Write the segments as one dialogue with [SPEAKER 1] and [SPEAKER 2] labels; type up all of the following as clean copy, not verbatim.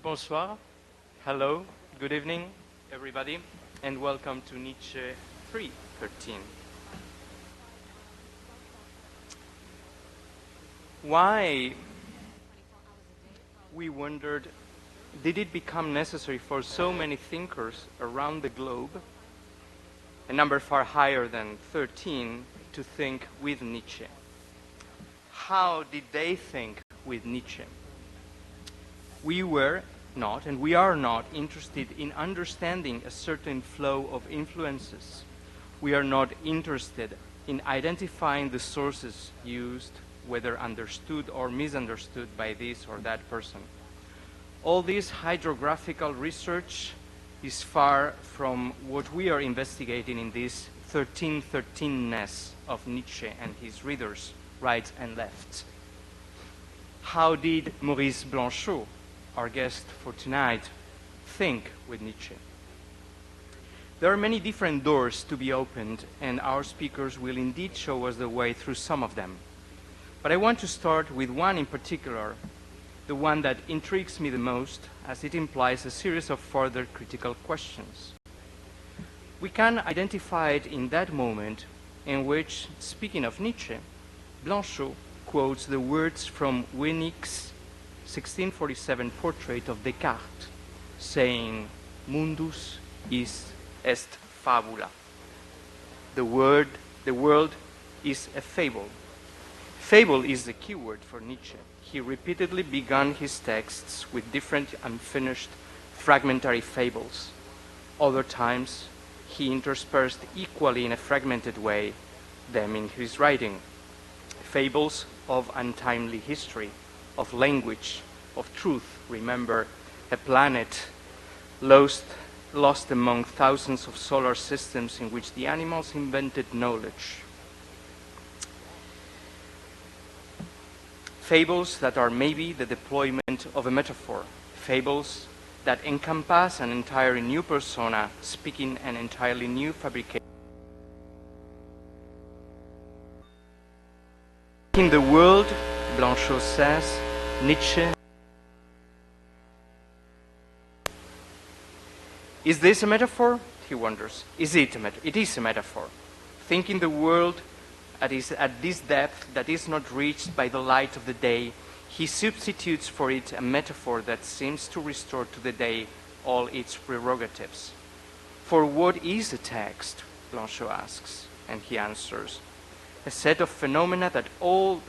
[SPEAKER 1] Bonsoir. Hello. Good evening, everybody, and welcome to Nietzsche 3:13. Why, we wondered, did it become necessary for so many thinkers around the globe, a number far higher than 13, to think with Nietzsche? How did they think with Nietzsche? We were not, and we are not, interested in understanding a certain flow of influences. We are not interested in identifying the sources used, whether understood or misunderstood by this or that person. All this hydrographical research is far from what we are investigating in this 1313-ness of Nietzsche and his readers, right and left. How did Maurice Blanchot, our guest for tonight, think with Nietzsche? There are many different doors to be opened, and our speakers will indeed show us the way through some of them. But I want to start with one in particular, the one that intrigues me the most, as it implies a series of further critical questions. We can identify it in that moment in which, speaking of Nietzsche, Blanchot quotes the words from Wenick's 1647 portrait of Descartes, saying, "Mundus est fabula." The world is a fable. Fable is the key word for Nietzsche. He repeatedly began his texts with different unfinished fragmentary fables. Other times, he interspersed equally in a fragmented way them in his writing. Fables of untimely history, of language, of truth. Remember, a planet lost among thousands of solar systems in which the animals invented knowledge. Fables that are maybe the deployment of a metaphor. Fables that encompass an entirely new persona, speaking an entirely new fabrication. In the world, Blanchot says, Nietzsche. Is this a metaphor? He wonders. Is it a metaphor? It is a metaphor. Thinking the world at this depth that is not reached by the light of the day, he substitutes for it a metaphor that seems to restore to the day all its prerogatives. For what is a text? Blanchot asks, and he answers, a set of phenomena that hold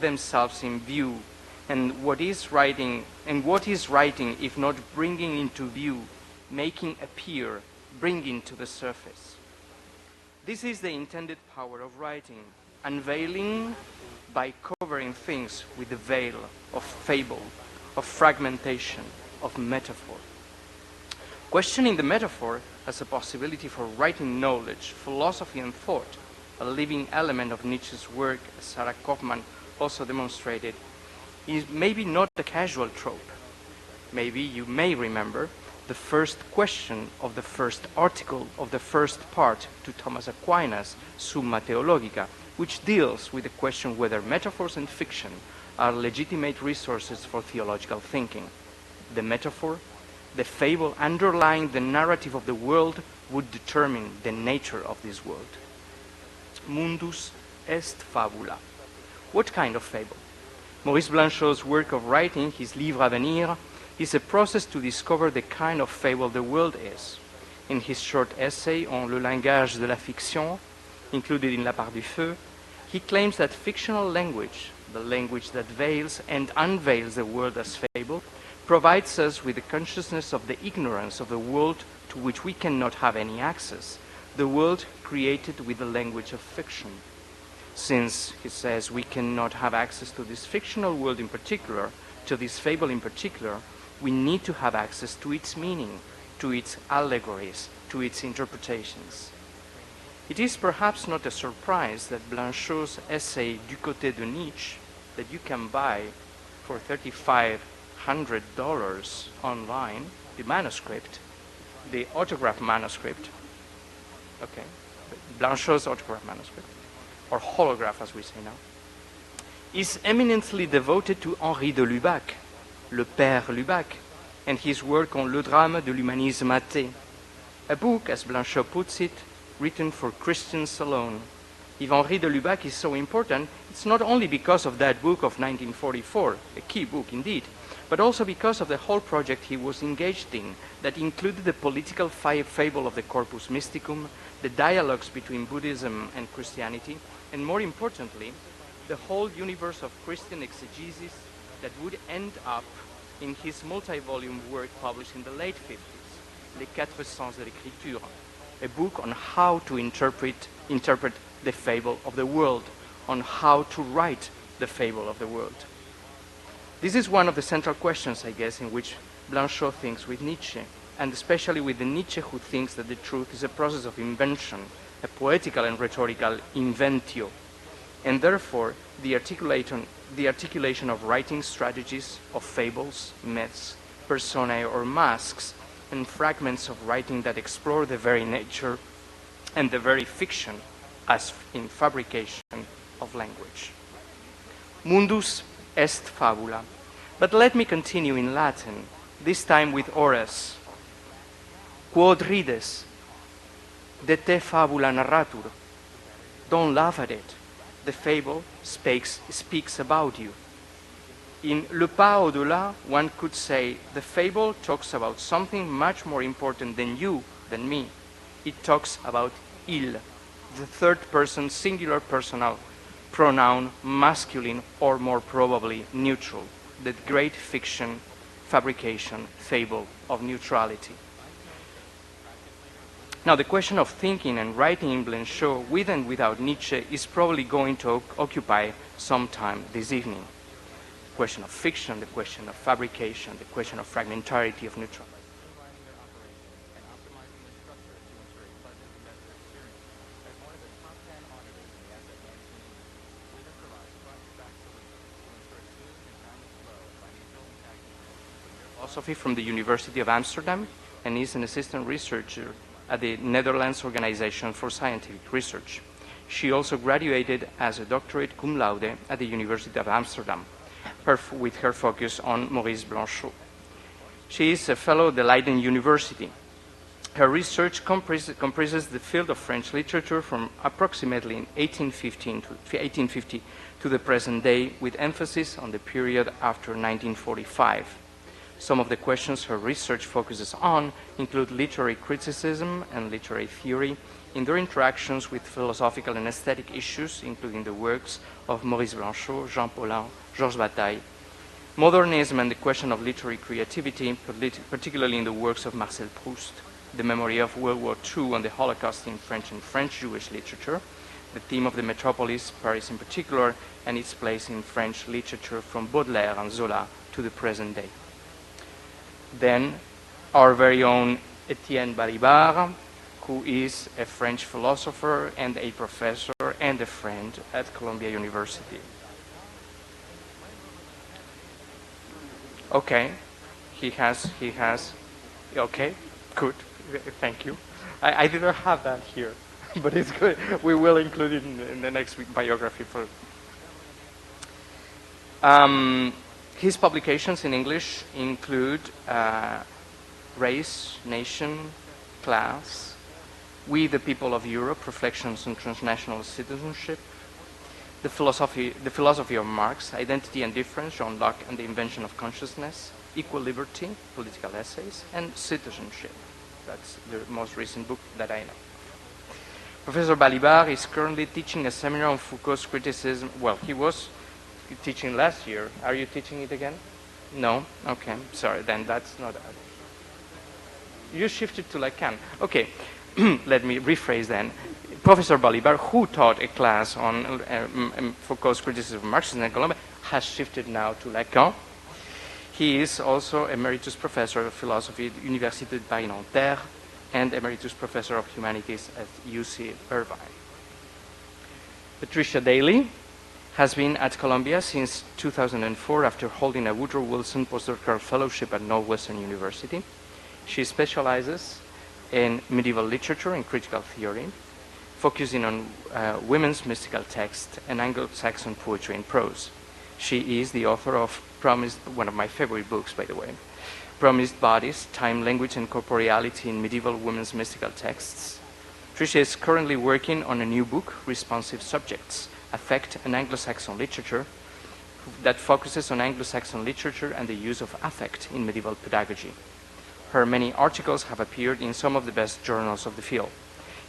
[SPEAKER 1] themselves in view, and what is writing if not bringing into view, making appear, bringing to the surface. This is the intended power of writing, unveiling by covering things with the veil of fable, of fragmentation, of metaphor. Questioning the metaphor as a possibility for writing knowledge, philosophy, and thought, a living element of Nietzsche's work, as Sarah Kaufman also demonstrated, is maybe not a casual trope. Maybe you may remember the first question of the first article of the first part to Thomas Aquinas' Summa Theologica, which deals with the question whether metaphors and fiction are legitimate resources for theological thinking. The metaphor, the fable underlying the narrative of the world, would determine the nature of this world. Mundus est fabula. What kind of fable? Maurice Blanchot's work of writing, his livre à venir, is a process to discover the kind of fable the world is. In his short essay on le langage de la fiction, included in La Part du Feu, he claims that fictional language, the language that veils and unveils the world as fable, provides us with the consciousness of the ignorance of the world to which we cannot have any access, the world created with the language of fiction. Since, he says, we cannot have access to this fictional world in particular, to this fable in particular, we need to have access to its meaning, to its allegories, to its interpretations. It is perhaps not a surprise that Blanchot's essay Du côté de Nietzsche, that you can buy for $3,500 online, the manuscript, the autograph manuscript, okay, Blanchot's autograph manuscript, or holograph as we say now, is eminently devoted to Henri de Lubac, le Père Lubac, and his work on Le Drame de l'Humanisme athée, a book, as Blanchot puts it, written for Christians alone. If Henri de Lubac is so important, it's not only because of that book of 1944, a key book indeed, but also because of the whole project he was engaged in that included the political fable of the Corpus Mysticum, the dialogues between Buddhism and Christianity, and more importantly, the whole universe of Christian exegesis that would end up in his multi-volume work published in the late 50s, Les Quatre Sens de l'Écriture, a book on how to interpret the fable of the world, on how to write the fable of the world. This is one of the central questions, I guess, in which Blanchot thinks with Nietzsche, and especially with the Nietzsche who thinks that the truth is a process of invention, a poetical and rhetorical inventio, and therefore the articulation of writing strategies, of fables, myths, personae or masks, and fragments of writing that explore the very nature and the very fiction as in fabrication of language. Mundus est fabula. But let me continue in Latin, this time with Horace. Quod rides, de te fabula narratur. Don't laugh at it. The fable speaks about you. In Le Pas au-delà, one could say the fable talks about something much more important than you, than me. It talks about il, the third person singular personal pronoun, masculine or more probably neutral, the great fiction, fabrication, fable of neutrality. Now, the question of thinking and writing in Blanchot, with and without Nietzsche, is probably going to occupy some time this evening. The question of fiction, the question of fabrication, the question of fragmentarity of neutrality. Philosophy from the University of Amsterdam, and is an assistant researcher at the Netherlands Organization for Scientific Research. She also graduated as a doctorate cum laude at the University of Amsterdam, with her focus on Maurice Blanchot. She is a fellow at the Leiden University. Her research comprises the field of French literature from approximately 1850 to the present day, with emphasis on the period after 1945. Some of the questions her research focuses on include literary criticism and literary theory in their interactions with philosophical and aesthetic issues, including the works of Maurice Blanchot, Jean Paulin, Georges Bataille, modernism and the question of literary creativity, particularly in the works of Marcel Proust, the memory of World War II and the Holocaust in French and French Jewish literature, the theme of the metropolis, Paris in particular, and its place in French literature from Baudelaire and Zola to the present day. Then our very own Etienne Balibar, who is a French philosopher and a professor and a friend at Columbia University. Okay, he has, okay, good, thank you. I didn't have that here, but it's good. We will include it in the next week biography for. His publications in English include Race, Nation, Class, We the People of Europe, Reflections on Transnational Citizenship, the philosophy of Marx, Identity and Difference, John Locke and the Invention of Consciousness, Equal Liberty, Political Essays, and Citizenship. That's the most recent book that I know. Professor Balibar is currently teaching a seminar on Foucault's criticism. Well, he was teaching last year. Are you teaching it again? No? Okay, sorry, then that's not... You shifted to Lacan. Okay, let me rephrase then. Professor Balibar, who taught a class on Foucault's criticism of Marxism in Colombia, has shifted now to Lacan. He is also Emeritus Professor of Philosophy at the Université de Paris-Nanterre and Emeritus Professor of Humanities at UC Irvine. Patricia Dailey has been at Columbia since 2004 after holding a Woodrow Wilson postdoctoral fellowship at Northwestern University. She specializes in medieval literature and critical theory, focusing on women's mystical text and Anglo-Saxon poetry and prose. She is the author of Promised, one of my favorite books, by the way. Promised Bodies, Time, Language, and Corporeality in Medieval Women's Mystical Texts. Patricia is currently working on a new book, Responsive Subjects, Affect and Anglo-Saxon Literature, that focuses on Anglo-Saxon literature and the use of affect in medieval pedagogy. Her many articles have appeared in some of the best journals of the field.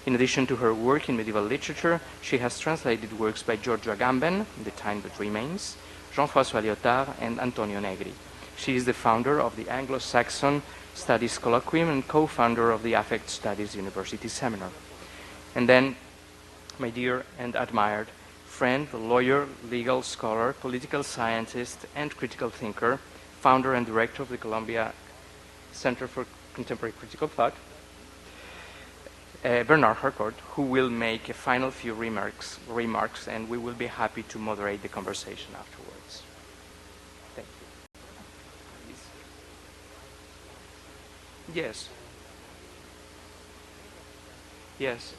[SPEAKER 1] In addition to her work in medieval literature, she has translated works by Giorgio Agamben, The Time That Remains, Jean-François Lyotard, and Antonio Negri. She is the founder of the Anglo-Saxon Studies Colloquium and co-founder of the Affect Studies University Seminar. And then, my dear and admired friend, lawyer, legal scholar, political scientist, and critical thinker, founder and director of the Columbia Center for Contemporary Critical Thought, Bernard Harcourt, who will make a final few remarks, and we will be happy to moderate the conversation afterwards. Thank you. Please. Yes. Yes.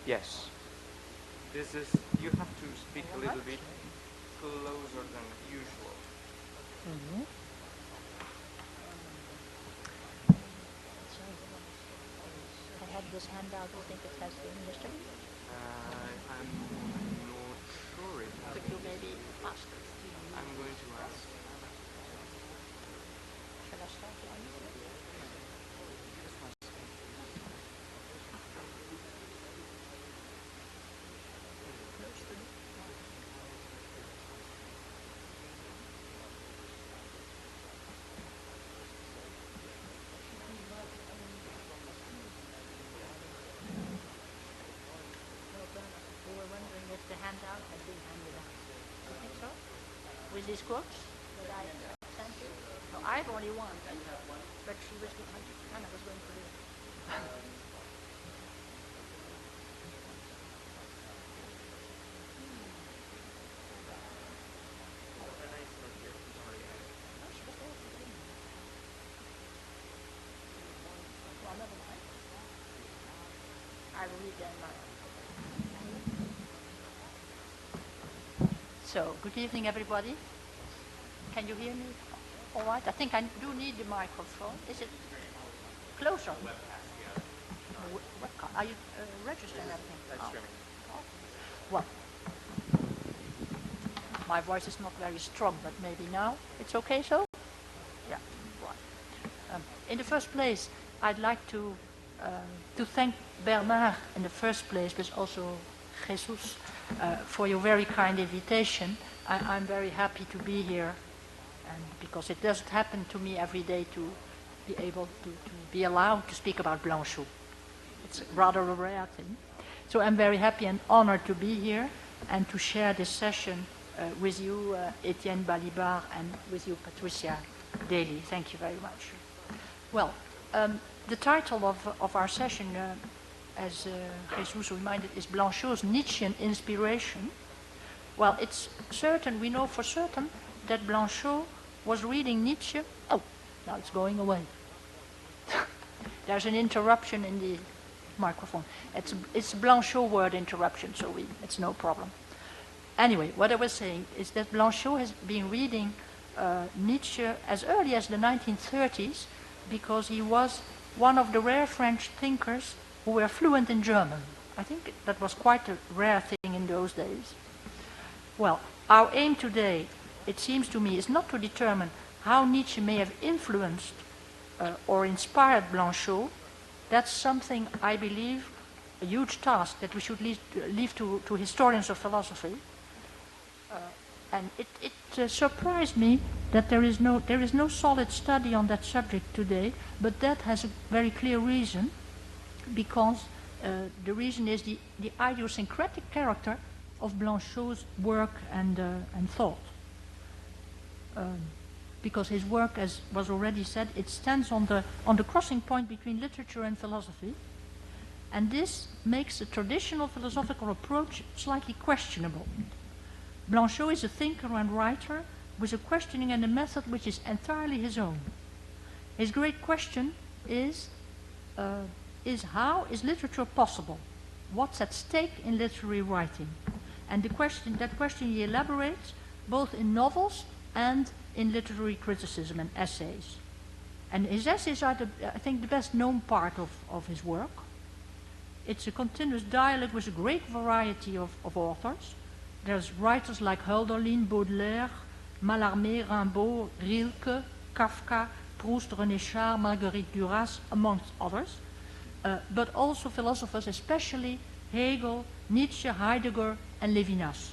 [SPEAKER 1] Yes. This is, you have to speak a little bit closer than usual.
[SPEAKER 2] Mm-hmm. I had this handout. I think it has the English.
[SPEAKER 1] I'm not sure if it has.
[SPEAKER 2] Could you maybe ask?
[SPEAKER 1] I'm going to ask.
[SPEAKER 2] Shall I start? The handout has been handed out. You think so? With these quotes that I sent you? No, I've only one. But she was, Anna was going to do it. Well, never mind. I will read them now. So, good evening, everybody. Can you hear me? All right. I think I do need the microphone. Is it closer? Are you registering everything? Oh. Well, my voice is not very strong, but maybe now it's okay. So, yeah. Right. In the first place, I'd like to thank Bernard in the first place, but also Jesus, for your very kind invitation. I'm very happy to be here, and because it doesn't happen to me every day to be able to be allowed to speak about Blanchot. It's rather a rare thing. So I'm very happy and honored to be here and to share this session with you, Etienne, Balibar, and with you, Patricia, Dailey. Thank you very much. Well, the title of our session, as Jesus reminded, is Blanchot's Nietzschean inspiration. Well, it's certain, we know for certain, that Blanchot was reading Nietzsche. Oh, now it's going away. There's an interruption in the microphone. It's Blanchot word interruption, so it's no problem. Anyway, what I was saying is that Blanchot has been reading Nietzsche as early as the 1930s because he was one of the rare French thinkers who were fluent in German. I think that was quite a rare thing in those days. Well, our aim today, it seems to me, is not to determine how Nietzsche may have influenced or inspired Blanchot. That's something, I believe, a huge task that we should leave to historians of philosophy. And it surprised me that there is no solid study on that subject today, but that has a very clear reason, because the reason is the idiosyncratic character of Blanchot's work and thought. Because his work, as was already said, it stands on the crossing point between literature and philosophy, and this makes the traditional philosophical approach slightly questionable. Blanchot is a thinker and writer with a questioning and a method which is entirely his own. His great question is how is literature possible? What's at stake in literary writing? And that question he elaborates both in novels and in literary criticism and essays. And his essays are, I think, the best known part of his work. It's a continuous dialogue with a great variety of authors. There's writers like Hölderlin, Baudelaire, Mallarmé, Rimbaud, Rilke, Kafka, Proust, René Char, Marguerite Duras, amongst others. But also philosophers, especially Hegel, Nietzsche, Heidegger, and Levinas.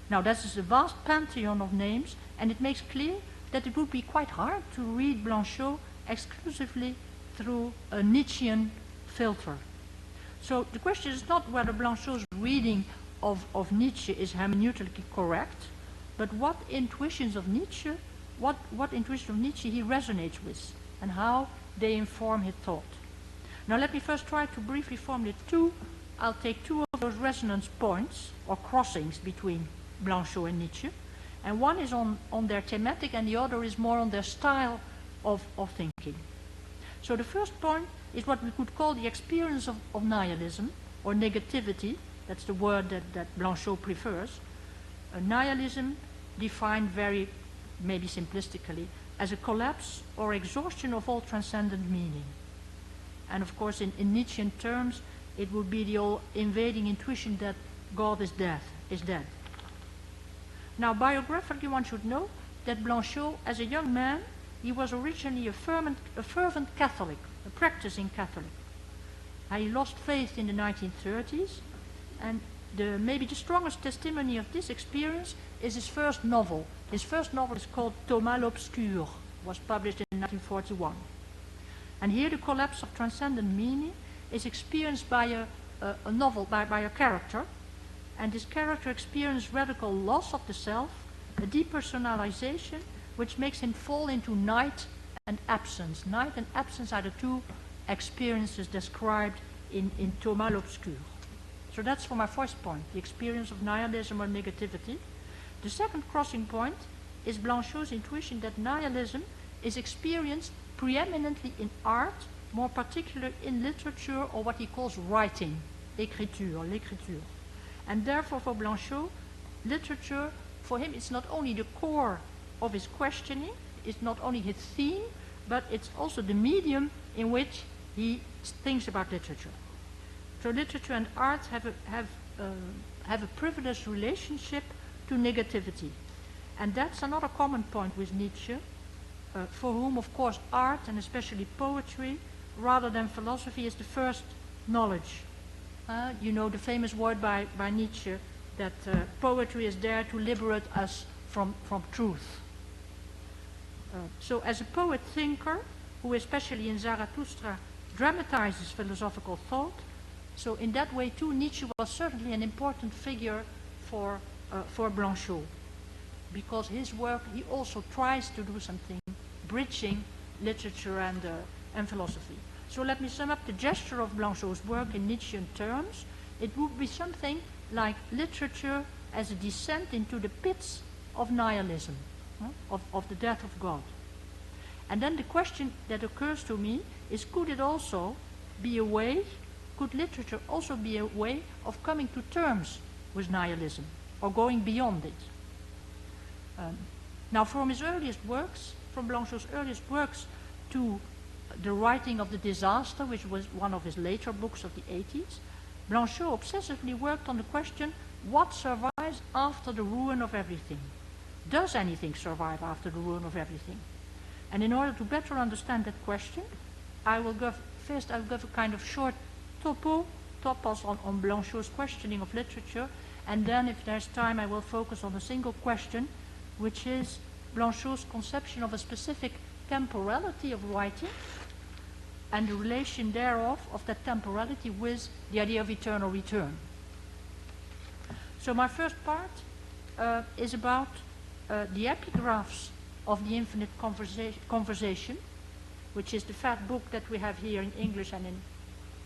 [SPEAKER 2] Now, that is a vast pantheon of names, and it makes clear that it would be quite hard to read Blanchot exclusively through a Nietzschean filter. So the question is not whether Blanchot's reading of Nietzsche is hermeneutically correct, but what intuitions of Nietzsche he resonates with, and how they inform his thought. Now let me first try to briefly formulate I'll take two of those resonance points, or crossings, between Blanchot and Nietzsche, and one is on their thematic and the other is more on their style of thinking. So the first point is what we could call the experience of nihilism, or negativity. That's the word that Blanchot prefers. Nihilism defined very, maybe simplistically, as a collapse or exhaustion of all transcendent meaning. And of course, in Nietzschean terms, it would be the all invading intuition that God is dead. Now, biographically, one should know that Blanchot, as a young man, he was originally a fervent Catholic, a practicing Catholic. He lost faith in the 1930s, and maybe the strongest testimony of this experience is his first novel. His first novel is called Thomas l'Obscur, was published in 1941. And here the collapse of transcendent meaning is experienced by a character, and this character experiences radical loss of the self, a depersonalization, which makes him fall into night and absence. Night and absence are the two experiences described in Thomas l'Obscur. So that's for my first point, the experience of nihilism or negativity. The second crossing point is Blanchot's intuition that nihilism is experienced preeminently in art, more particularly in literature, or what he calls writing, l'écriture. And therefore for Blanchot, literature, for him, it's not only the core of his questioning, it's not only his theme, but it's also the medium in which he thinks about literature. So literature and art have a privileged relationship to negativity. And that's another common point with Nietzsche, for whom, of course, art, and especially poetry, rather than philosophy, is the first knowledge. You know the famous word by Nietzsche, that poetry is there to liberate us from truth. So as a poet-thinker, who especially in Zarathustra dramatizes philosophical thought, so in that way too, Nietzsche was certainly an important figure for Blanchot, because his work, he also tries to do something bridging literature and philosophy. So let me sum up the gesture of Blanchot's work in Nietzschean terms. It would be something like literature as a descent into the pits of nihilism, of the death of God. And then the question that occurs to me is, could literature also be a way of coming to terms with nihilism, or going beyond it? Now from Blanchot's earliest works to the writing of The Disaster, which was one of his later books of the 80s, Blanchot obsessively worked on the question, what survives after the ruin of everything? Does anything survive after the ruin of everything? And in order to better understand that question, I'll give a kind of short topos on Blanchot's questioning of literature, and then if there's time I will focus on a single question, which is Blanchot's conception of a specific temporality of writing, and the relation thereof, of that temporality, with the idea of eternal return. So my first part is about the epigraphs of the Infinite Conversation, which is the fat book that we have here in English and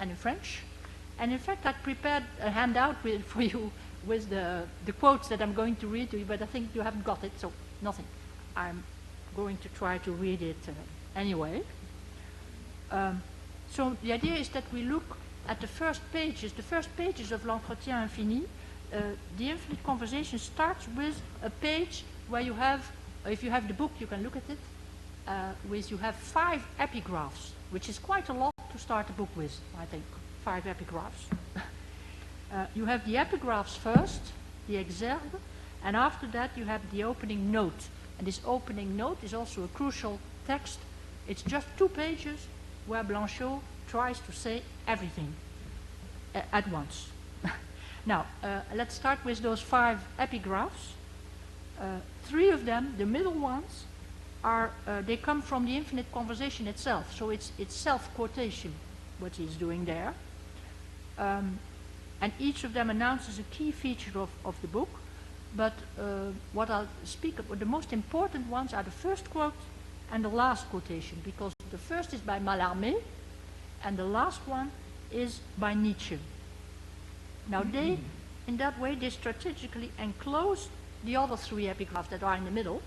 [SPEAKER 2] in French. And in fact, I prepared a handout for you with the quotes that I'm going to read to you, but I think you haven't got it, so nothing. I'm going to try to read it anyway. So the idea is that we look at the first pages of L'Entretien Infini, the infinite conversation starts with a page where you have, if you have the book, you can look at it, you have 5 epigraphs, which is quite a lot to start a book with, I think, 5 epigraphs. You have the epigraphs first, the exergue, and after that you have the opening note. And this opening note is also a crucial text. It's just 2 pages where Blanchot tries to say everything at once. Now, let's start with those 5 epigraphs. 3 of them, the middle ones, they come from the infinite conversation itself. So it's self-quotation, what he's doing there. And each of them announces a key feature of the book. But what I'll speak about, the most important ones are the first quote and the last quotation, because the first is by Mallarmé and the last one is by Nietzsche. Now in that way, they strategically enclose the other 3 epigraphs that are in the middle.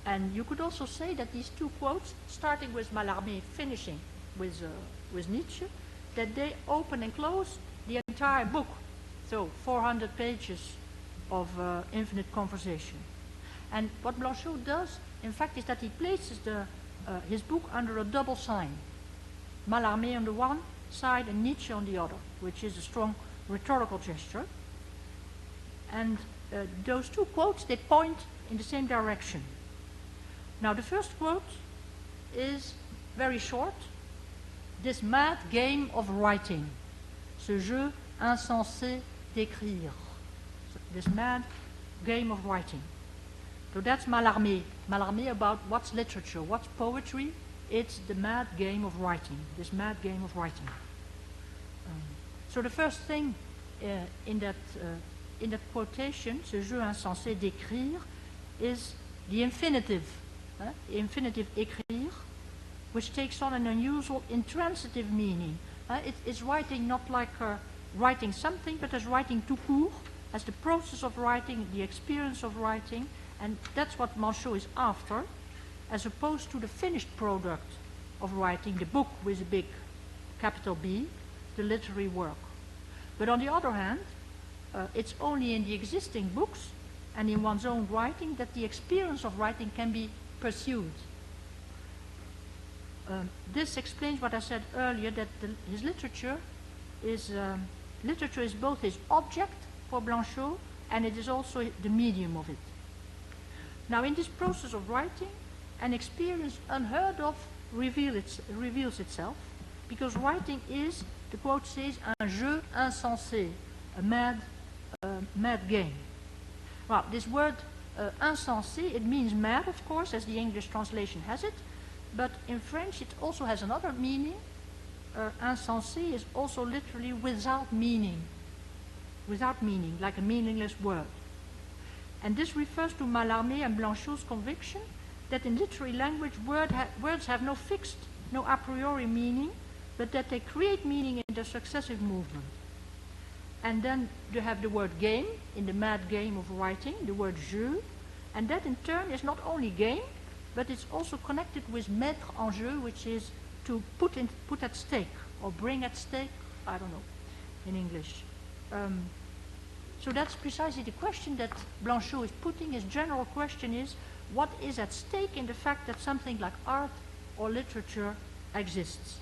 [SPEAKER 2] And you could also say that these 2 quotes, starting with Mallarmé, finishing with Nietzsche, that they open and close the entire book. So 400 pages of infinite conversation. And what Blanchot does, in fact, is that he places his book under a double sign. Mallarmé on the one side and Nietzsche on the other, which is a strong rhetorical gesture. And those 2 quotes, they point in the same direction. Now the first quote is very short. This mad game of writing, ce jeu insensé d'écrire, this mad game of writing. So that's Mallarmé. Mallarmé about what's literature, what's poetry. It's the mad game of writing, this mad game of writing. So the first thing in that quotation, ce jeu insensé d'écrire, is the infinitive écrire, which takes on an unusual intransitive meaning. It's writing not like writing something, but as writing tout court, as the process of writing, the experience of writing, and that's what Blanchot is after, as opposed to the finished product of writing, the book with a big capital B, the literary work. But on the other hand, it's only in the existing books and in one's own writing that the experience of writing can be pursued. This explains what I said earlier, that his literature is both his object for Blanchot and it is also the medium of it. Now in this process of writing, an experience unheard of reveals itself, because writing is, the quote says, un jeu insensé, a mad game. Well, this word insensé, it means mad, of course, as the English translation has it, but in French it also has another meaning. Insensé is also literally without meaning, like a meaningless word. And this refers to Mallarmé and Blanchot's conviction that in literary language words have no fixed, no a priori meaning, but that they create meaning in their successive movement. And then you have the word game, in the mad game of writing, the word jeu, and that in turn is not only game, but it's also connected with mettre en jeu, which is to put at stake, or bring at stake, I don't know, in English. So that's precisely the question that Blanchot is putting. His general question is, what is at stake in the fact that something like art or literature exists?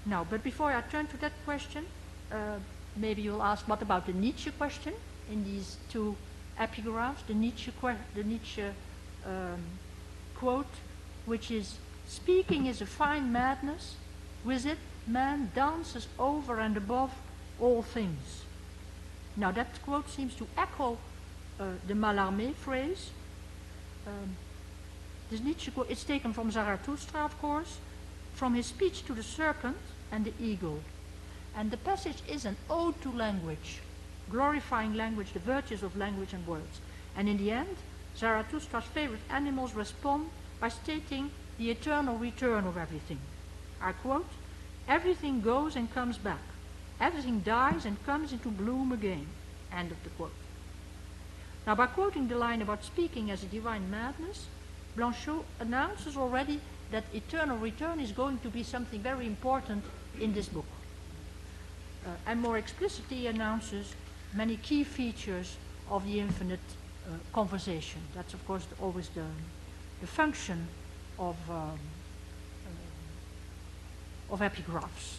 [SPEAKER 2] Now, but before I turn to that question, maybe you'll ask, what about the Nietzsche question in these 2 epigraphs? The Nietzsche quote, which is, speaking is a fine madness, with it man dances over and above all things. Now that quote seems to echo the Mallarmé phrase. This Nietzsche quote, it's taken from Zarathustra, of course, from his speech to the serpent and the eagle. And the passage is an ode to language, glorifying language, the virtues of language and words. And in the end, Zarathustra's favorite animals respond by stating the eternal return of everything. I quote, everything goes and comes back. Everything dies and comes into bloom again. End of the quote. Now, by quoting the line about speaking as a divine madness, Blanchot announces already that eternal return is going to be something very important in this book. and more explicitly announces many key features of the infinite conversation. That's of course always the function of epigraphs.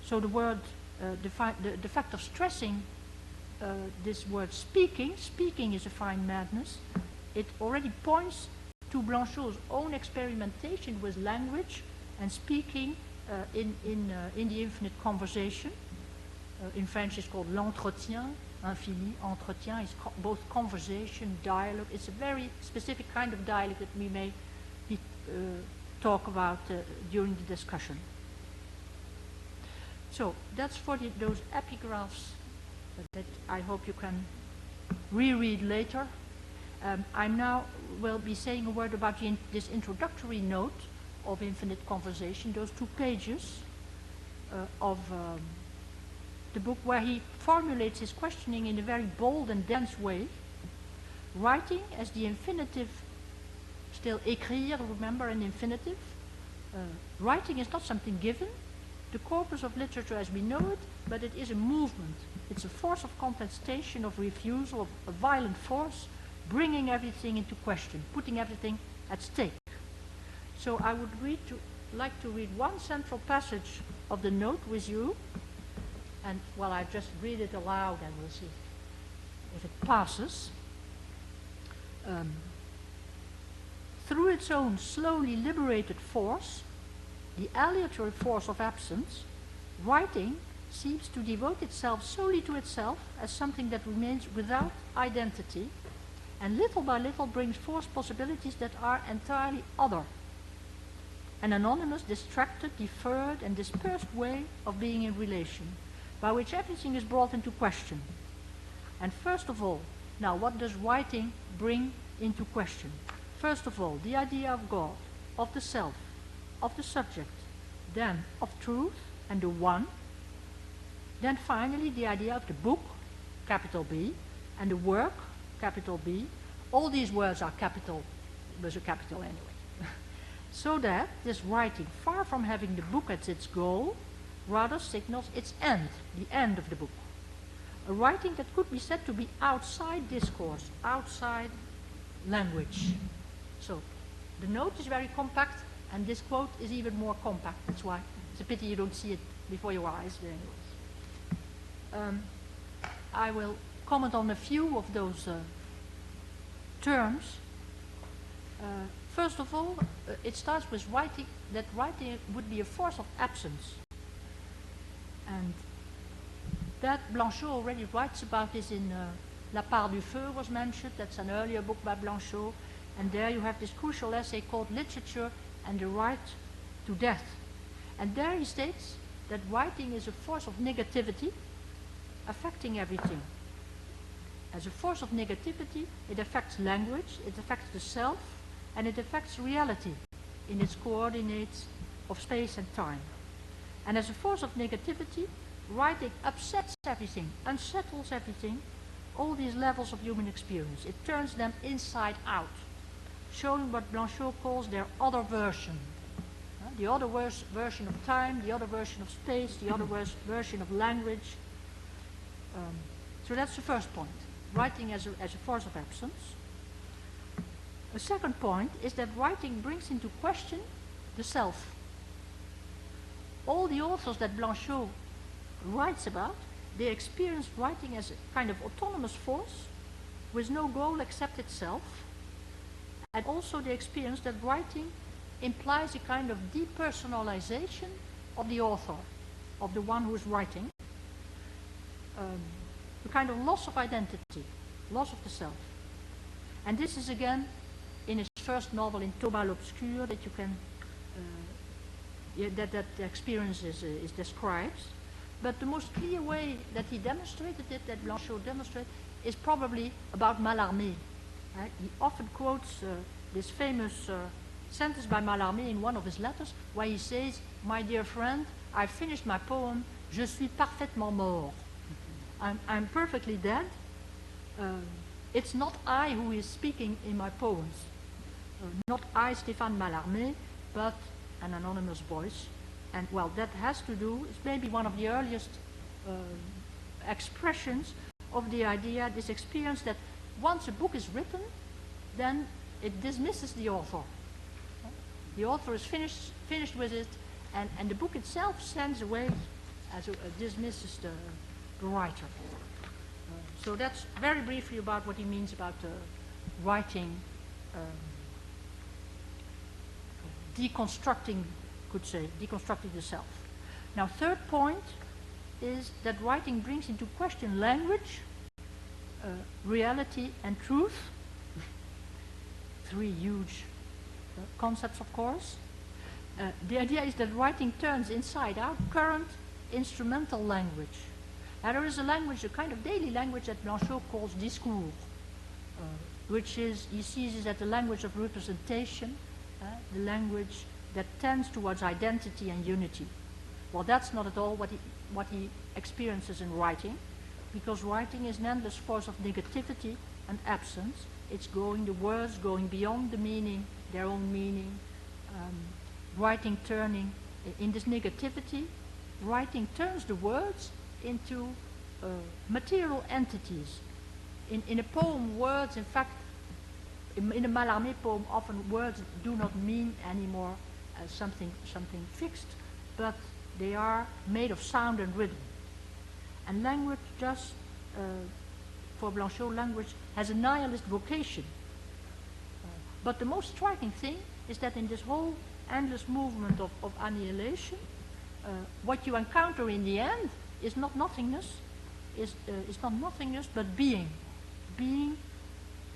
[SPEAKER 2] So the word, the fact of stressing this word speaking is a fine madness. It already points to Blanchot's own experimentation with language and speaking in the infinite conversation. In French it's called l'entretien infini. Entretien is both conversation, dialogue. It's a very specific kind of dialogue that we may talk about during the discussion. So that's for those epigraphs that I hope you can reread later. I now will be saying a word about this introductory note of infinite conversation, those 2 pages of the book where he formulates his questioning in a very bold and dense way, writing as the infinitive, still écrire, remember, an infinitive. Writing is not something given, the corpus of literature as we know it, but it is a movement. It's a force of contestation, of refusal, of a violent force, bringing everything into question, putting everything at stake. So I would like to read one central passage of the note with you, and well, I just read it aloud and we'll see if it passes. Through its own slowly liberated force, the aleatory force of absence, writing seems to devote itself solely to itself as something that remains without identity, and little by little brings forth possibilities that are entirely other. An anonymous, distracted, deferred, and dispersed way of being in relation, by which everything is brought into question. And first of all, now what does writing bring into question? First of all, the idea of God, of the self, of the subject, then of truth and the one, then finally the idea of the book, capital B, and the work, capital B. All these words are capital, with a capital anyway. So that this writing, far from having the book as its goal, rather signals its end, the end of the book. A writing that could be said to be outside discourse, outside language. So the note is very compact, and this quote is even more compact. That's why it's a pity you don't see it before your eyes. I will comment on a few of those terms. First of all, it starts with writing, that writing would be a force of absence. And that Blanchot already writes about this in La Part du Feu was mentioned. That's an earlier book by Blanchot. And there you have this crucial essay called Literature and the Right to Death. And there he states that writing is a force of negativity affecting everything. As a force of negativity, it affects language, it affects the self, and it affects reality in its coordinates of space and time. And as a force of negativity, writing upsets everything, unsettles everything, all these levels of human experience. It turns them inside out, showing what Blanchot calls their other version. The other version of time, the other version of space, the other version of language. So that's the first point, writing as a force of absence. A second point is that writing brings into question the self. All the authors that Blanchot writes about, they experience writing as a kind of autonomous force with no goal except itself. And also they experience that writing implies a kind of depersonalization of the author, of the one who is writing. A kind of loss of identity, loss of the self. And this is again in his first novel, in Thomas l'Obscur, that you can, that experience is described. But the most clear way that he demonstrated it, that Blanchot demonstrated, is probably about Mallarmé. He often quotes this famous sentence by Mallarmé in one of his letters, where he says, "My dear friend, I finished my poem, je suis parfaitement mort." I'm perfectly dead. It's not I who is speaking in my poems. Not I, Stéphane Mallarmé, but an anonymous voice. And well, that has to do, it's maybe one of the earliest expressions of the idea, this experience that once a book is written, then it dismisses the author. The author is finished with it, and the book itself stands away as dismisses the writer. So that's very briefly about what he means about writing, deconstructing, could say, deconstructing the self. Now, third point is that writing brings into question language, reality, and truth. Three huge concepts, of course. The idea is that writing turns inside out current instrumental language. Now, there is a language, a kind of daily language that Blanchot calls discours, which is, he sees it as the language of representation, the language that tends towards identity and unity. Well, that's not at all what he experiences in writing, because writing is an endless force of negativity and absence. It's the words going beyond the meaning, their own meaning, writing turning in this negativity. Writing turns the words into material entities. In a poem, words, in fact, in a Mallarmé poem, often words do not mean anymore something fixed, but they are made of sound and rhythm. And language just, for Blanchot, language has a nihilist vocation. But the most striking thing is that in this whole endless movement of annihilation, what you encounter in the end is not nothingness, but being. Being,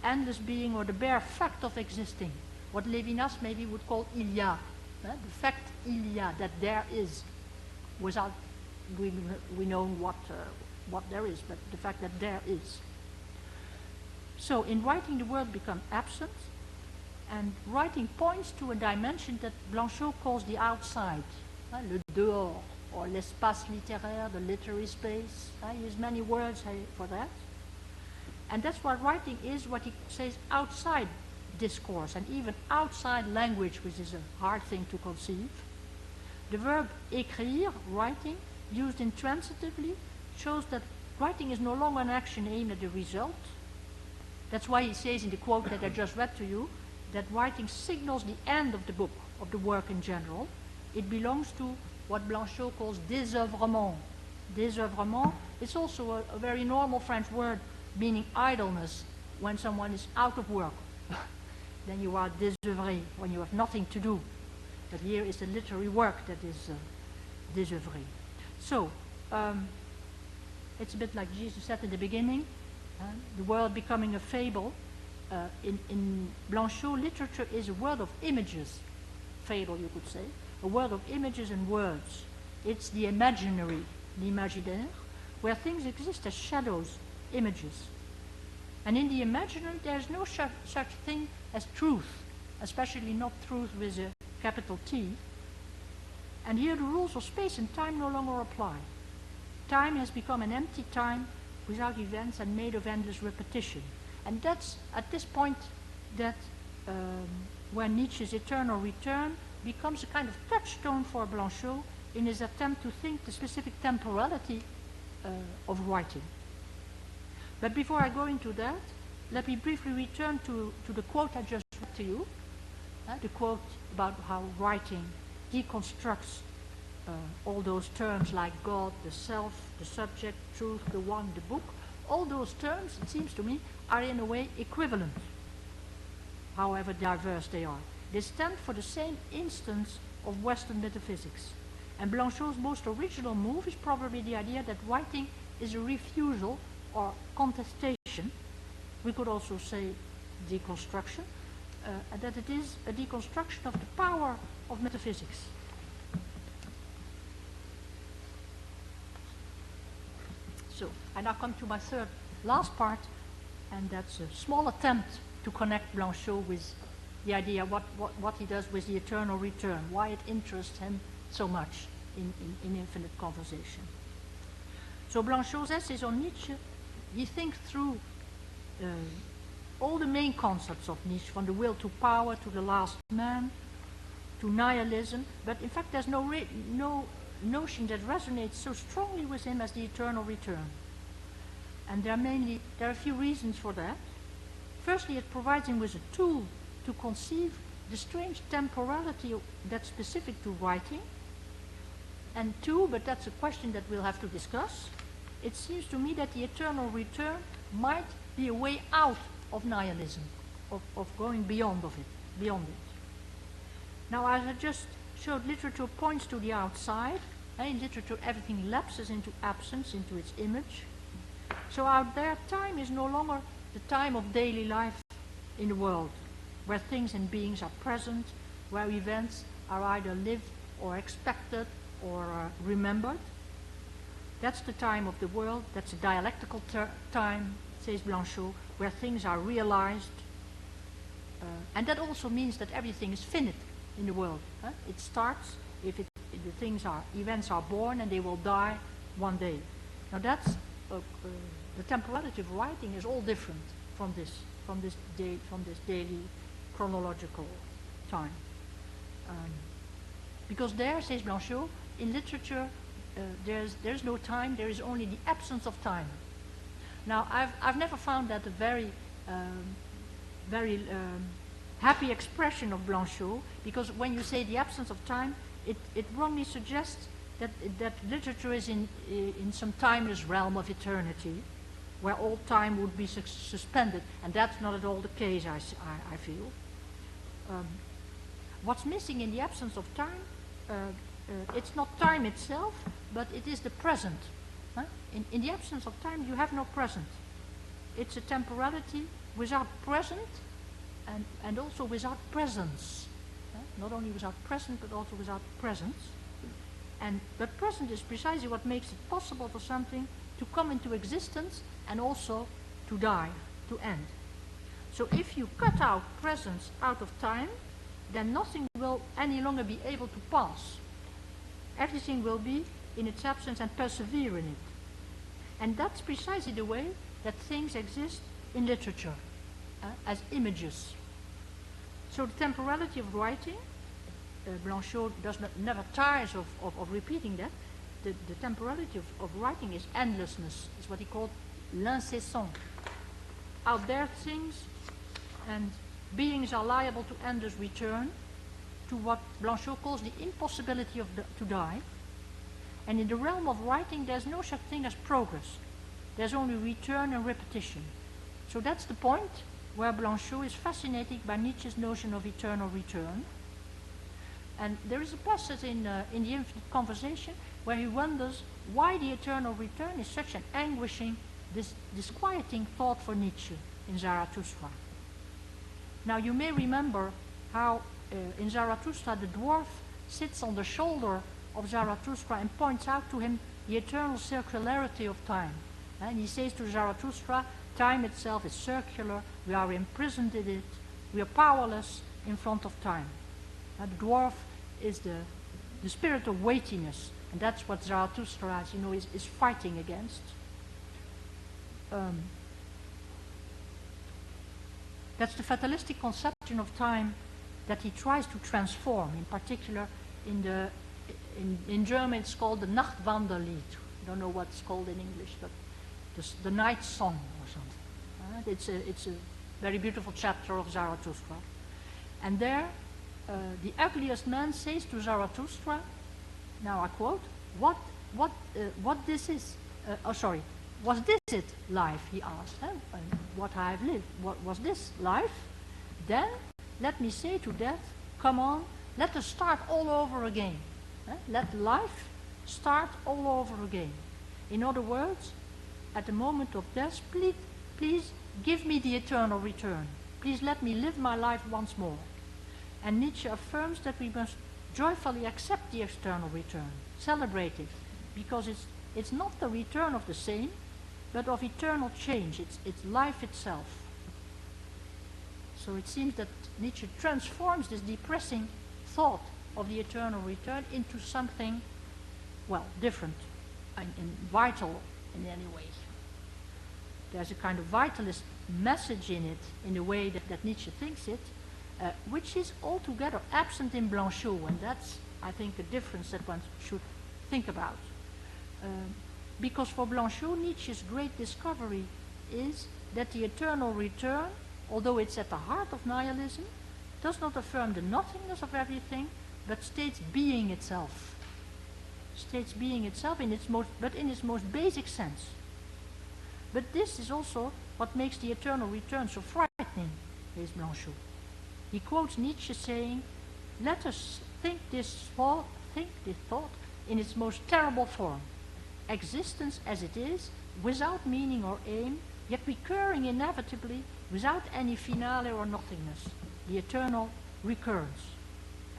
[SPEAKER 2] endless being, or the bare fact of existing. What Lévinas maybe would call il y a. The fact il y a, that there is, without we know what there is, but the fact that there is. So in writing, the word becomes absent, and writing points to a dimension that Blanchot calls the outside, le dehors, or l'espace littéraire, the literary space. He uses many words for that. And that's what writing is, what he says, outside discourse, and even outside language, which is a hard thing to conceive. The verb écrire, writing, used intransitively, shows that writing is no longer an action aimed at the result. That's why he says in the quote that I just read to you, that writing signals the end of the book, of the work in general. It belongs to what Blanchot calls désœuvrement. Désœuvrement is also a very normal French word meaning idleness. When someone is out of work, then you are désœuvré, when you have nothing to do. But here is the literary work that is désœuvré. So, it's a bit like Jesus said in the beginning, the world becoming a fable. In Blanchot, literature is a world of images, fable you could say, a world of images and words. It's the imaginary, l'imaginaire, where things exist as shadows, images. And in the imaginary, there's no such thing as truth, especially not truth with a capital T. And here the rules of space and time no longer apply. Time has become an empty time without events and made of endless repetition. And that's at this point that when Nietzsche's eternal return becomes a kind of touchstone for Blanchot in his attempt to think the specific temporality of writing. But before I go into that, let me briefly return to the quote I just read to you, the quote about how writing deconstructs all those terms like God, the self, the subject, truth, the one, the book. All those terms, it seems to me, are in a way equivalent, however diverse they are. They stand for the same instance of Western metaphysics. And Blanchot's most original move is probably the idea that writing is a refusal or contestation. We could also say deconstruction, that it is a deconstruction of the power of metaphysics. So, I now come to my third, last part, and that's a small attempt to connect Blanchot with the idea what he does with the eternal return, why it interests him so much in infinite conversation. So Blanchot's essays on Nietzsche, he thinks through all the main concepts of Nietzsche, from the will to power to the last man, to nihilism, but in fact there's no notion that resonates so strongly with him as the eternal return. And there are a few reasons for that. Firstly, it provides him with a tool to conceive the strange temporality that's specific to writing. And two, but that's a question that we'll have to discuss, it seems to me that the eternal return might be a way out of nihilism, of going beyond it. Now, as I just showed, literature points to the outside. In literature, everything lapses into absence, into its image. So out there, time is no longer the time of daily life in the world, where things and beings are present, where events are either lived or expected or remembered. That's the time of the world. That's a dialectical time, says Blanchot, where things are realized. And that also means that everything is finite in the world. It starts, events are born and they will die one day. Now that's, the temporality of writing is all different from this daily chronological time. Because there, says Blanchot, in literature, there's no time, there is only the absence of time. Now, I've never found that a very happy expression of Blanchot, because when you say the absence of time, it wrongly suggests that literature is in some timeless realm of eternity, where all time would be suspended, and that's not at all the case, I feel. What's missing in the absence of time, it's not time itself, but it is the present. In the absence of time, you have no present. It's a temporality without present and also without presence. Not only without present, but also without presence. But present is precisely what makes it possible for something to come into existence and also to die, to end. So if you cut out presence out of time, then nothing will any longer be able to pass. Everything will be in its absence and persevere in it. And that's precisely the way that things exist in literature, as images. So the temporality of writing, Blanchot never tires of repeating that. The temporality of writing is endlessness. It's what he called l'incessant. Out there, things and beings are liable to endless return, to what Blanchot calls the impossibility to die. And in the realm of writing, there's no such thing as progress. There's only return and repetition. So that's the point where Blanchot is fascinated by Nietzsche's notion of eternal return. And there is a passage in The Infinite Conversation where he wonders why the eternal return is such an anguishing, disquieting thought for Nietzsche in Zarathustra. Now you may remember how in Zarathustra the dwarf sits on the shoulder of Zarathustra and points out to him the eternal circularity of time. And he says to Zarathustra, time itself is circular, we are imprisoned in it, we are powerless in front of time. The dwarf is the spirit of weightiness, and that's what Zarathustra, as you know, is fighting against. That's the fatalistic conception of time that he tries to transform. In particular, in German it's called the Nachtwanderlied. I don't know what it's called in English, but the night song or something. It's a very beautiful chapter of Zarathustra. And there, the ugliest man says to Zarathustra, now I quote, what this is, was this it, life, he asked, what I have lived, was this life? Then, let me say to death, come on, let us start all over again. Let life start all over again. In other words, at the moment of death, please give me the eternal return. Please let me live my life once more. And Nietzsche affirms that we must joyfully accept the external return, celebrate it, because it's not the return of the same, but of eternal change. It's life itself. So it seems that Nietzsche transforms this depressing thought of the eternal return into something, well, different and vital in any way. There's a kind of vitalist message in it, in the way that Nietzsche thinks it, which is altogether absent in Blanchot, and that's, I think, a difference that one should think about. Because for Blanchot, Nietzsche's great discovery is that the eternal return, although it's at the heart of nihilism, does not affirm the nothingness of everything, but states being itself. States being itself in its most basic sense. But this is also what makes the eternal return so frightening, says Blanchot. He quotes Nietzsche saying, "Let us think this thought in its most terrible form. Existence as it is, without meaning or aim, yet recurring inevitably, without any finale or nothingness. The eternal recurrence."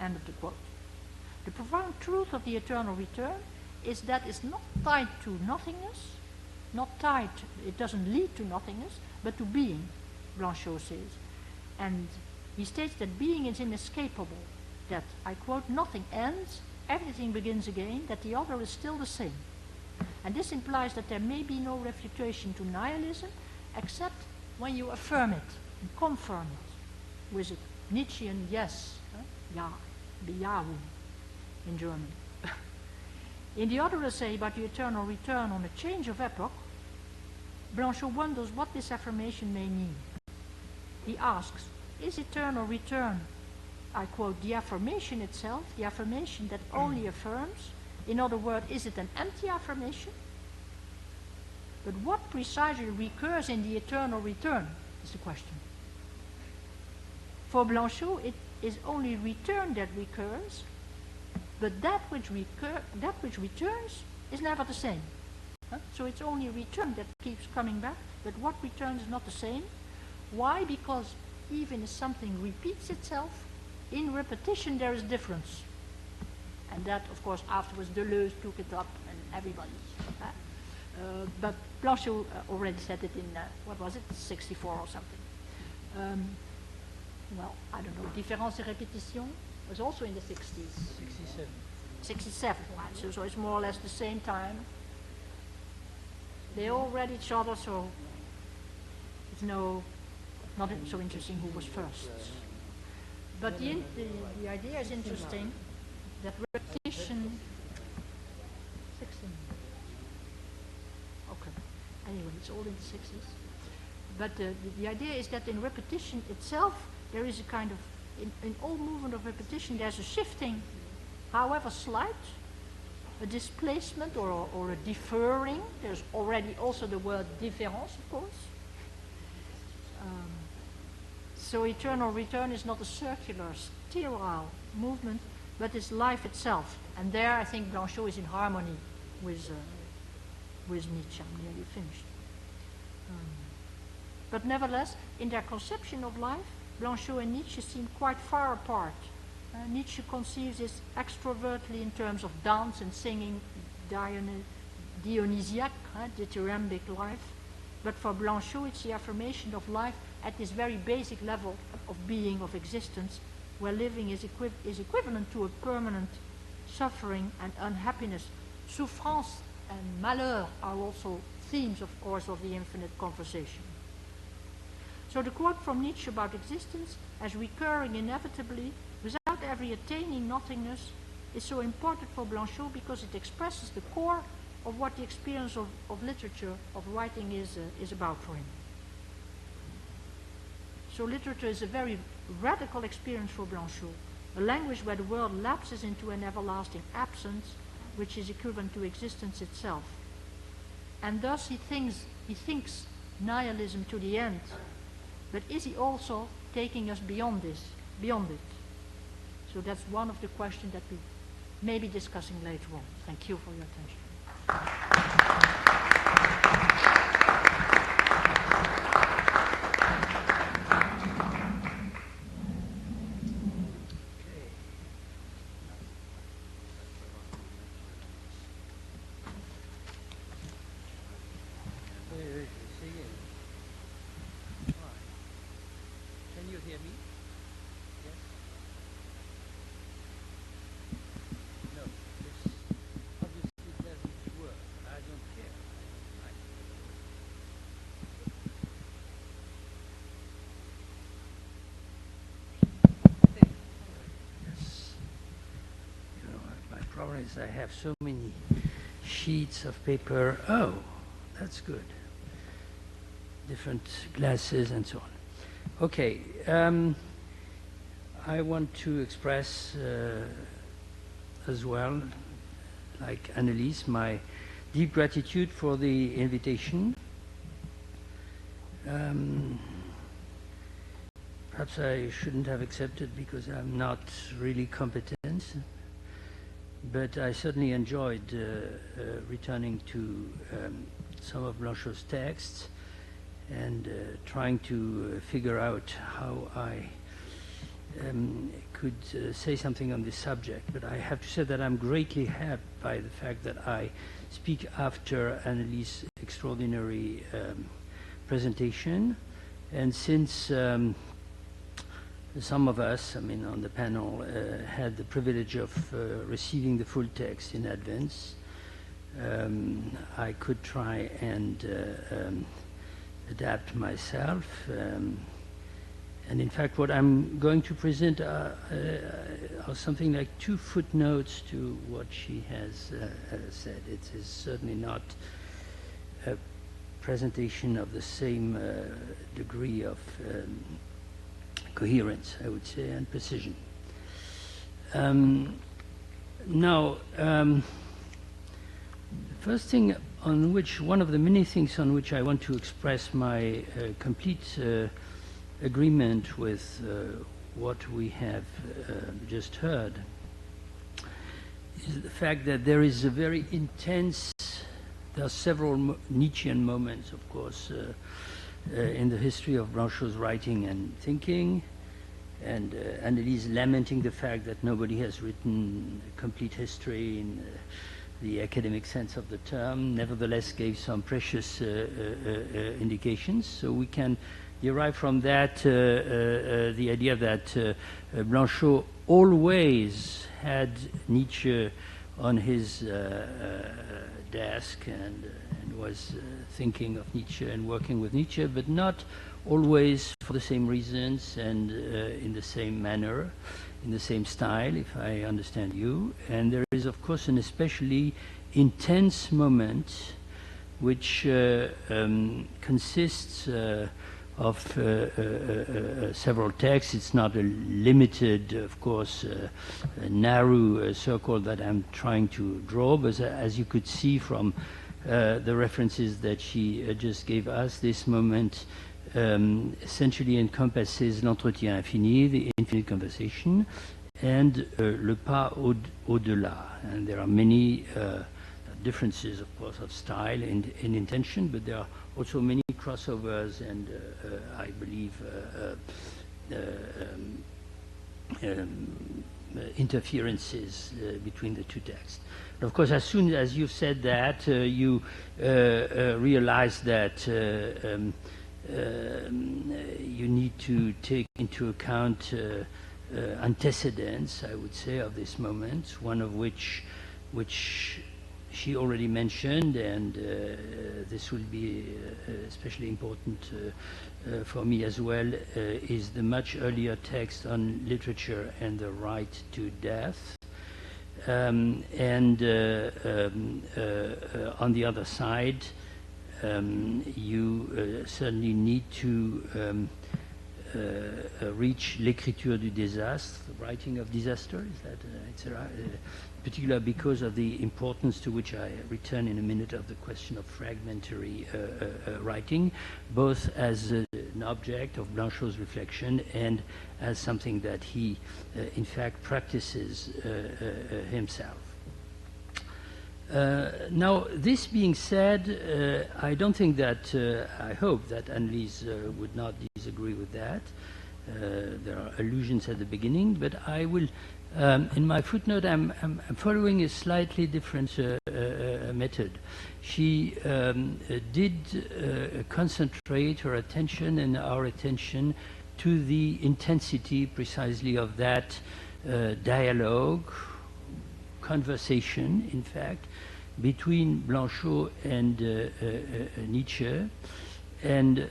[SPEAKER 2] End of the quote. The profound truth of the eternal return is that it's not tied to nothingness, it doesn't lead to nothingness, but to being, Blanchot says. And he states that being is inescapable, that, I quote, "nothing ends, everything begins again, that the other is still the same." And this implies that there may be no refutation to nihilism except when you affirm it and confirm it with a Nietzschean yes, ja, Bejahung in German. In the other essay about the eternal return on a change of epoch, Blanchot wonders what this affirmation may mean. He asks, is eternal return, I quote, the affirmation itself, the affirmation that only affirms? In other words, is it an empty affirmation? But what precisely recurs in the eternal return is the question. For Blanchot, it is only return that recurs, but that which returns is never the same. So it's only return that keeps coming back, but what returns is not the same. Why? Because even if something repeats itself, in repetition there is difference. And that, of course, afterwards Deleuze took it up and everybody. But Blanchot already said it in, what was it, 64 or something. Well, I don't know, Différence et Répétition was also in the 60s.
[SPEAKER 3] 67.
[SPEAKER 2] 67, right, so it's more or less the same time. They all read each other, so it's not so interesting who was first. But the idea is interesting, that repetition, 16. Okay, anyway, it's all in the 60s. But the idea is that in repetition itself, there is a kind of, in all movement of repetition, there's a shifting, however slight, a displacement or a deferring. There's already also the word différence, of course. So eternal return is not a circular, sterile movement, but it's life itself. And there I think Blanchot is in harmony with Nietzsche. I'm nearly finished. But nevertheless, in their conception of life, Blanchot and Nietzsche seem quite far apart. Nietzsche conceives this extrovertly in terms of dance and singing, Dionysiac, dithyrambic life. But for Blanchot, it's the affirmation of life at this very basic level of being, of existence, where living is equivalent to a permanent suffering and unhappiness. Souffrance and malheur are also themes, of course, of the infinite conversation. So the quote from Nietzsche about existence as recurring inevitably without ever attaining nothingness is so important for Blanchot because it expresses the core of what the experience of literature, of writing is about for him. So literature is a very radical experience for Blanchot, a language where the world lapses into an everlasting absence, which is equivalent to existence itself. And thus he thinks nihilism to the end, but is he also taking us beyond it? So that's one of the questions that we may be discussing later on. Thank you for your attention.
[SPEAKER 3] Can you hear me? Yes? No, this obviously doesn't work. I don't is I have so many sheets of paper. Oh, that's good. Different glasses and so on. Okay, I want to express as well, like Annelies, my deep gratitude for the invitation. Perhaps I shouldn't have accepted because I'm not really competent, but I certainly enjoyed returning to some of Blanchot's texts and trying to figure out how I could say something on this subject. But I have to say that I'm greatly helped by the fact that I speak after Annelies' extraordinary presentation, and since some of us, I mean, on the panel, had the privilege of receiving the full text in advance, I could try and adapt myself. And in fact, what I'm going to present are something like 2 footnotes to what she has said. It is certainly not a presentation of the same degree of coherence, I would say, and precision. Now, the first thing on which, one of the many things on which I want to express my complete agreement with what we have just heard is the fact that there is a very intense, there are several Nietzschean moments, of course, in the history of Blanchot's writing and thinking, and Annelies lamenting the fact that nobody has written a complete history in the academic sense of the term, nevertheless gave some precious indications. So we can derive from that the idea that Blanchot always had Nietzsche on his desk and was thinking of Nietzsche and working with Nietzsche, but not always for the same reasons and in the same manner, in the same style, if I understand you. And there is, of course, an especially intense moment which consists of several texts. It's not a limited, of course, narrow circle that I'm trying to draw, but as you could see from the references that she just gave us, this moment essentially encompasses l'entretien infini, the infinite conversation, and le pas au-delà. And there are many differences, of course, of style and intention, but there are also many crossovers and I believe interferences between the 2 texts. Of course, as soon as you said that, you realize that you need to take into account antecedents, I would say, of this moment, one of which she already mentioned, and this will be especially important for me as well, is the much earlier text on literature and the right to death. And on the other side, you certainly need to reach l'écriture du désastre, the writing of disaster, is that etc. Particularly because of the importance to which I return in a minute of the question of fragmentary writing, both as an object of Blanchot's reflection and as something that he, in fact, practices himself. Now, this being said, I don't think that, I hope that Annelies would not disagree with that. There are allusions at the beginning, but I will, in my footnote, I'm following a slightly different method. She did concentrate her attention and our attention to the intensity precisely of that dialogue, conversation, in fact, between Blanchot and Nietzsche, and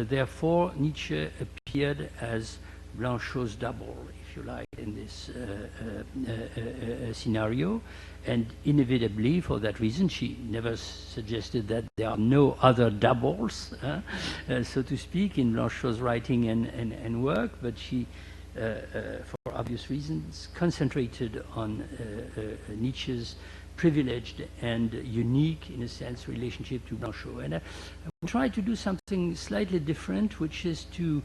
[SPEAKER 3] therefore Nietzsche appeared as Blanchot's double, if if you like, in this scenario. And inevitably, for that reason, she never suggested that there are no other doubles, so to speak, in Blanchot's writing and work, but she, for obvious reasons, concentrated on Nietzsche's privileged and unique, in a sense, relationship to Blanchot. And I try to do something slightly different, which is to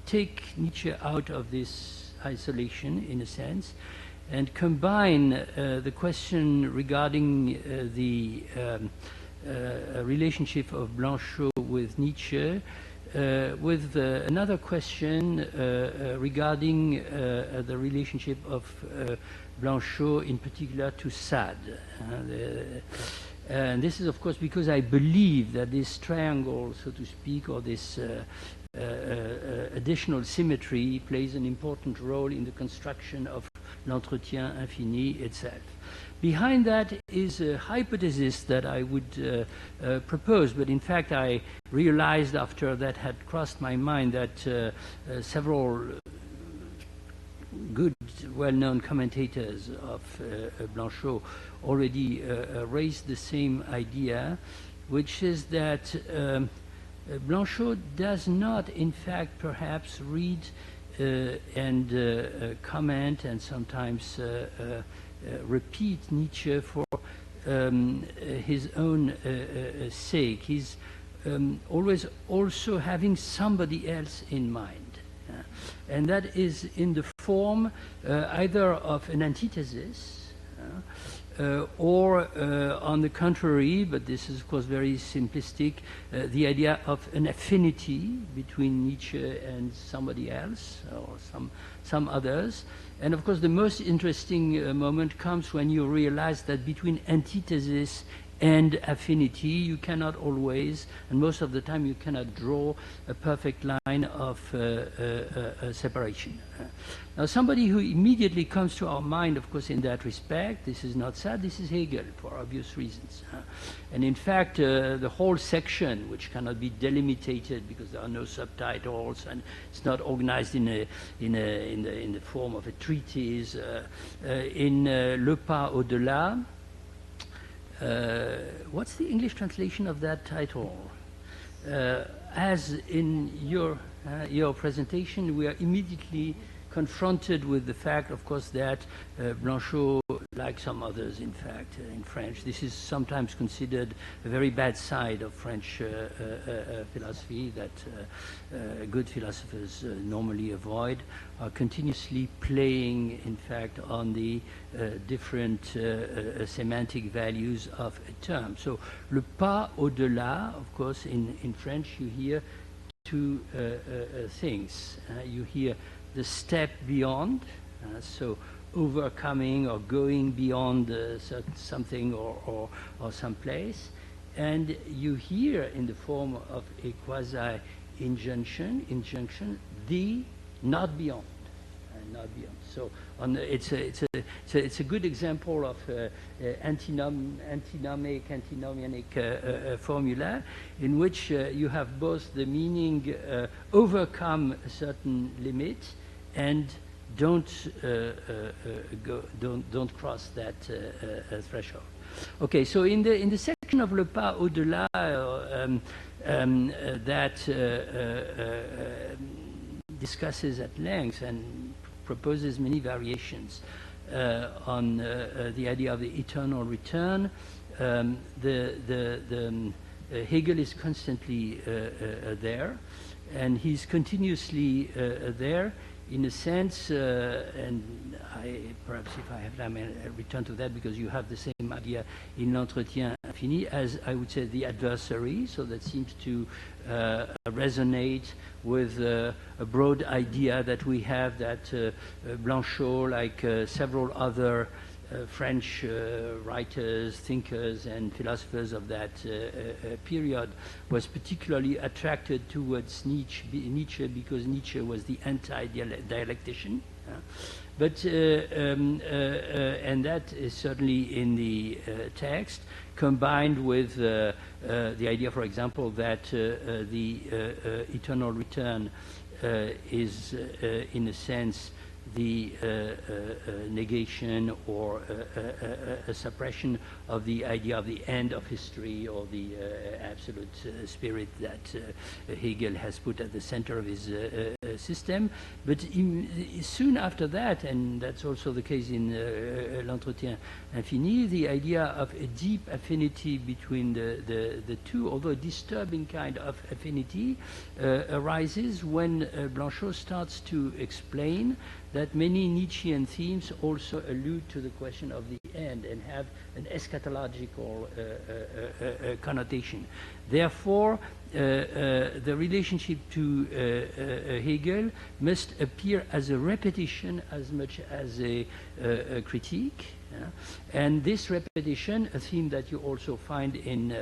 [SPEAKER 3] take Nietzsche out of this isolation, in a sense, and combine the question regarding the relationship of Blanchot with Nietzsche with another question regarding the relationship of Blanchot in particular to Sade. And this is, of course, because I believe that this triangle, so to speak, or this additional symmetry plays an important role in the construction of l'entretien infini itself. Behind that is a hypothesis that I would propose, but in fact I realized after that had crossed my mind that several good, well-known commentators of Blanchot already raised the same idea, which is that Blanchot does not, in fact, perhaps read and comment and sometimes repeat Nietzsche for his own sake. He's always also having somebody else in mind. And that is in the form either of an antithesis or on the contrary, but this is of course very simplistic, the idea of an affinity between Nietzsche and somebody else or some others. And of course the most interesting moment comes when you realize that between antithesis and affinity you cannot always, and most of the time you cannot draw a perfect line of separation. Now somebody who immediately comes to our mind, of course, in that respect, this is not Sade, this is Hegel, for obvious reasons. And in fact the whole section, which cannot be delimitated because there are no subtitles and it's not organized in the form of a treatise, in Le Pas au-delà. What's the English translation of that title? As in your presentation, we are immediately confronted with the fact, of course, that Blanchot, like some others, in fact, in French, this is sometimes considered a very bad side of French philosophy that good philosophers normally avoid, are continuously playing, in fact, on the different semantic values of a term. So, le pas au-delà, of course, in French, you hear two things. You hear the step beyond, so overcoming or going beyond something or some place, and you hear in the form of a quasi-injunction, the not beyond, not beyond. So it's a good example of antinomic formula in which you have both the meaning overcome a certain limit and don't cross that threshold. Okay, so in the section of Le Pas au-delà that discusses at length and proposes many variations on the idea of the eternal return, Hegel is constantly there, and he's continuously there. In a sense, and perhaps if I have time, I'll return to that because you have the same idea in l'entretien infini as, I would say, the adversary, so that seems to resonate with a broad idea that we have that Blanchot, like several other French writers, thinkers, and philosophers of that period, was particularly attracted towards Nietzsche because Nietzsche was the anti-dialectician. But and that is certainly in the text, combined with the idea, for example, that the eternal return is in a sense the negation or a suppression of the idea of the end of history or the absolute spirit that Hegel has put at the center of his system. But soon after that, and that's also the case in L'Entretien Infini, the idea of a deep affinity between the two, although a disturbing kind of affinity, arises when Blanchot starts to explain that many Nietzschean themes also allude to the question of the end and have an eschatological connotation. Therefore, the relationship to Hegel must appear as a repetition as much as a critique. And this repetition, a theme that you also find in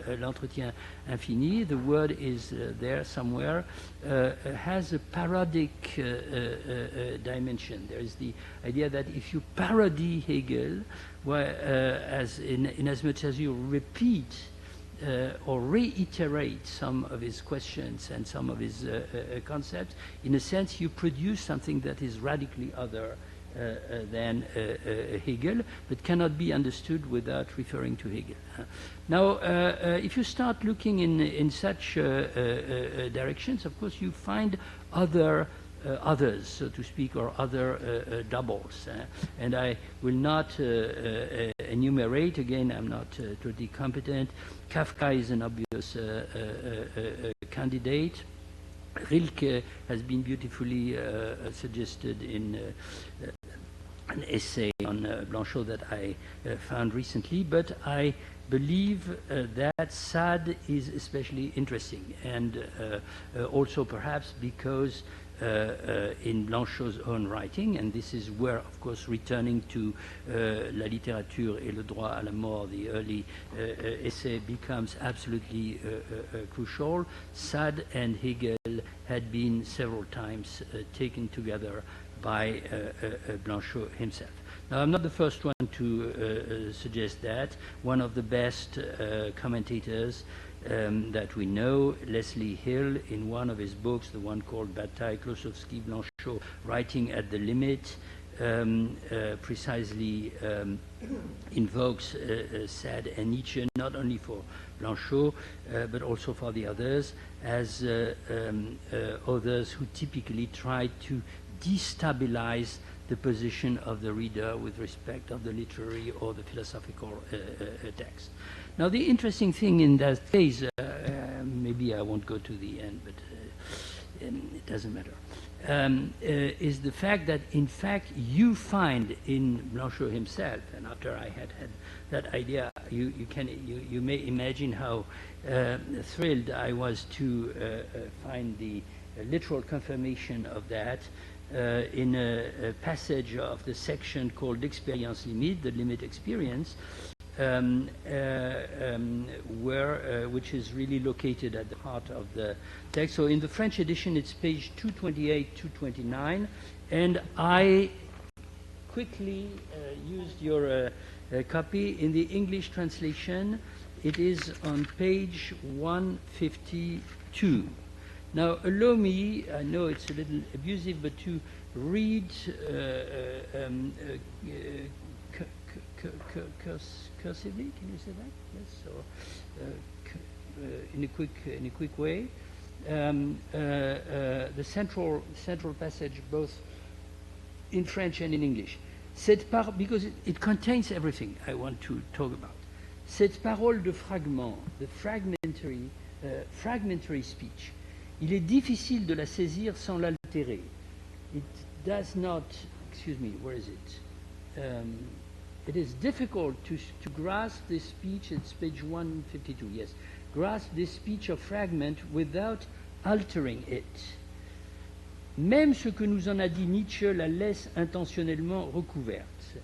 [SPEAKER 3] L'Entretien Infini, the word is there somewhere, has a parodic dimension. There is the idea that if you parody Hegel, in as much as you repeat or reiterate some of his questions and some of his concepts, in a sense you produce something that is radically other than Hegel, but cannot be understood without referring to Hegel. Now, if you start looking in such directions, of course you find others, so to speak, or other doubles. And I will not enumerate, again, I'm not totally competent. Kafka is an obvious candidate. Rilke has been beautifully suggested in an essay on Blanchot that I found recently, but I believe that Sade is especially interesting, and also perhaps because in Blanchot's own writing, and this is where, of course, returning to La littérature et le droit à la mort, the early essay, becomes absolutely crucial. Sade and Hegel had been several times taken together by Blanchot himself. Now, I'm not the first one to suggest that. One of the best commentators that we know, Leslie Hill, in one of his books, the one called Bataille, Klossowski, Blanchot, Writing at the Limit, precisely invokes Sade and Nietzsche, not only for Blanchot, but also for the others, as authors who typically try to destabilize the position of the reader with respect of the literary or the philosophical text. Now, the interesting thing in that case, maybe I won't go to the end, but it doesn't matter, is the fact that, in fact, you find in Blanchot himself, and after I had that idea, you may imagine how thrilled I was to find the literal confirmation of that in a passage of the section called L'Expérience Limite, the limit experience, which is really located at the heart of the text. So in the French edition, it's page 228, 229, and I quickly used your copy. In the English translation, it is on page 152. Now, allow me, I know it's a little abusive, but to read cursively, can you say that? Yes, or in a quick way. The central passage, both in French and in English. Because it contains everything I want to talk about. Cette parole de fragment, the fragmentary speech, il est difficile de la saisir sans l'altérer. It does not, excuse me, where is it? It is difficult to grasp this speech, it's page 152, yes. Grasp this speech of fragment without altering it. Même ce que nous en a dit Nietzsche la laisse intentionnellement recouverte.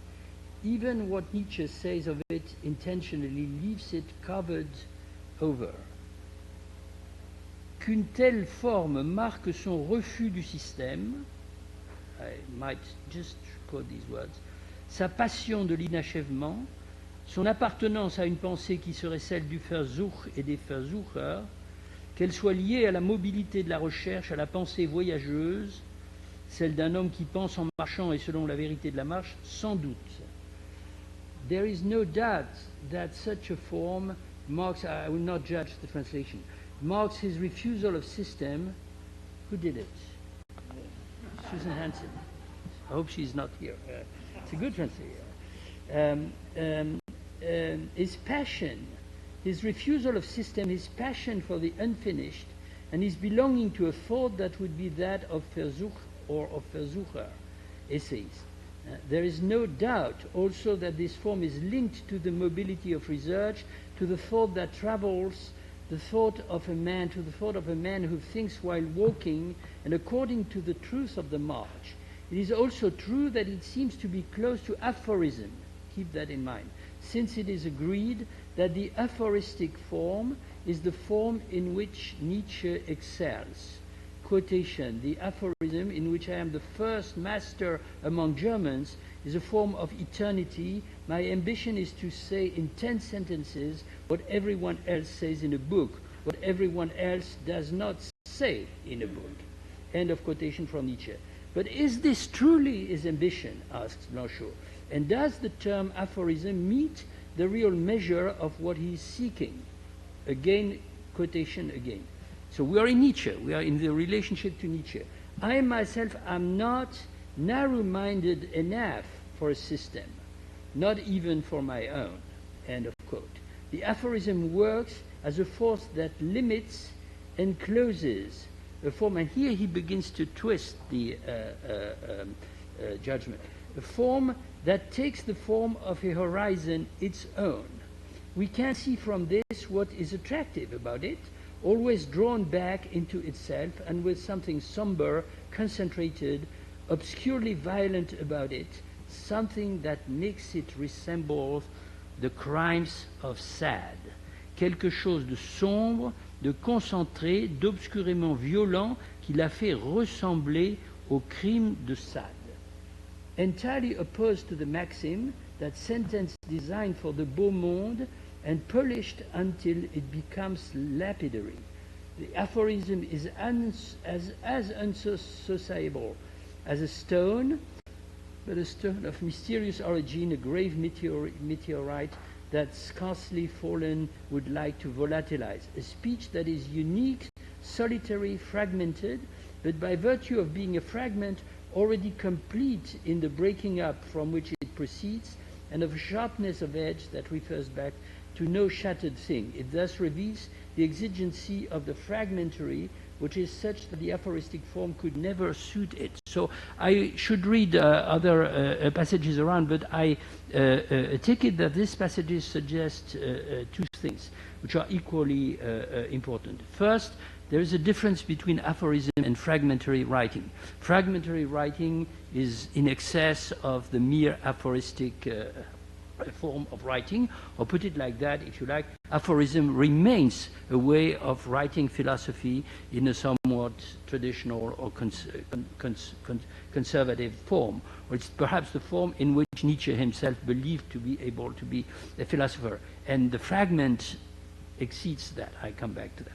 [SPEAKER 3] Even what Nietzsche says of it intentionally leaves it covered over. Qu'une telle forme marque son refus du système, I might just quote these words, sa passion de l'inachèvement, son appartenance à une pensée qui serait celle du Versuch et des Versuchers, qu'elle soit liée à la mobilité de la recherche, à la pensée voyageuse, celle d'un homme qui pense en marchant et selon la vérité de la marche, sans doute. There is no doubt that such a form marks, I will not judge the translation, marks his refusal of system. Who did it? Susan Hansen. I hope she's not here. It's a good translation. His passion, his refusal of system, his passion for the unfinished, and his belonging to a thought that would be that of Versuch or of Versucher essays. There is no doubt also that this form is linked to the mobility of research, to the thought that travels, the thought of a man, to the thought of a man who thinks while walking, and according to the truth of the march. It is also true that it seems to be close to aphorism. Keep that in mind, since it is agreed that the aphoristic form is the form in which Nietzsche excels. Quotation, the aphorism in which I am the first master among Germans is a form of eternity. My ambition is to say in 10 sentences what everyone else says in a book, what everyone else does not say in a book. End of quotation from Nietzsche. But is this truly his ambition, asks Blanchot, and does the term aphorism meet the real measure of what he is seeking? Again, quotation again. So we are in Nietzsche, we are in the relationship to Nietzsche. I myself am not narrow-minded enough for a system, not even for my own, end of quote. The aphorism works as a force that limits and closes a form, and here he begins to twist the judgment, a form that takes the form of a horizon its own. We can see from this what is attractive about it, always drawn back into itself and with something somber, concentrated, obscurely violent about it, something that makes it resemble the crimes of Sade. Quelque chose de sombre, de concentré, d'obscurément violent qui l'a fait ressembler au crime de Sade. Entirely opposed to the maxim, that sentence designed for the beau monde and polished until it becomes lapidary. The aphorism is as unsociable as a stone, but a stone of mysterious origin, a grave meteorite that scarcely fallen would like to volatilize. A speech that is unique, solitary, fragmented, but by virtue of being a fragment already complete in the breaking up from which it proceeds, and of a sharpness of edge that refers back to no shattered thing. It thus reveals the exigency of the fragmentary, which is such that the aphoristic form could never suit it. So I should read other passages around, but I take it that these passages suggest two things, which are equally important. First, there is a difference between aphorism and fragmentary writing. Fragmentary writing is in excess of the mere aphoristic form of writing, or put it like that, if you like, aphorism remains a way of writing philosophy in a somewhat traditional or conservative form, or it's perhaps the form in which Nietzsche himself believed to be able to be a philosopher. And the fragment exceeds that. I come back to that.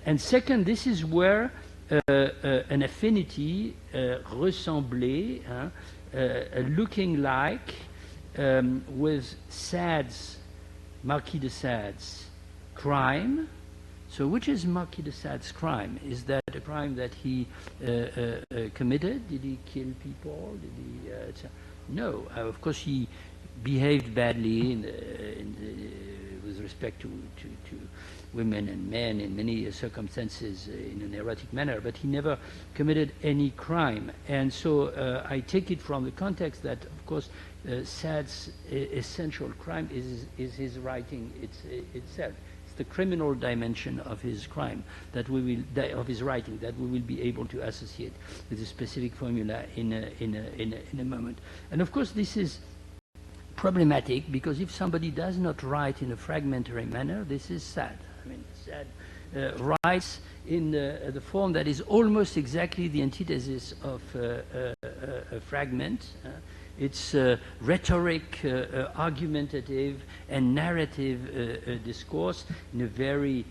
[SPEAKER 3] And second, this is where an affinity, ressembler, looking like, with Sade's, Marquis de Sade's crime. So which is Marquis de Sade's crime? Is that a crime that he committed? Did he kill people? Did he? No. Of course, he behaved badly with respect to women and men in many circumstances in an erotic manner, but he never committed any crime. And so I take it from the context that, of course, Sade's essential crime is his writing itself. It's the criminal dimension of his crime that we will, of his writing, that we will be able to associate with a specific formula in a moment. And of course, this is problematic because if somebody does not write in a fragmentary manner, this is Sade. I mean, Sade writes in the form that is almost exactly the antithesis of a fragment. It's rhetoric, argumentative, and narrative discourse in a very,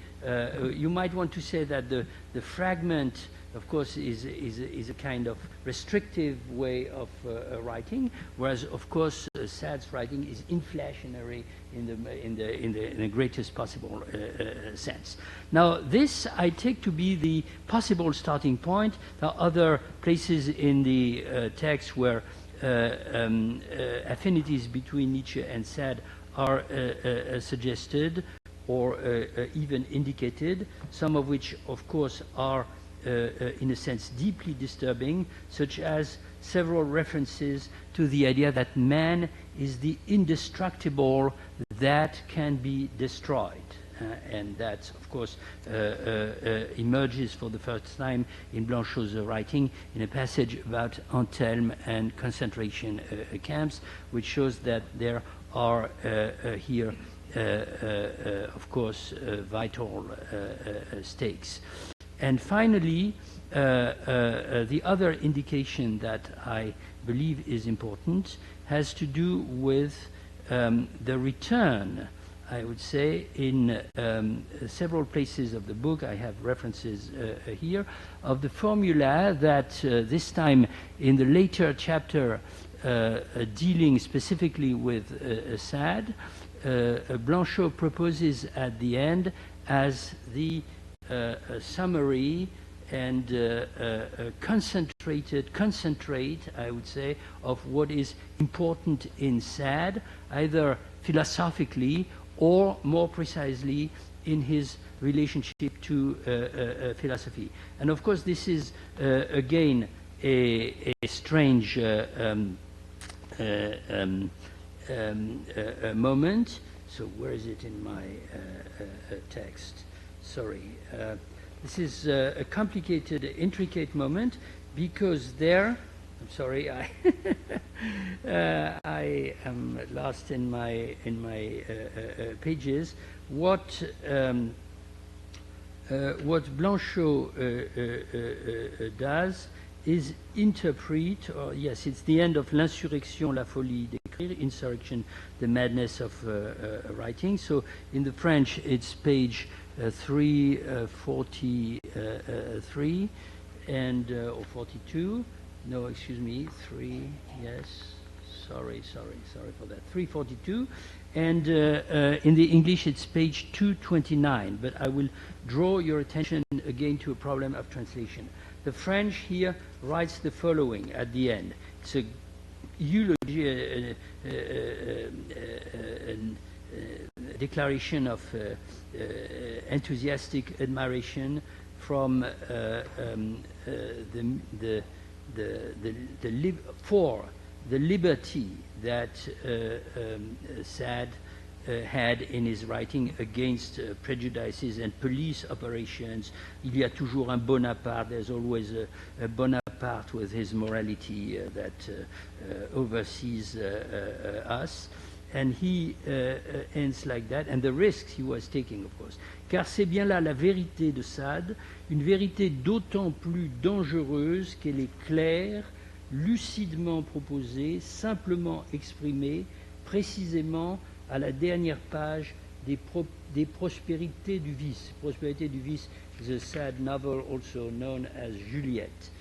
[SPEAKER 3] you might want to say that the fragment, of course, is a kind of restrictive way of writing, whereas, of course, Sade's writing is inflationary in the greatest possible sense. Now, this I take to be the possible starting point. There are other places in the text where affinities between Nietzsche and Sade are suggested or even indicated, some of which, of course, are in a sense deeply disturbing, such as several references to the idea that man is the indestructible that can be destroyed. And that, of course, emerges for the first time in Blanchot's writing in a passage about Antelme and concentration camps, which shows that there are here, of course, vital stakes. And finally, the other indication that I believe is important has to do with the return, I would say, in several places of the book, I have references here, of the formula that this time in the later chapter dealing specifically with Sade, Blanchot proposes at the end as the summary and concentrate, I would say, of what is important in Sade, either philosophically or more precisely in his relationship to philosophy. And of course, this is again a strange moment. So where is it in my text? Sorry. This is a complicated, intricate moment because there, I'm sorry, I I am lost in my pages. What Blanchot does is interpret, or yes, it's the end of L'insurrection, la folie d'écrire, insurrection, the madness of writing. So in the French, it's page 343 and or 42. No, excuse me, 3. Yes, sorry for that. 342, and in the English, it's page 229. But I will draw your attention again to a problem of translation. The French here writes the following at the end. It's a eulogy, declaration of enthusiastic admiration from for the liberty that Sade had in his writing against prejudices and police operations. Il y a toujours un Bonaparte. There's always a Bonaparte with his morality that oversees us. And he ends like that, and the risks he was taking, of course. Car c'est bien là la vérité de Sade, une vérité d'autant plus dangereuse qu'elle est claire, lucidement proposée, simplement exprimée, précisément à la dernière page des prospérités du vice. Prospérité du vice is a Sade novel also known as Juliette,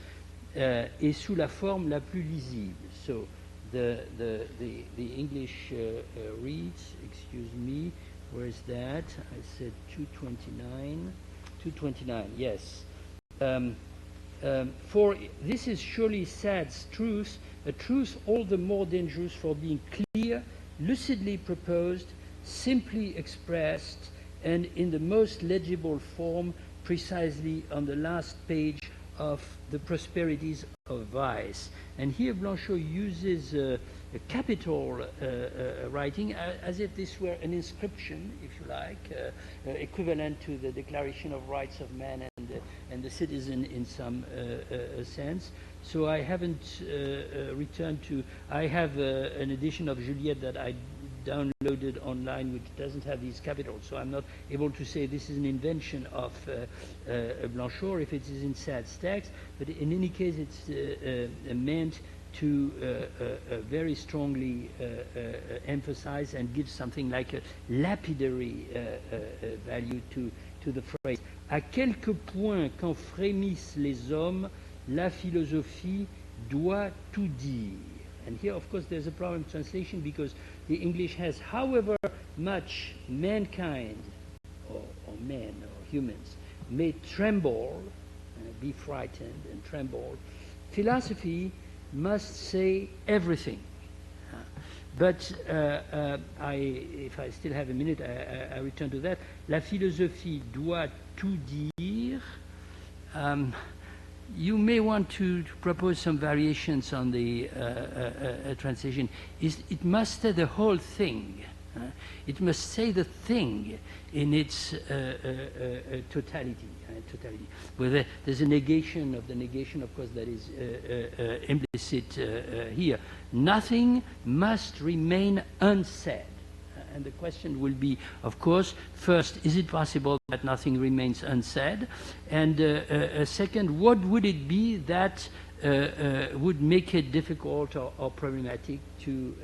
[SPEAKER 3] et sous la forme la plus lisible. So, the English reads, excuse me, where is that? I said 229. 229, yes. For this is surely Sade's truth, a truth all the more dangerous for being clear, lucidly proposed, simply expressed, and in the most legible form, precisely on the last page of the prosperities of vice. And here Blanchot uses a capital writing as if this were an inscription, if you like, equivalent to the Declaration of Rights of Man and the citizen in some sense. So I haven't returned to, I have an edition of Juliette that I downloaded online which doesn't have these capitals, so I'm not able to say this is an invention of Blanchot, if it is in Sade's text, but in any case it's meant to very strongly emphasize and give something like a lapidary value to the phrase. À quelque point qu'en frémissent les hommes, la philosophie doit tout dire. And here, of course, there's a problem in translation because the English has, however much mankind, or men, or humans, may tremble, be frightened and tremble, philosophy must say everything. But if I still have a minute, I return to that. La philosophie doit tout dire. You may want to propose some variations on the translation. It must say the whole thing. It must say the thing in its totality. Where there's a negation of the negation, of course, that is implicit here. Nothing must remain unsaid. And the question will be, of course, first, is it possible that nothing remains unsaid? And second, what would it be that would make it difficult or problematic to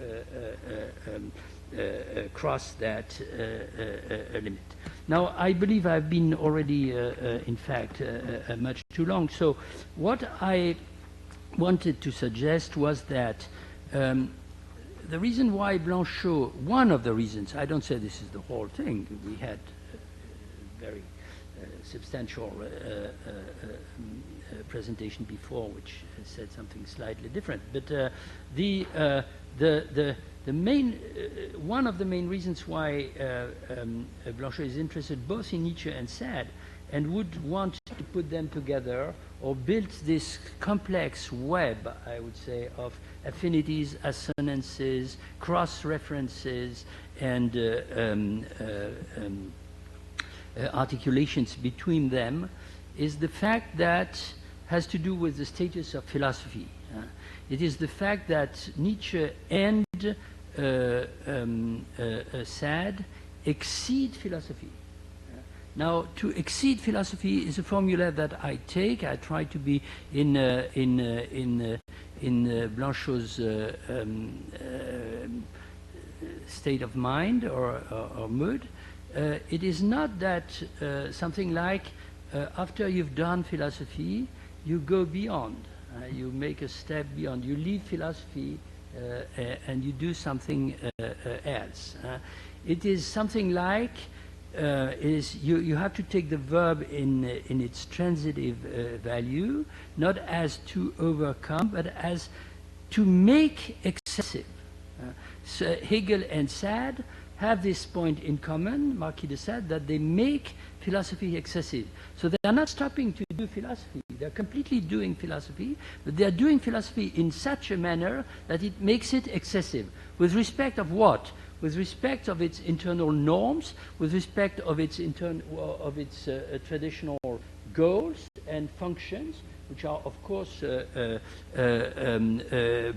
[SPEAKER 3] cross that limit? Now, I believe I've been already, in fact, much too long. So what I wanted to suggest was that the reason why Blanchot, one of the reasons, I don't say this is the whole thing, we had very substantial presentation before which said something slightly different, but the main, one of the main reasons why Blanchot is interested both in Nietzsche and Sade and would want to put them together or build this complex web, I would say, of affinities, assonances, cross-references, and articulations between them, is the fact that has to do with the status of philosophy. It is the fact that Nietzsche and Sade exceed philosophy. Now, to exceed philosophy is a formula that I take. I try to be in Blanchot's state of mind or mood. It is not that something like after you've done philosophy, you go beyond. You make a step beyond. You leave philosophy and you do something else. It is something like you have to take the verb in its transitive value, not as to overcome, but as to make excessive. So Hegel and Sade have this point in common, Marquis de Sade, that they make philosophy excessive. So they are not stopping to do philosophy. They're completely doing philosophy, but they're doing philosophy in such a manner that it makes it excessive. With respect of what? With respect of its internal norms, with respect of its traditional goals and functions, which are, of course,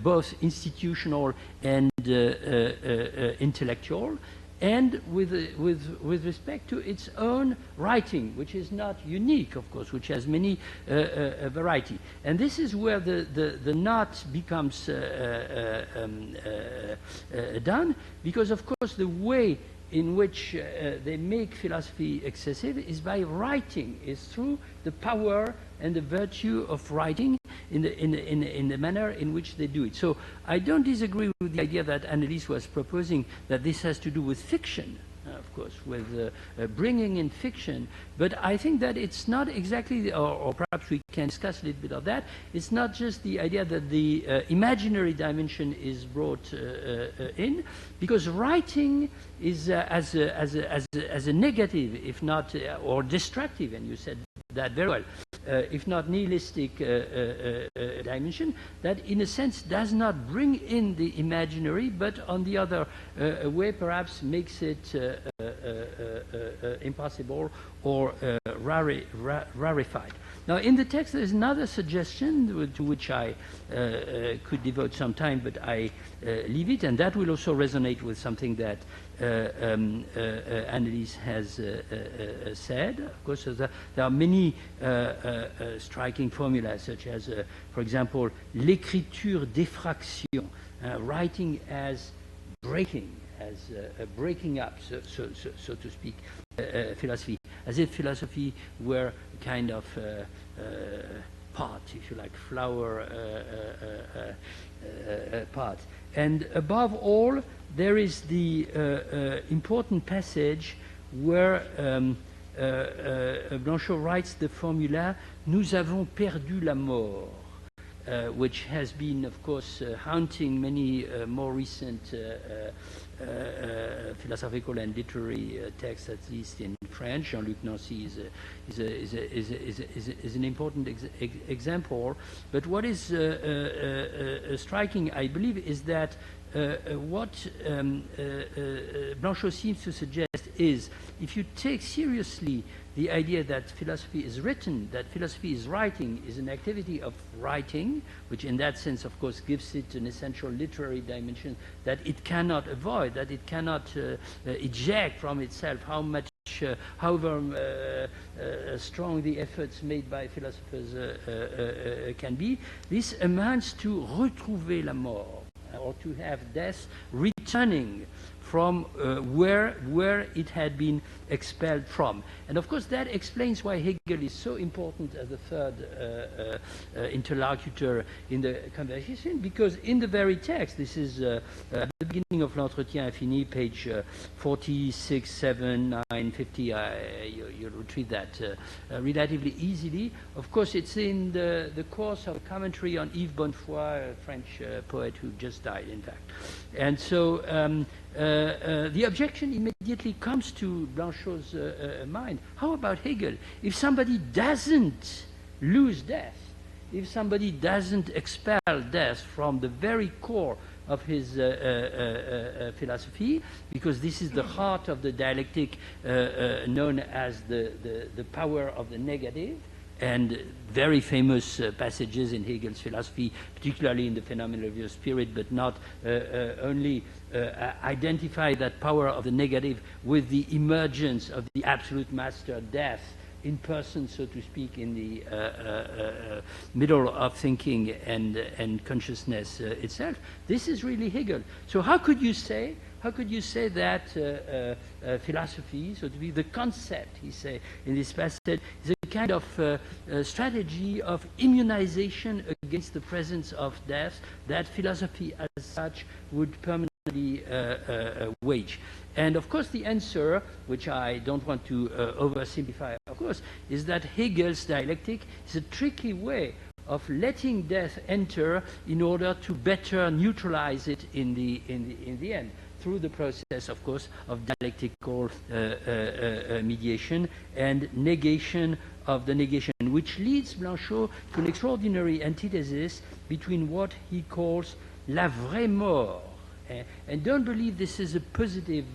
[SPEAKER 3] both institutional and intellectual, and with respect to its own writing, which is not unique, of course, which has many variety. And this is where the knot becomes done, because, of course, the way in which they make philosophy excessive is by writing, is through the power and the virtue of writing in the manner in which they do it. So I don't disagree with the idea that Annelies was proposing, that this has to do with fiction, of course, with bringing in fiction, but I think that it's not exactly, or perhaps we can discuss a little bit of that, it's not just the idea that the imaginary dimension is brought in, because writing is as a negative, if not, or destructive, and you said that very well, if not nihilistic dimension, that in a sense does not bring in the imaginary, but on the other way perhaps makes it impossible or rarefied. Now, in the text, there is another suggestion to which I could devote some time, but I leave it, and that will also resonate with something that Annelies has said. Of course, there are many striking formulas, such as, for example, l'écriture d'effraction, writing as breaking, as breaking up, so to speak, philosophy, as if philosophy were a kind of part, if you like, flower part. And above all, there is the important passage where Blanchot writes the formula "Nous avons perdu la mort," which has been, of course, haunting many more recent philosophical and literary texts, at least in French. Jean-Luc Nancy is an important example. But what is striking, I believe, is that what Blanchot seems to suggest is, if you take seriously the idea that philosophy is written, that philosophy is writing, is an activity of writing, which in that sense, of course, gives it an essential literary dimension that it cannot avoid, that it cannot eject from itself, however strong the efforts made by philosophers can be. This amounts to retrouver la mort, or to have death returning from where it had been expelled from. And of course that explains why Hegel is so important as the third interlocutor in the conversation, because in the very text, this is at the beginning of L'Entretien Infini, page 46, 7, 9, 50, you'll retrieve that relatively easily. Of course, it's in the course of a commentary on Yves Bonnefoy, a French poet who just died, in fact. And so the objection immediately comes to Blanchot's mind. How about Hegel? If somebody doesn't lose death, if somebody doesn't expel death from the very core of his philosophy, because this is the heart of the dialectic known as the power of the negative, and very famous passages in Hegel's philosophy, particularly in the Phenomenology of Spirit, but not only identify that power of the negative with the emergence of the absolute master, death, in person, so to speak, in the middle of thinking and consciousness itself. This is really Hegel. So how could you say that philosophy, so to be the concept, he say in this passage, is a kind of strategy of immunization against the presence of death that philosophy as such would permanently wage? And of course the answer, which I don't want to oversimplify, of course, is that Hegel's dialectic is a tricky way of letting death enter in order to better neutralize it in the end, through the process, of course, of dialectical mediation and negation of the negation, which leads Blanchot to an extraordinary antithesis between what he calls la vraie mort. And don't believe this is a positive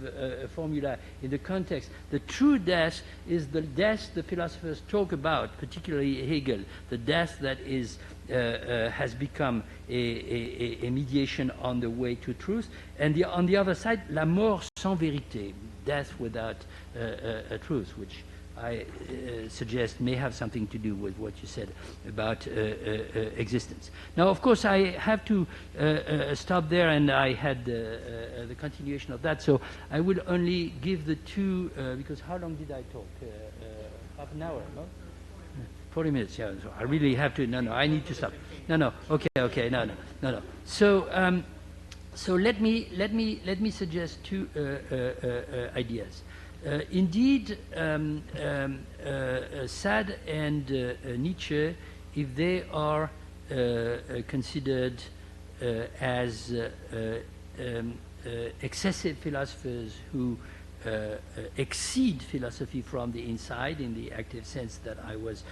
[SPEAKER 3] formula in the context. The true death is the death the philosophers talk about, particularly Hegel, the death that is has become a mediation on the way to truth. And on the other side, la mort sans vérité, death without truth, which I suggest may have something to do with what you said about existence. Now, of course, I have to stop there, and I had the continuation of that, so I will only give the two, because how long did I talk? Half an hour, no? 40 minutes, yeah. So I really have to, no, I need to stop. No, okay, no. So, so let me suggest two ideas. Indeed, Sade and Nietzsche, if they are considered as excessive philosophers who exceed philosophy from the inside in the active sense that I was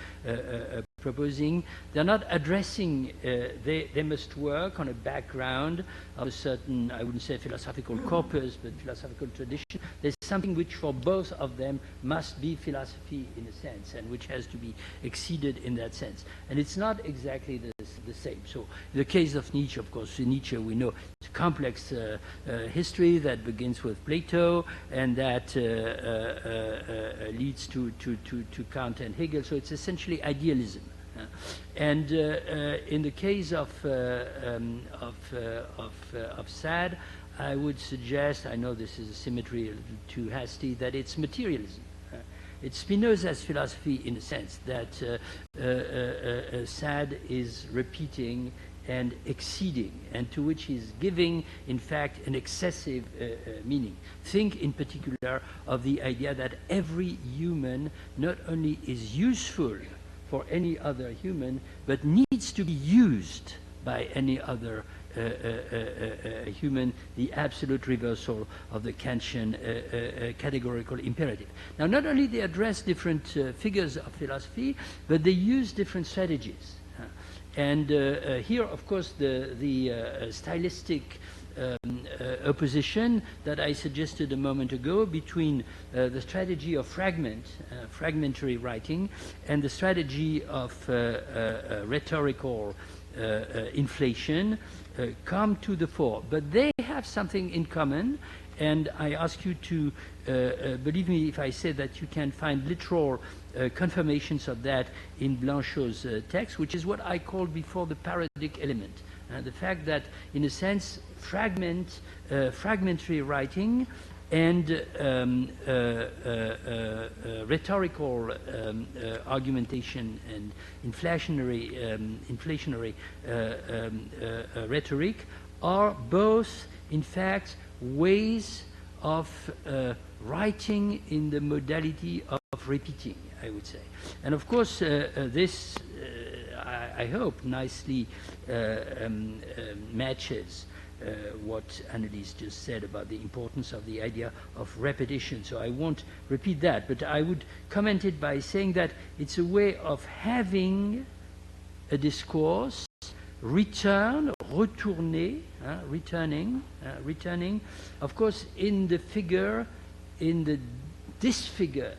[SPEAKER 3] proposing. They're not addressing, they must work on a background of a certain, I wouldn't say philosophical corpus, but philosophical tradition. There's something which for both of them must be philosophy in a sense, and which has to be exceeded in that sense. And it's not exactly the same. So in the case of Nietzsche, of course, in Nietzsche we know it's a complex history that begins with Plato and that leads to Kant and Hegel. So it's essentially idealism. And in the case of Sade, I would suggest, I know this is a symmetry a little too hasty, that it's materialism. It's Spinoza's philosophy in a sense that Sade is repeating and exceeding, and to which he's giving, in fact, an excessive meaning. Think in particular of the idea that every human not only is useful for any other human, but needs to be used by any other human, the absolute reversal of the Kantian categorical imperative. Now, not only they address different figures of philosophy, but they use different strategies. And here, of course, the stylistic opposition that I suggested a moment ago between the strategy of fragmentary writing, and the strategy of rhetorical inflation come to the fore. But they have something in common, and I ask you to believe me if I say that you can find literal confirmations of that in Blanchot's text, which is what I called before the parodic element. The fact that, in a sense, fragmentary writing and rhetorical argumentation and inflationary rhetoric are both, in fact, ways of writing in the modality of repeating, I would say. And of course, this, I hope, nicely matches what Annelies just said about the importance of the idea of repetition. So I won't repeat that, but I would comment it by saying that it's a way of having a discourse returning, of course, in the figure, in the disfigured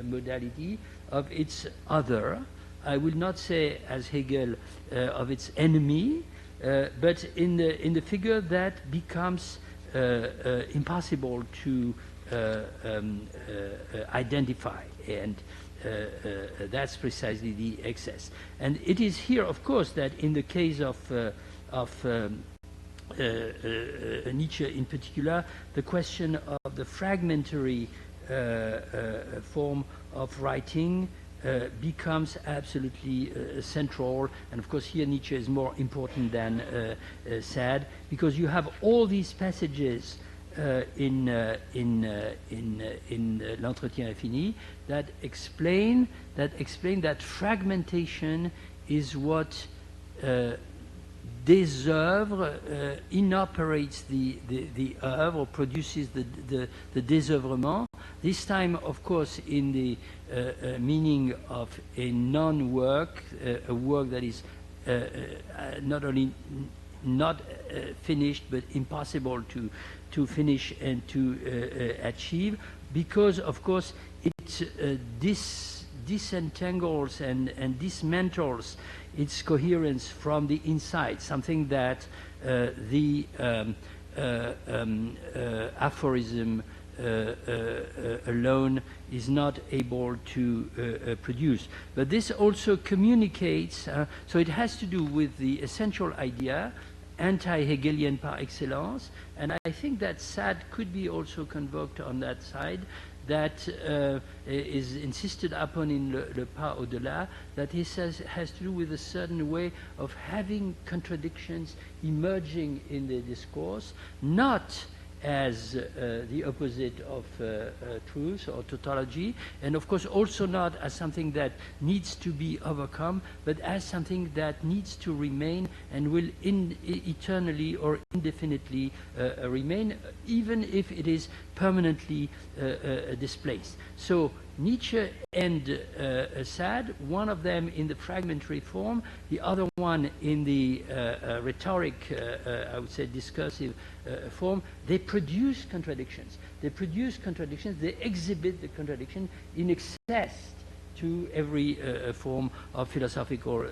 [SPEAKER 3] modality of its other. I will not say, as Hegel, of its enemy, but in the figure that becomes impossible to identify, and that's precisely the excess. And it is here, of course, that in the case of Nietzsche in particular, the question of the fragmentary form of writing becomes absolutely central. And of course here Nietzsche is more important than Sade, because you have all these passages in l'Entretien infini that explain that fragmentation is what des œuvres inoperates the œuvre, or produces the désœuvrement. This time, of course, in the meaning of a non-work, a work that is not only not finished, but impossible to finish and to achieve, because, of course, it disentangles and dismantles its coherence from the inside, something that the aphorism alone is not able to produce. But this also communicates, so it has to do with the essential idea, anti-Hegelian par excellence, and I think that Sade could be also convoked on that side, that is insisted upon in Le Pas au-delà, that he says has to do with a certain way of having contradictions emerging in the discourse, not as the opposite of truth or tautology, and of course also not as something that needs to be overcome, but as something that needs to remain and will eternally or indefinitely remain, even if it is permanently displaced. So Nietzsche and Sade, one of them in the fragmentary form, the other one in the rhetoric, I would say discursive form, they produce contradictions. They produce contradictions, they exhibit the contradiction in excess to every form of philosophical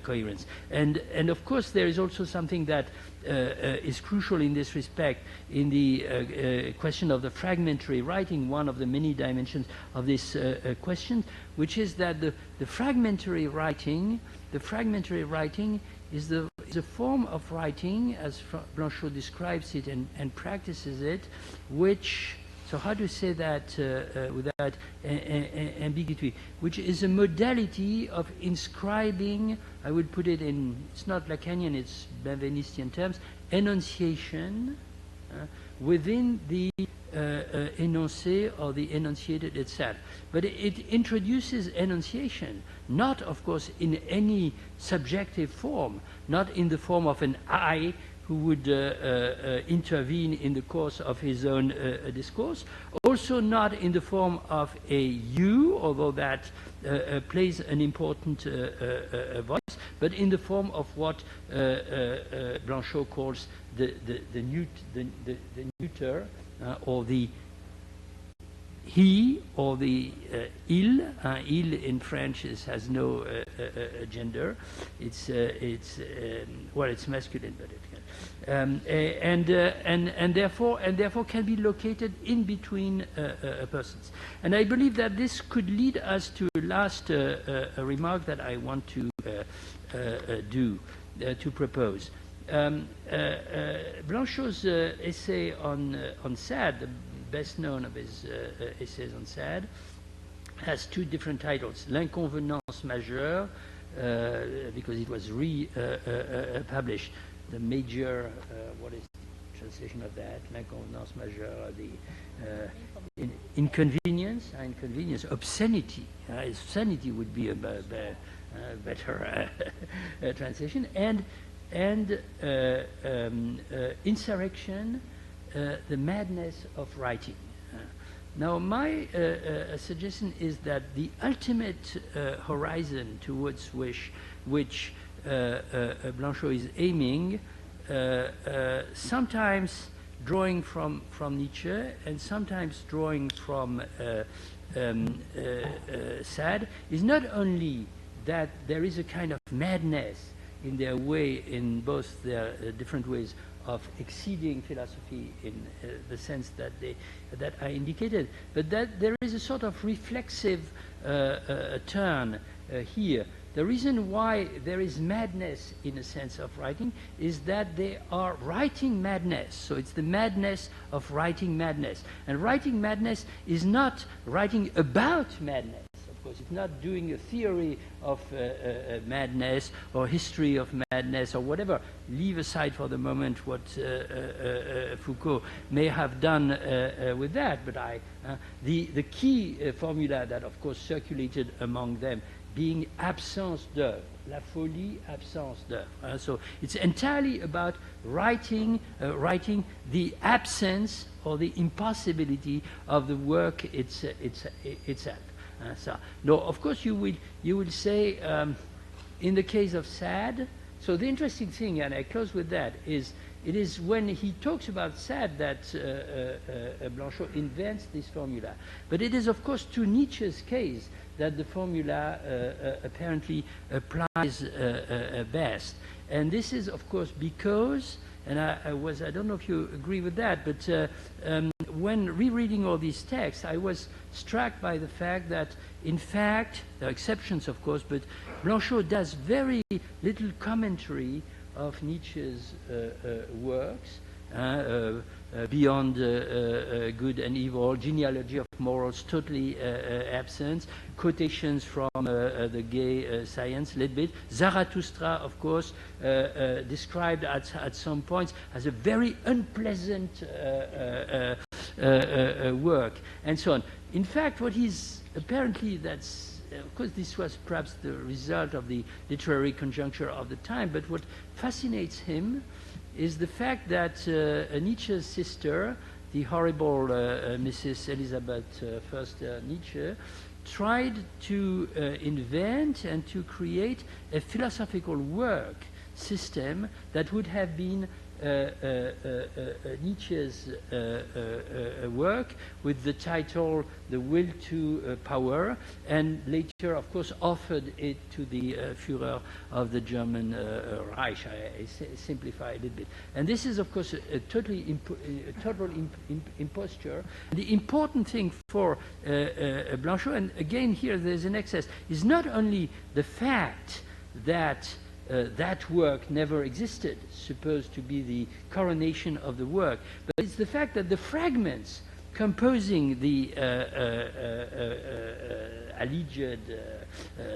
[SPEAKER 3] coherence. And of course there is also something that is crucial in this respect in the question of the fragmentary writing, one of the many dimensions of this question, which is that the fragmentary writing is a form of writing, as Blanchot describes it and practices it, which, so how to say that without ambiguity, which is a modality of inscribing, I would put it in, it's not Lacanian, it's Benvenistian terms, enunciation within the enoncé or the enunciated itself. But it introduces enunciation, not of course in any subjective form, not in the form of an I who would intervene in the course of his own discourse, also not in the form of a you, although that plays an important voice, but in the form of what Blanchot calls the neuter, or the he, or the il. Il in French has no gender. It's well, it's masculine, but it can, and therefore can be located in between persons. And I believe that this could lead us to a last remark that I want to propose. Blanchot's essay on Sade, the best known of his essays on Sade, has two different titles. L'inconvenance majeure, because it was republished. The major, what is the translation of that? L'inconvenance majeure, the inconvenience, obscenity. Obscenity would be a better translation. And insurrection, the madness of writing. Now my suggestion is that the ultimate horizon towards which Blanchot is aiming, sometimes drawing from Nietzsche and sometimes drawing from Sade, is not only that there is a kind of madness in their way, in both their different ways of exceeding philosophy in the sense that I indicated, but that there is a sort of reflexive turn here. The reason why there is madness in a sense of writing is that they are writing madness. So it's the madness of writing madness. And writing madness is not writing about madness. Of course, it's not doing a theory of madness or history of madness or whatever. Leave aside for the moment what Foucault may have done with that. But the key formula that, of course, circulated among them being absence d'œuvre, la folie, absence d'œuvre. So it's entirely about writing the absence or the impossibility of the work itself. So, no, of course you will say, in the case of Sade, so the interesting thing, and I close with that, is it is when he talks about Sade that Blanchot invents this formula. But it is, of course, to Nietzsche's case that the formula apparently applies best. And this is, of course, because, and I don't know if you agree with that, but when rereading all these texts, I was struck by the fact that, in fact, there are exceptions, of course, but Blanchot does very little commentary of Nietzsche's works. beyond good and evil, genealogy of morals totally absent, quotations from the gay science a little bit. Zarathustra, of course, described at some points as a very unpleasant work, and so on. In fact, what he's apparently, that's, of course, this was perhaps the result of the literary conjuncture of the time, but what fascinates him is the fact that Nietzsche's sister, the horrible Mrs. Elizabeth Förster Nietzsche, tried to invent and to create a philosophical work system that would have been Nietzsche's work with the title The Will to Power, and later, of course, offered it to the Führer of the German Reich. I simplify a little bit. And this is, of course, a total imposture. The important thing for Blanchot, and again here there's an excess, is not only the fact that that work never existed, supposed to be the coronation of the work, but it's the fact that the fragments composing the alleged,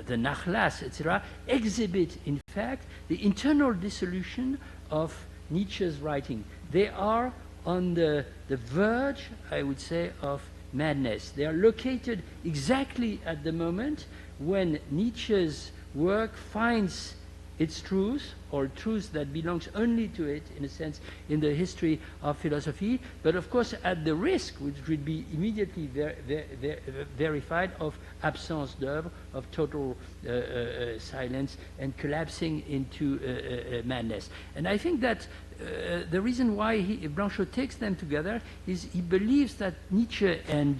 [SPEAKER 3] the Nachlass, etc., exhibit, in fact, the internal dissolution of Nietzsche's writing. They are on the verge, I would say, of madness. They are located exactly at the moment when Nietzsche's work finds its truth, or truth that belongs only to it, in a sense, in the history of philosophy, but of course at the risk, which would be immediately verified, of absence d'oeuvre, of total silence, and collapsing into madness. And I think that the reason why Blanchot takes them together is he believes that Nietzsche and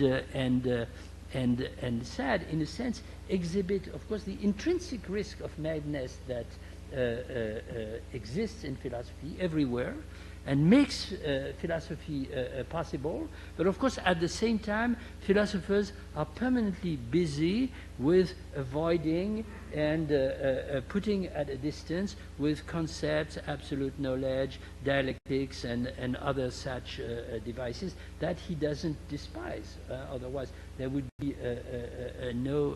[SPEAKER 3] Sade, in a sense, exhibit, of course, the intrinsic risk of madness that exists in philosophy everywhere, and makes philosophy possible. But of course, at the same time, philosophers are permanently busy with avoiding and putting at a distance with concepts, absolute knowledge, dialectics, and other such devices that he doesn't despise. Otherwise, there would be no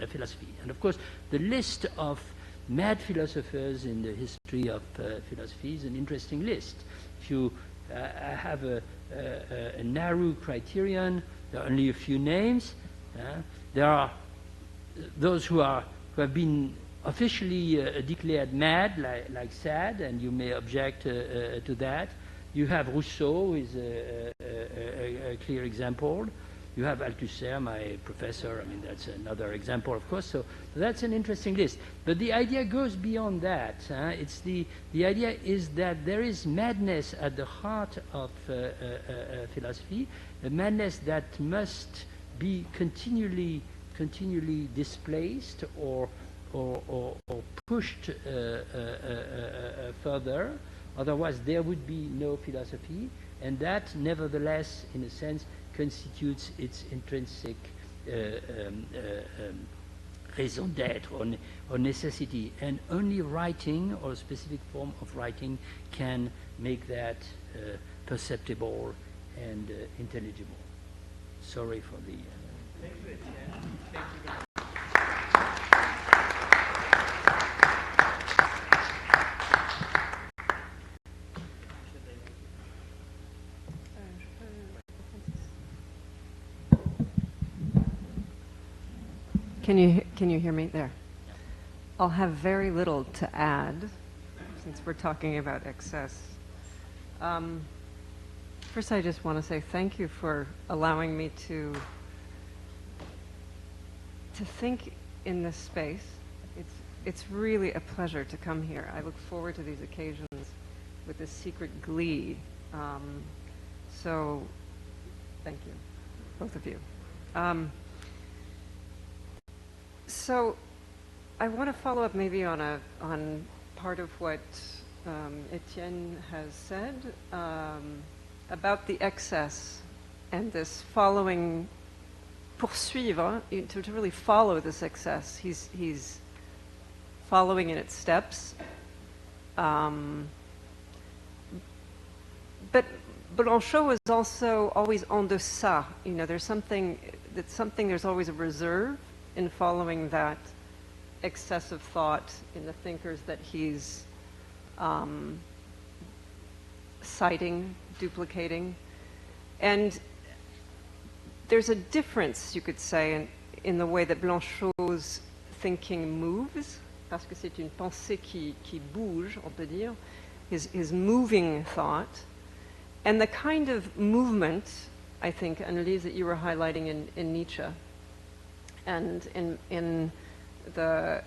[SPEAKER 3] philosophy. And of course, the list of mad philosophers in the history of philosophy is an interesting list. If you have a narrow criterion, there are only a few names. There are those who have been officially declared mad, like Sade, and you may object to that. You have Rousseau, who is a clear example. You have Althusser, my professor. I mean, that's another example, of course. So that's an interesting list. But the idea goes beyond that. It's the idea is that there is madness at the heart of philosophy, a madness that must be continually displaced or pushed further. Otherwise, there would be no philosophy, and that, nevertheless, in a sense, constitutes its intrinsic raison d'être or necessity, and only writing or a specific form of writing can make that perceptible and intelligible. Sorry for the...
[SPEAKER 1] Thank you, Etienne. Thank you very much.
[SPEAKER 4] Can you hear me there? I'll have very little to add since we're talking about excess. First, I just want to say thank you for allowing me to think in this space. It's really a pleasure to come here. I look forward to these occasions with this secret glee. So, thank you, both of you. So, I want to follow up maybe on part of what Etienne has said about the excess and this following, poursuivre, to really follow this excess. He's following in its steps. But Blanchot is also always en deçà. You know, there's always a reserve in following that excessive thought in the thinkers that he's citing, duplicating. And there's a difference, you could say, in the way that Blanchot's thinking moves, parce que c'est une pensée qui bouge, on peut dire, his moving thought, and the kind of movement, I think, Annelies, that you were highlighting in Nietzsche, and in the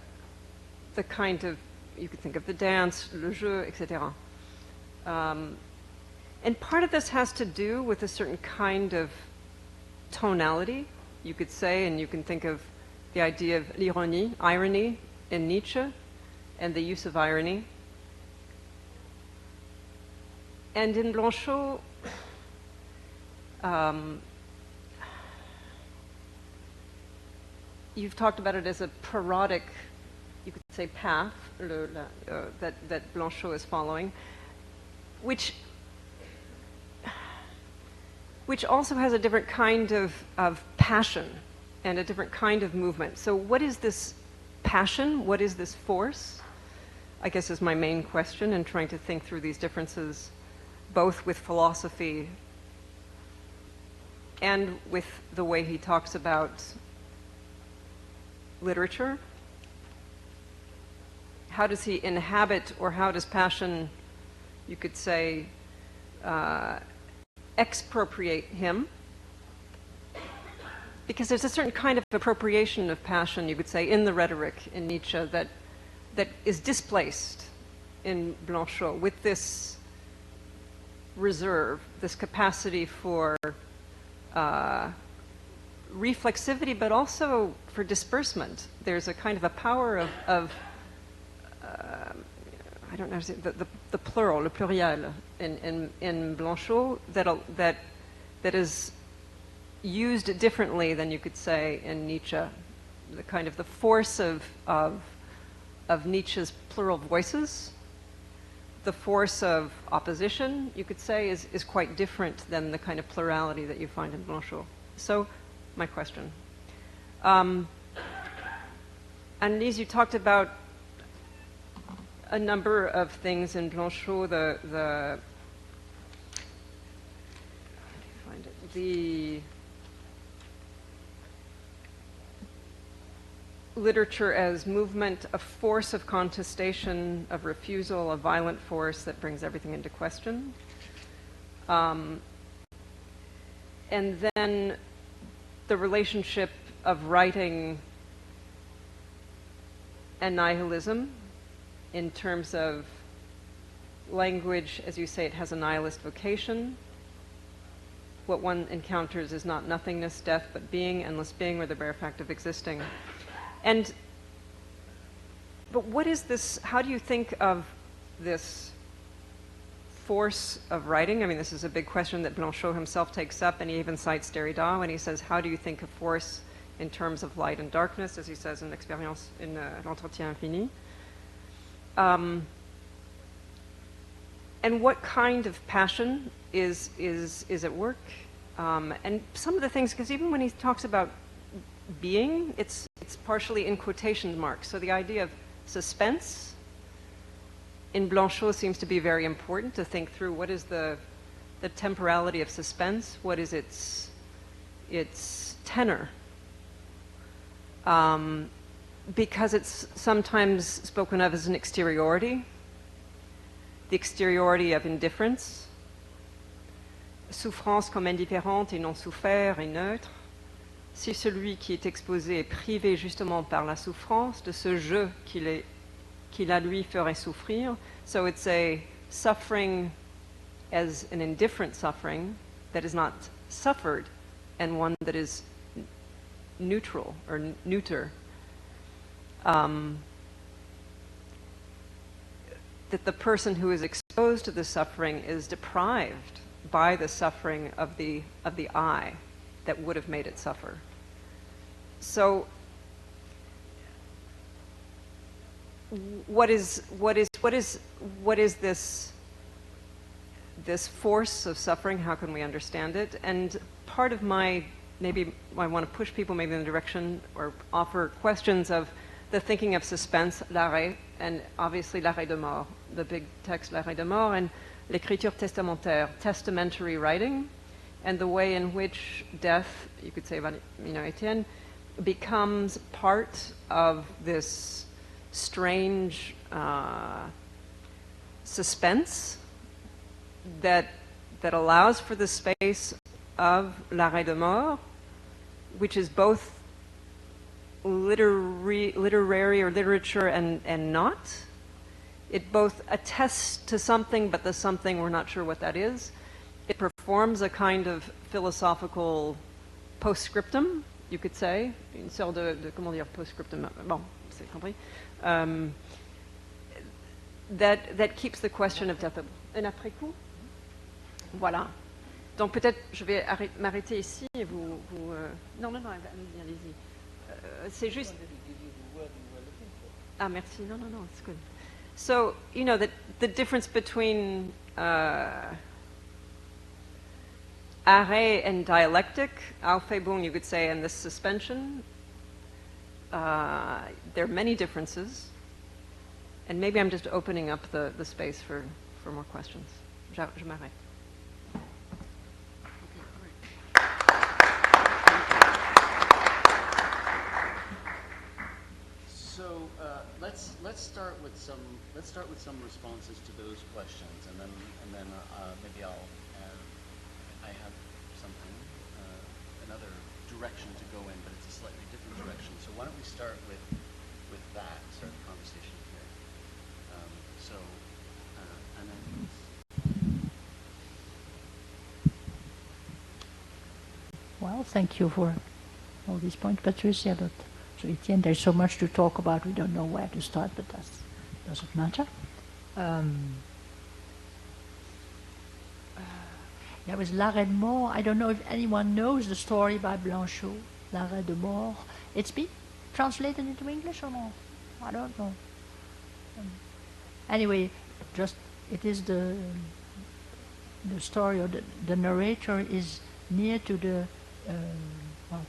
[SPEAKER 4] kind of, you could think of the dance, le jeu, etc. And part of this has to do with a certain kind of tonality, you could say, and you can think of the idea of l'ironie, irony in Nietzsche, and the use of irony. And in Blanchot, you've talked about it as a parodic, you could say, path that Blanchot is following, which also has a different kind of passion and a different kind of movement. So what is this passion? What is this force? I guess is my main question in trying to think through these differences, both with philosophy and with the way he talks about literature. How does he inhabit, or how does passion, you could say, expropriate him? Because there's a certain kind of appropriation of passion, you could say, in the rhetoric in Nietzsche that is displaced in Blanchot with this reserve, this capacity for reflexivity, but also for disbursement. There's a kind of a power of I don't know, the plural, le pluriel in Blanchot that is used differently than you could say in Nietzsche. The kind of the force of Nietzsche's plural voices, the force of opposition, you could say, is quite different than the kind of plurality that you find in Blanchot. So, my question. Annelies, you talked about a number of things in Blanchot, the literature as movement, a force of contestation, of refusal, a violent force that brings everything into question. And then the relationship of writing and nihilism in terms of language, as you say, it has a nihilist vocation. What one encounters is not nothingness, death, but being, endless being, or the bare fact of existing. But what is this, how do you think of this force of writing? I mean, this is a big question that Blanchot himself takes up, and he even cites Derrida when he says, how do you think of force in terms of light and darkness, as he says in Expérience, in L'Entretien Infini? And what kind of passion is at work? And some of the things, because even when he talks about being, it's partially in quotation marks. So the idea of suspense in Blanchot seems to be very important to think through what is the temporality of suspense, what is its tenor. Because it's sometimes spoken of as an exteriority, the exteriority of indifference, souffrance comme indifférente et non souffert et neutre. Si celui qui est exposé est privé justement par la souffrance de ce jeu qui la lui ferait souffrir. So it's a suffering as an indifferent suffering that is not suffered, and one that is neutral or neuter. That the person who is exposed to the suffering is deprived by the suffering of the I that would have made it suffer. So what is this this force of suffering, how can we understand it? And part of my, maybe I want to push people maybe in the direction or offer questions of the thinking of suspense, l'arrêt, and obviously l'arrêt de mort, the big text l'arrêt de mort, and l'écriture testamentaire, testamentary writing, and the way in which death, you could say about, Etienne, becomes part of this strange suspense that allows for the space of l'arrêt de mort, which is both literary or literature and not. It both attests to something, but the something we're not sure what that is. It performs a kind of philosophical postscriptum, you could say, une sorte de comment dire, postscriptum, bon, c'est compris, that keeps the question of death. Un après-coup? Voilà. Donc peut-être je vais m'arrêter ici et vous non, allez-y. C'est juste... Ah, merci. No, it's good. So, the difference between arrêt and dialectic, Aufhebung, you could say, and this suspension, there are many differences. And maybe I'm just opening up the space for more questions. Je m'arrête.
[SPEAKER 5] So let's start with some responses to those questions, and then maybe I have something another direction to go in, but it's a slightly different direction. So why don't we start with that, start the conversation here. Annelies.
[SPEAKER 2] Well, thank you for all these points, Patricia. But so Etienne, there's so much to talk about. We don't know where to start, but that doesn't matter. There was L'Arrêt de Mort. I don't know if anyone knows the story by Blanchot, L'Arrêt de Mort. It's been translated into English or not? I don't know. Anyway, just it is the story of the narrator is near to the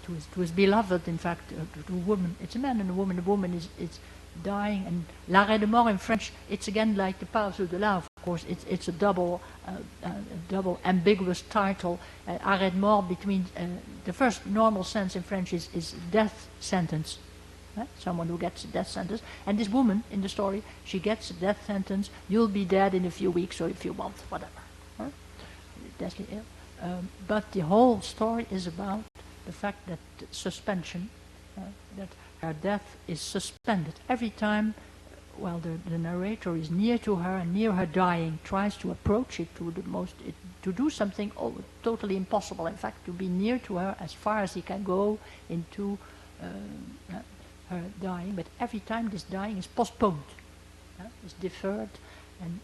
[SPEAKER 2] to his beloved, in fact, to a woman. It's a man and a woman. The woman is dying, and L'Arrêt de Mort in French, it's again like the Pause de là, of course. It's a double ambiguous title. Arrêt de Mort between the first normal sense in French is death sentence. Someone who gets a death sentence. And this woman in the story, she gets a death sentence. You'll be dead in a few weeks or a few months, whatever. Deathly ill. But the whole story is about the fact that suspension, that her death is suspended. Every time, the narrator is near to her and near her dying, tries to approach it to do something totally impossible. In fact, to be near to her as far as he can go into her dying. But every time this dying is postponed, is deferred, and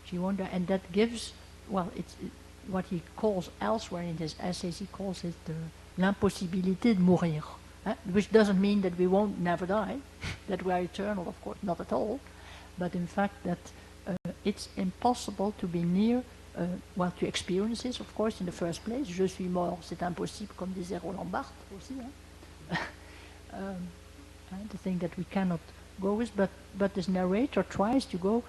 [SPEAKER 2] she won't die. And that gives, it's what he calls elsewhere in his essays, he calls it l'impossibilité de mourir. Which doesn't mean that we won't never die, that we are eternal, of course, not at all. But in fact that it's impossible to be near, to experience this, of course, in the first place. Je suis mort, c'est impossible, comme disait Roland Barthes aussi. The thing that we cannot go with, but this narrator tries to go.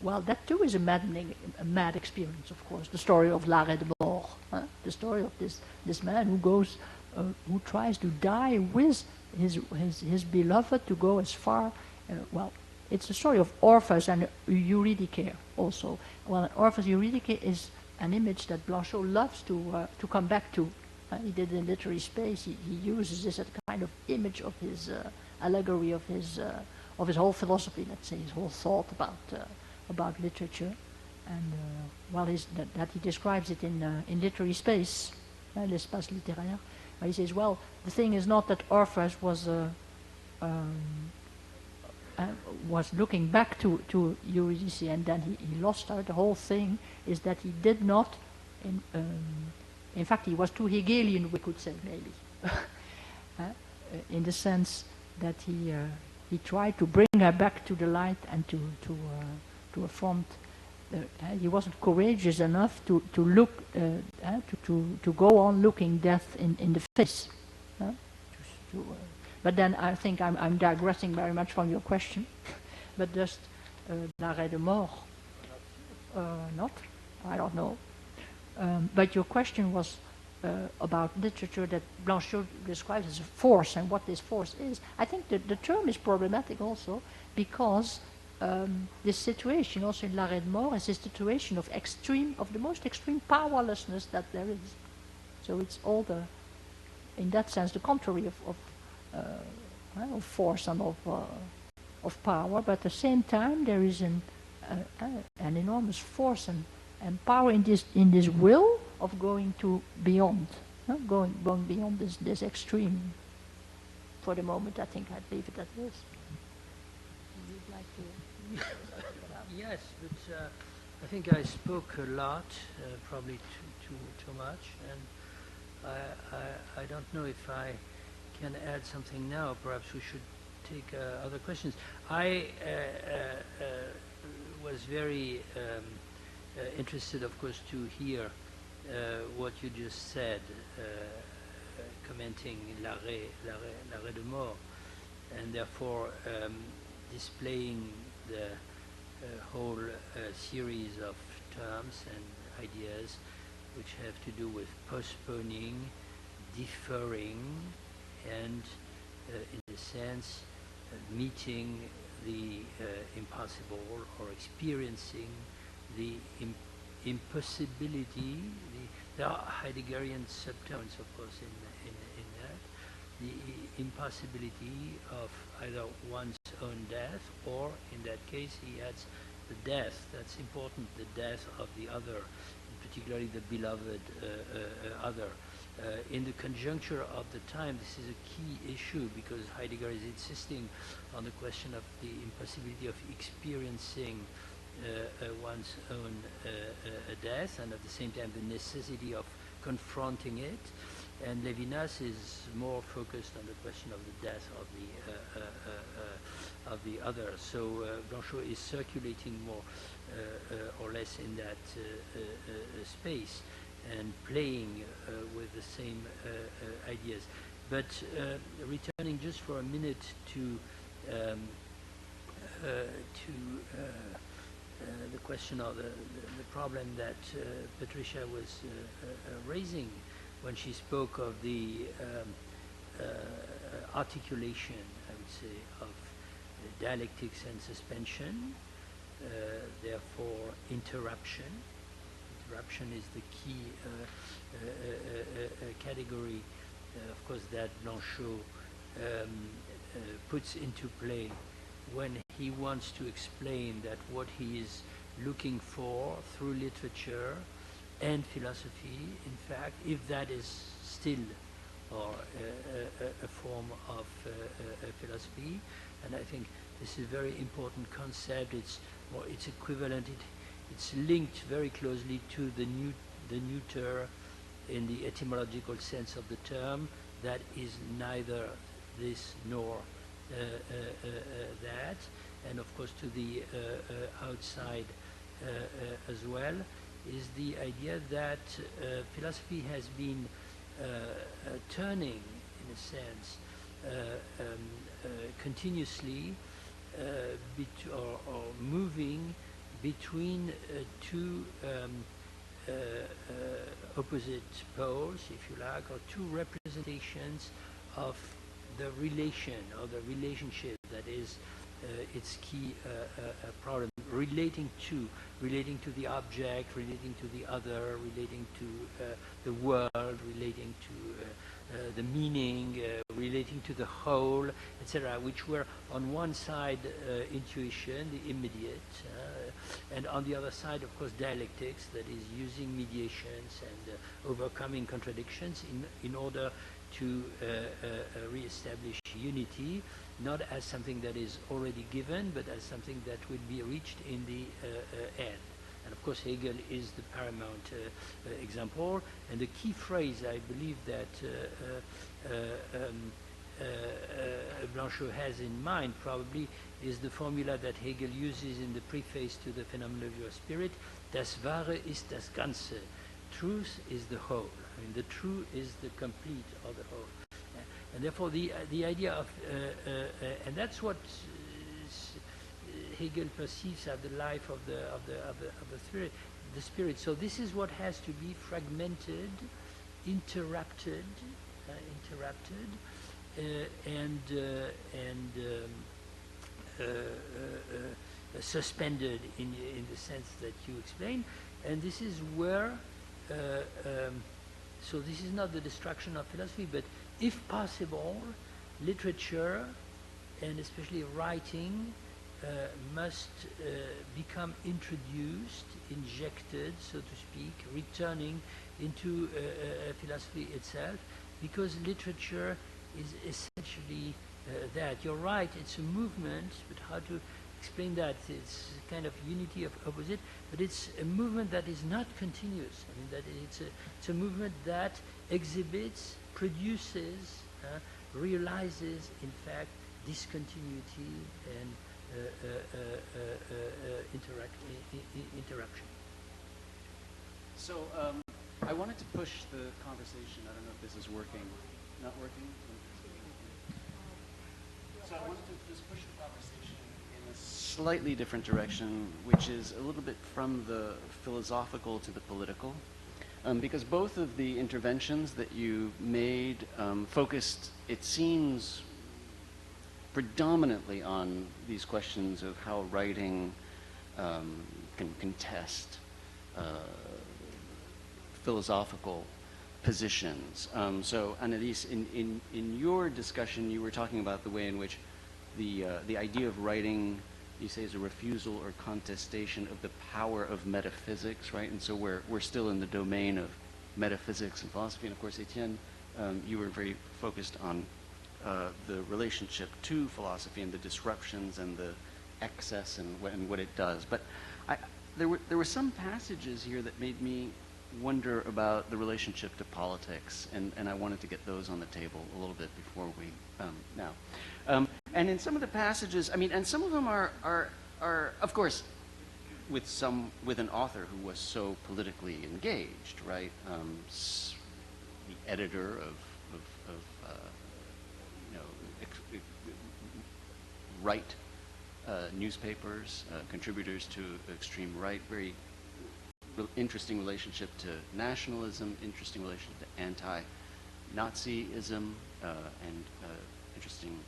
[SPEAKER 2] That too is a mad experience, of course. The story of L'Arrêt de Mort, the story of this man who goes, who tries to die with his beloved, to go as far. It's the story of Orpheus and Eurydice also. Orpheus Eurydice is an image that Blanchot loves to come back to. He did in literary space. He uses this as a kind of image of his allegory of his whole philosophy. Let's say his whole thought about literature, and that he describes it in literary space, l'espace littéraire. He says, the thing is not that Orpheus was looking back to Eurydice and then he lost her. The whole thing is that he did not. In fact, he was too Hegelian, we could say, maybe, in the sense that he tried to bring her back to the light and to affront he wasn't courageous enough to look to go on looking death in the face. But then I think I'm digressing very much from your question. But just l'arrêt de mort, not? I don't know. But your question was about literature that Blanchot describes as a force and what this force is. I think that the term is problematic also because this situation also in l'arrêt de mort is a situation of the most extreme powerlessness that there is. So it's all in that sense, the contrary of force and of power, but at the same time there is an enormous force and power in this will of going to beyond, going beyond this extreme. For the moment, I think I'd leave it at this. You'd like to?
[SPEAKER 3] Yes, but I think I spoke a lot, probably too much, and I don't know if I can add something now. Perhaps we should take other questions. I was very interested, of course, to hear what you just said, commenting l'arrêt de mort, and therefore displaying the whole series of terms and ideas which have to do with postponing, deferring, and in a sense meeting the impossible or experiencing the impossibility. There are Heideggerian subtones, of course, in that. The impossibility of either one's own death, or in that case he adds the death, that's important, the death of the other, particularly the beloved other. In the conjuncture of the time, this is a key issue because Heidegger is insisting on the question of the impossibility of experiencing one's own death, and at the same time the necessity of confronting it. And Levinas is more focused on the question of the death of the other. So Blanchot is circulating more or less in that space and playing with the same ideas. But returning just for a minute to the question of the problem that Patricia was raising when she spoke of the articulation, I would say, of dialectics and suspension, therefore interruption. Interruption is the key category, of course, that Blanchot puts into play when he wants to explain that what he is looking for through literature and philosophy, in fact, if that is still or a form of philosophy, and I think this is a very important concept. It's equivalent. It's linked very closely to the neuter in the etymological sense of the term. That is neither this nor that, and of course to the outside as well, is the idea that philosophy has been turning, in a sense, continuously or moving between two opposite poles, if you like, or two representations of the relation or the relationship that is its key problem, relating to the object, relating to the other, relating to the world, relating to the meaning, relating to the whole, etc., which were on one side intuition, the immediate, and on the other side, of course, dialectics, that is using mediations and overcoming contradictions in order to re-establish unity, not as something that is already given, but as something that will be reached in the end. And of course, Hegel is the paramount example. And the key phrase, I believe, that Blanchot has in mind probably is the formula that Hegel uses in the preface to the Phenomenology of Spirit. Das Wahre ist das Ganze. Truth is the whole. I mean, the true is the complete of the whole. And therefore, the idea of and that's what Hegel perceives as the life of the spirit. So this is what has to be fragmented, interrupted, suspended in the sense that you explained. And this is where. So this is not the destruction of philosophy, but if possible, literature, and especially writing, must become introduced, injected, so to speak, returning into philosophy itself, because literature is essentially that. You're right, it's a movement, but how to explain that? It's a kind of unity of opposite, but it's a movement that is not continuous. I mean, that it's a movement that exhibits, produces, realizes, in fact, discontinuity and interaction.
[SPEAKER 5] So I wanted to push the conversation. I don't know if this is working. Not working? So I wanted to just push the conversation in a slightly different direction, which is a little bit from the philosophical to the political. Because both of the interventions that you made focused, it seems, predominantly on these questions of how writing can contest philosophical positions. So Annelies, in your discussion, you were talking about the way in which the idea of writing, you say, is a refusal or contestation of the power of metaphysics, right? And so we're still in the domain of metaphysics and philosophy. And of course, Etienne, you were very focused on the relationship to philosophy and the disruptions and the excess and what it does. But there were some passages here that made me wonder about the relationship to politics, and I wanted to get those on the table a little bit before we now. And in some of the passages, I mean, and some of them are of course, with an author who was so politically engaged, right? The editor of right newspapers, contributors to extreme right, very interesting relationship to nationalism, interesting relationship to anti-Nazism, and interesting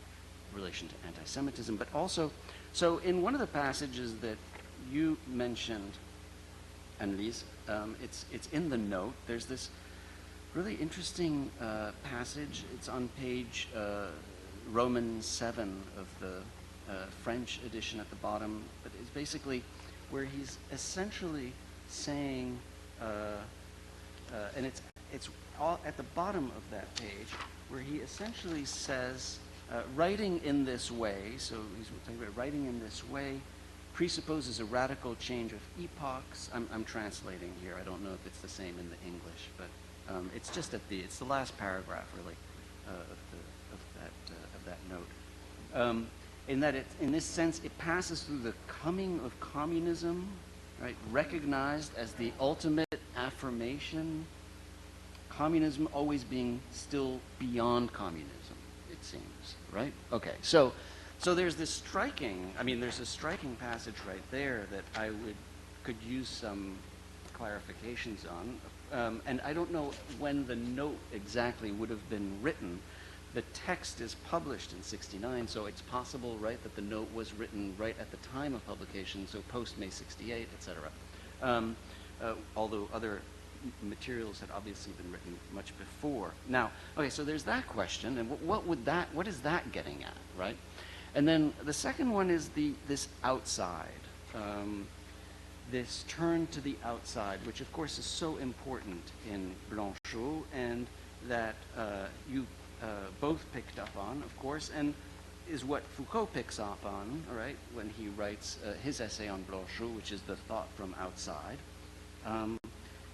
[SPEAKER 5] relation to anti-Semitism. But also, so in one of the passages that you mentioned, Annelies, it's in the note. There's this really interesting passage. It's on page Roman 7 of the French edition at the bottom, but it's basically where he's essentially saying, and it's all at the bottom of that page, where he essentially says, writing in this way, so he's talking about writing in this way, presupposes a radical change of epochs. I'm translating here. I don't know if it's the same in the English, but it's just it's the last paragraph, really, of that note. In that in this sense, it passes through the coming of communism, right, recognized as the ultimate affirmation, communism always being still beyond communism, it seems, right? Okay, so there's this striking, there's a striking passage right there that I could use some clarifications on, and I don't know when the note exactly would have been written. The text is published in '69, so it's possible, right, that the note was written right at the time of publication, so post-May '68, etc. Although other materials had obviously been written much before. Now, okay, so there's that question, and what is that getting at, right? And then the second one is this outside, this turn to the outside, which of course is so important in Blanchot, and that you both picked up on, of course, and is what Foucault picks up on, all right, when he writes his essay on Blanchot, which is the thought from outside.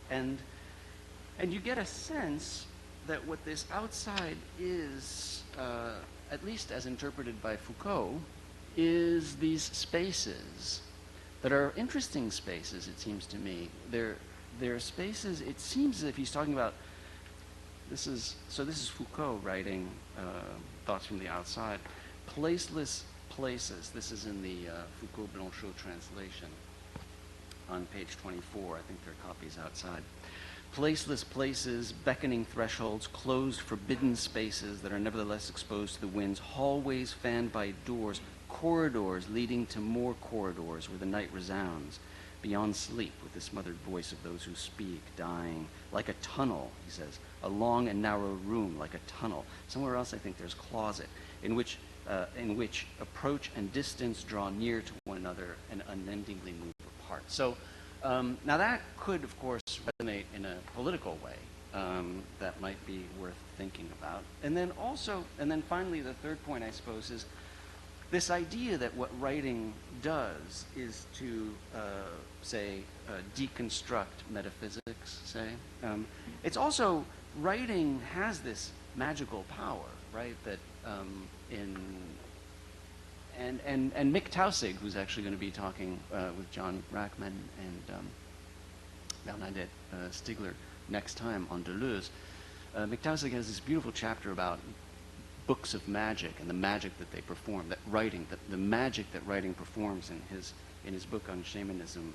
[SPEAKER 5] And you get a sense that what this outside is at least as interpreted by Foucault, is these spaces that are interesting spaces, it seems to me. They're spaces, it seems as if he's talking about, this is Foucault writing Thoughts from the Outside. Placeless places, this is in the Foucault-Blanchot translation on page 24, I think there are copies outside. Placeless places, beckoning thresholds, closed, forbidden spaces that are nevertheless exposed to the winds, hallways fanned by doors, corridors leading to more corridors where the night resounds, beyond sleep with the smothered voice of those who speak, dying, like a tunnel, he says, a long and narrow room like a tunnel. Somewhere else I think there's closet, in which approach and distance draw near to one another and unendingly move apart. So now that could, of course, resonate in a political way that might be worth thinking about. And then finally, the third point, I suppose, is this idea that what writing does is to, say, deconstruct metaphysics, say. It's also, writing has this magical power, right, that and Mick Tausig, who's actually going to be talking with John Rachman and Bernadette Stiegler next time on Deleuze, Mick Tausig has this beautiful chapter about books of magic and the magic that they perform, that writing, the magic that writing performs in his book on shamanism,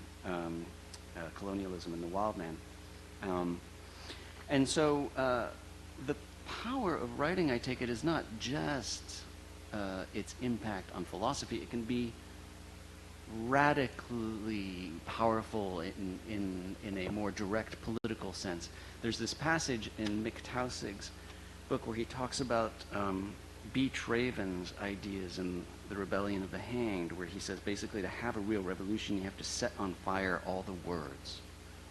[SPEAKER 5] colonialism and the wild man. And so the power of writing, I take it, is not just its impact on philosophy. It can be radically powerful in a more direct political sense. There's this passage in Mick Tausig's book where he talks about Beach Raven's ideas in The Rebellion of the Hanged, where he says basically to have a real revolution, you have to set on fire all the words,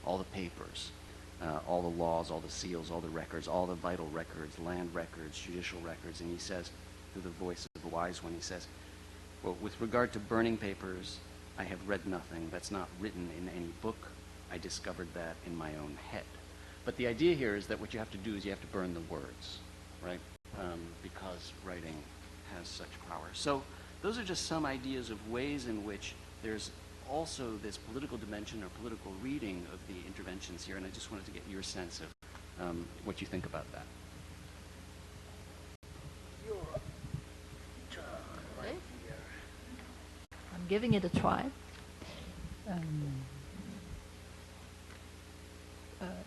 [SPEAKER 5] all the papers, all the laws, all the seals, all the records, all the vital records, land records, judicial records. And he says, through the voice of a wise one, he says, well, with regard to burning papers, I have read nothing that's not written in any book. I discovered that in my own head. But the idea here is that what you have to do is you have to burn the words, right? Because writing has such power. So those are just some ideas of ways in which there's also this political dimension or political reading of the interventions here, and I just wanted to get your sense of what you think about that.
[SPEAKER 2] I'm giving it a try.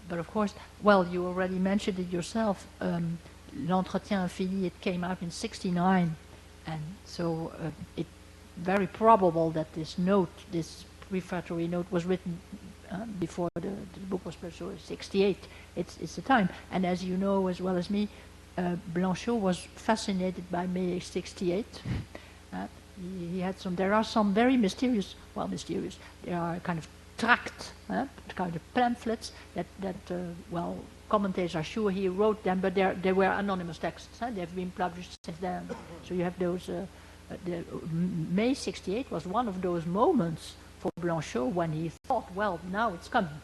[SPEAKER 2] But of course, well, you already mentioned it yourself. L'Entretien Infini, it came out in '69, and so it's very probable that this note, this prefatory note, was written before the book was published, so '68. It's the time. And as you know as well as me, Blanchot was fascinated by May '68. He had some. There are some very mysterious. There are kind of tracts, kind of pamphlets that well, commentators are sure he wrote them, but they were anonymous texts. They have been published since then. So you have those. May '68 was one of those moments for Blanchot when he thought, well, now it's coming.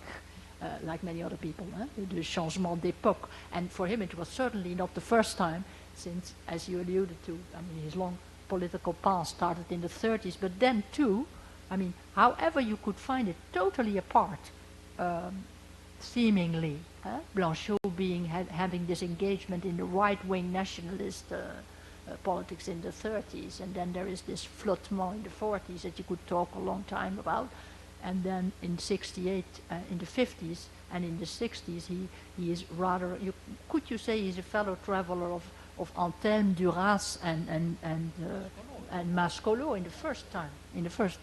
[SPEAKER 2] Like many other people, the changement d'époque. And for him, it was certainly not the first time, since, as you alluded to, I mean, his long political past started in the 30s, but then too, I mean, however you could find it totally apart, seemingly, Blanchot having this engagement in the right-wing nationalist politics in the 30s, and then there is this flottement in the 40s that you could talk a long time about, and then in '68, in the 50s, and in the 60s, he is rather, could you say he's a fellow traveler of Antelme, Duras, and Mascolo in the first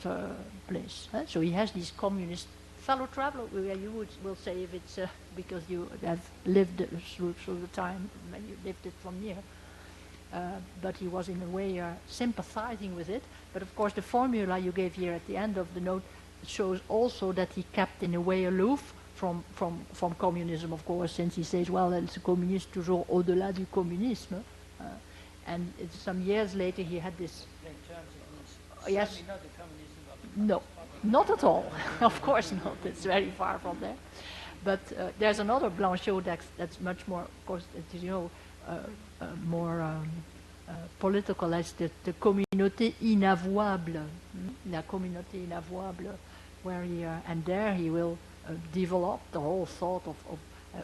[SPEAKER 2] place. So he has these communist fellow traveler. You will say if it's because you have lived through the time when you lived it from near. But he was in a way sympathizing with it. But of course, the formula you gave here at the end of the note shows also that he kept in a way aloof from communism, of course, since he says, well, it's a communiste toujours au-delà du communisme. And some years later he had this... Yes. No, not at all. Of course not. It's very far from there. But there's another Blanchot that's much more, of course, as you know, more political as the communauté inavouable, la communauté inavouable, where he, and there he will develop the whole thought of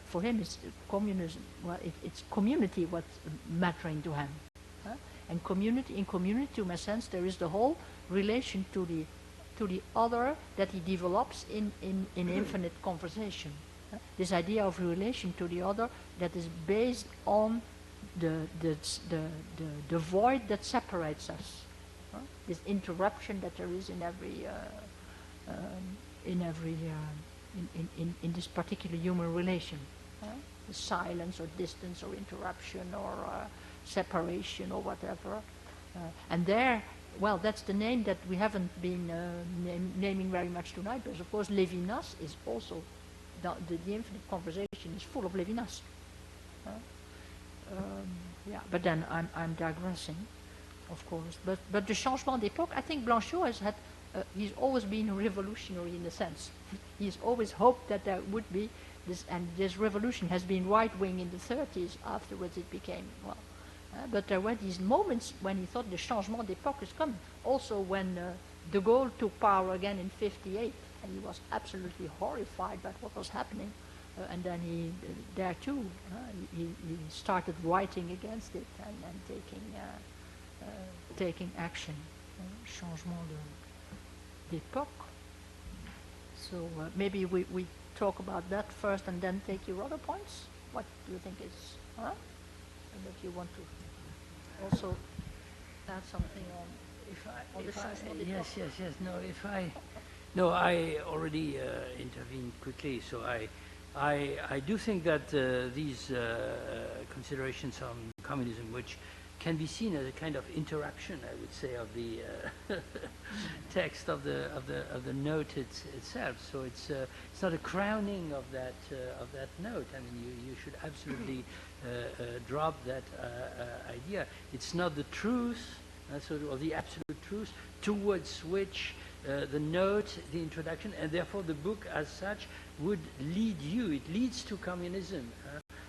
[SPEAKER 2] for him it's communism, well it's community what's mattering to him. And community, in community, to my sense, there is the whole relation to the other that he develops in infinite conversation. This idea of relation to the other that is based on the void that separates us. This interruption that there is in this particular human relation. The silence or distance or interruption or separation or whatever. And there, well, that's the name that we haven't been naming very much tonight, because of course Levinas is also, the infinite conversation is full of Levinas. Yeah, but then I'm digressing, of course. But the changement d'époque, I think Blanchot has had, he's always been revolutionary in a sense. He's always hoped that there would be this, and this revolution has been right-wing in the 30s. Afterwards it became, well, but there were these moments when he thought the changement d'époque is coming. Also when de Gaulle took power again in 58, and he was absolutely horrified by what was happening. And then he, there too, he started writing against it and taking action. Changement d'époque. So maybe we talk about that first and then take your other points. What do you think is, and that you want to also add something on?
[SPEAKER 3] No, I already intervened quickly, so I do think that these considerations on communism, which can be seen as a kind of interruption, I would say, of the text of the note itself. So it's not a crowning of that note. I mean, you should absolutely drop that idea. It's not the truth, or the absolute truth, towards which the note, the introduction, and therefore the book as such would lead you. It leads to communism.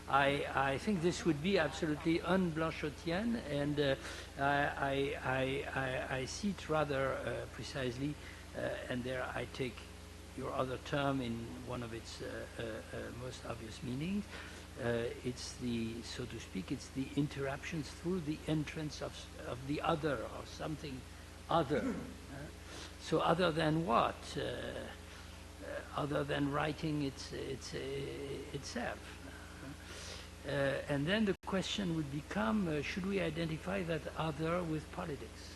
[SPEAKER 3] I think this would be absolutely un-Blanchotian, and I see it rather precisely, and there I take your other term in one of its most obvious meanings. It's the, so to speak, it's the interruptions through the entrance of the other, or something other. So other than what? Other than writing itself. And then the question would become, should we identify that other with politics?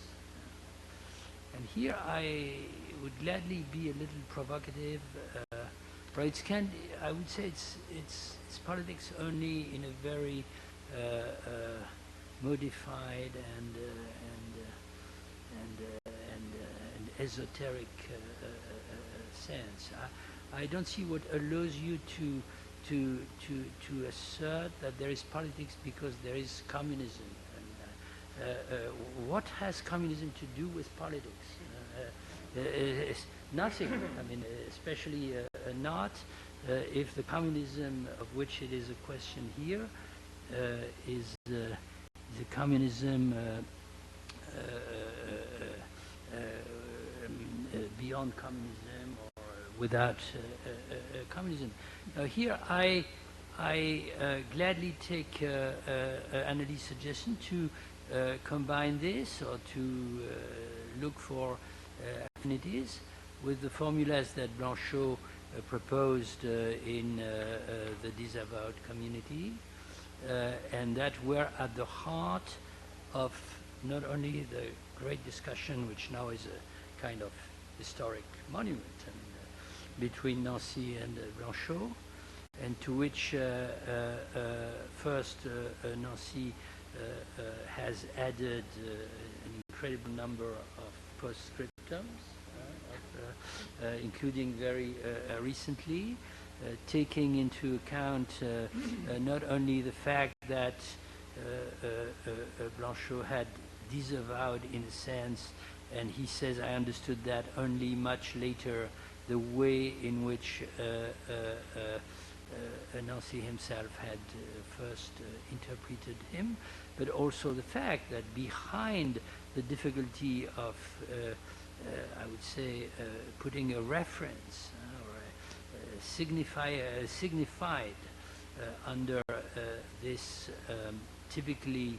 [SPEAKER 3] And here I would gladly be a little provocative, but it's I would say it's politics only in a very modified and esoteric sense. I don't see what allows you to assert that there is politics because there is communism. And, what has communism to do with politics? It's nothing. I mean, especially not if the communism of which it is a question here is the communism beyond communism or without communism. Here I gladly take Annelies' suggestion to combine this, or to look for affinities with the formulas that Blanchot proposed in the disavowed community, and that were at the heart of not only the great discussion, which now is a kind of historic monument, I mean, between Nancy and Blanchot, and to which first Nancy has added an incredible number of postscriptums, including very recently, taking into account not only the fact that Blanchot had disavowed, in a sense, and he says, I understood that only much later, the way in which Nancy himself had first interpreted him, but also the fact that behind the difficulty of, I would say, putting a reference or signified under this typically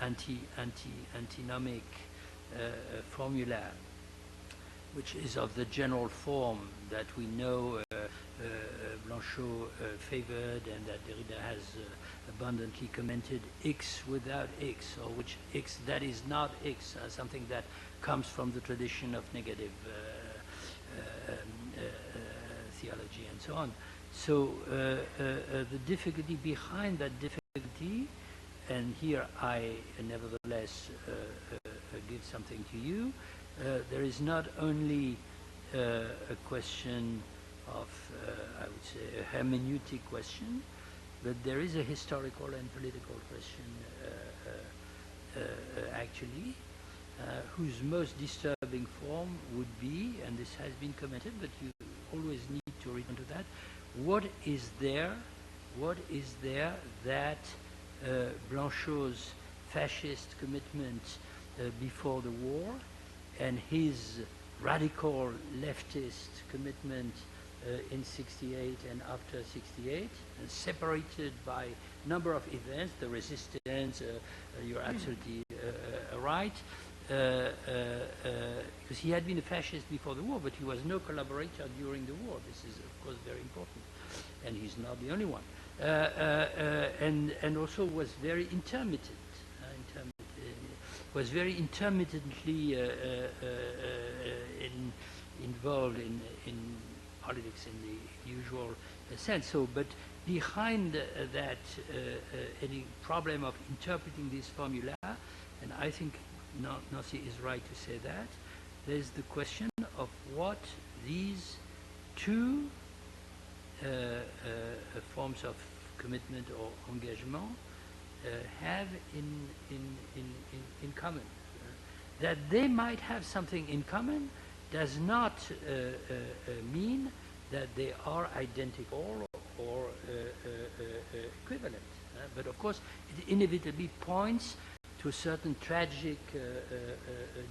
[SPEAKER 3] antinomic formula, which is of the general form that we know Blanchot favored and that Derrida has abundantly commented, X without X, or which X that is not X, something that comes from the tradition of negative theology and so on. So the difficulty behind that difficulty, and here I nevertheless give something to you, there is not only a question of, I would say, a hermeneutic question, but there is a historical and political question actually, whose most disturbing form would be, and this has been commented, but you always need to return to that, what is there that Blanchot's fascist commitment before the war and his radical leftist commitment in 68 and after 68, and separated by a number of events, the resistance, you're absolutely right, because he had been a fascist before the war, but he was no collaborator during the war. This is, of course, very important, and he's not the only one. And also was very intermittent, was very intermittently involved in politics in the usual sense. So, but behind that any problem of interpreting this formula, and I think Nancy is right to say that, there's the question of what these two forms of commitment or engagement have in common. That they might have something in common does not mean that they are identical or equivalent. But of course, it inevitably points to a certain tragic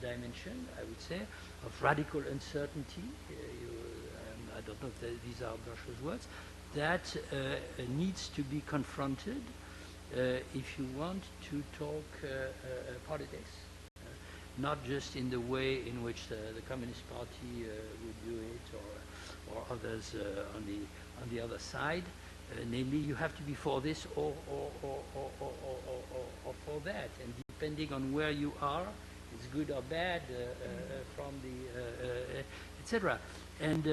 [SPEAKER 3] dimension, I would say, of radical uncertainty. I don't know if these are Blanchot's words, that needs to be confronted if you want to talk politics. Not just in the way in which the Communist Party would do it, or others on the other side. Namely, you have to be for this or for that, and depending on where you are, it's good or bad from the etc. And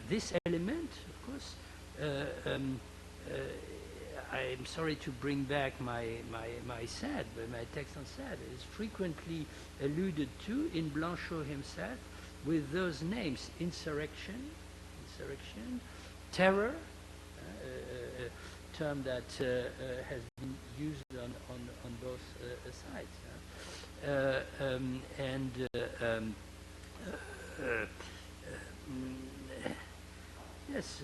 [SPEAKER 3] this element, of course, I'm sorry to bring back my Sade, but my text on Sade is frequently alluded to in Blanchot himself with those names: insurrection, terror, a term that has been used on both sides, yes.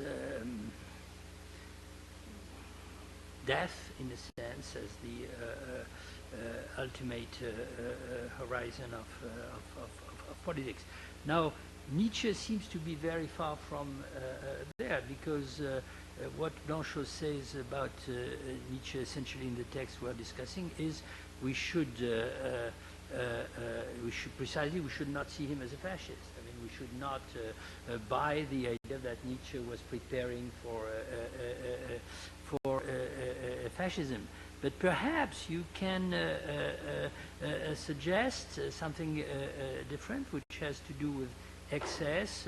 [SPEAKER 3] Death, in a sense, as the ultimate horizon of politics. Now, Nietzsche seems to be very far from there, because what Blanchot says about Nietzsche, essentially in the text we're discussing, is we should not see him as a fascist. I mean, we should not buy the idea that Nietzsche was preparing for fascism. But perhaps you can suggest something different, which has to do with excess,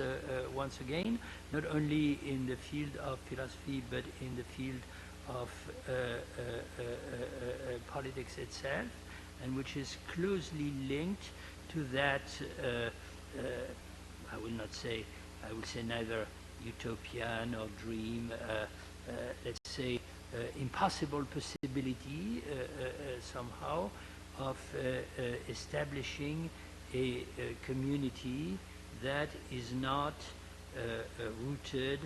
[SPEAKER 3] once again, not only in the field of philosophy, but in the field of politics itself, and which is closely linked to that, I will say neither utopian or dream, let's say, impossible possibility somehow of establishing a community that is not rooted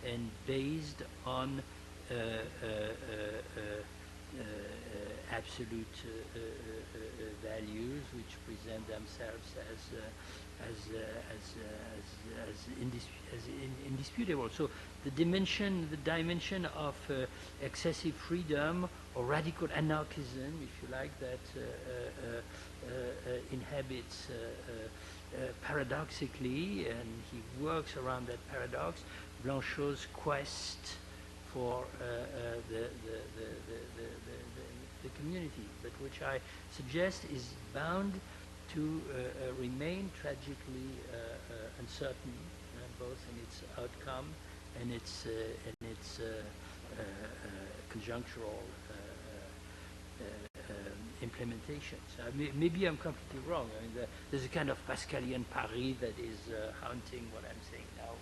[SPEAKER 3] and based on absolute values which present themselves as indisputable. So the dimension of excessive freedom or radical anarchism, if you like, that inhabits paradoxically, and he works around that paradox, Blanchot's quest for the community, but which I suggest is bound to remain tragically uncertain, both in its outcome and its conjunctural implementation. So maybe I'm completely wrong. I mean, there's a kind of Pascalian Paris that is haunting what I'm saying now.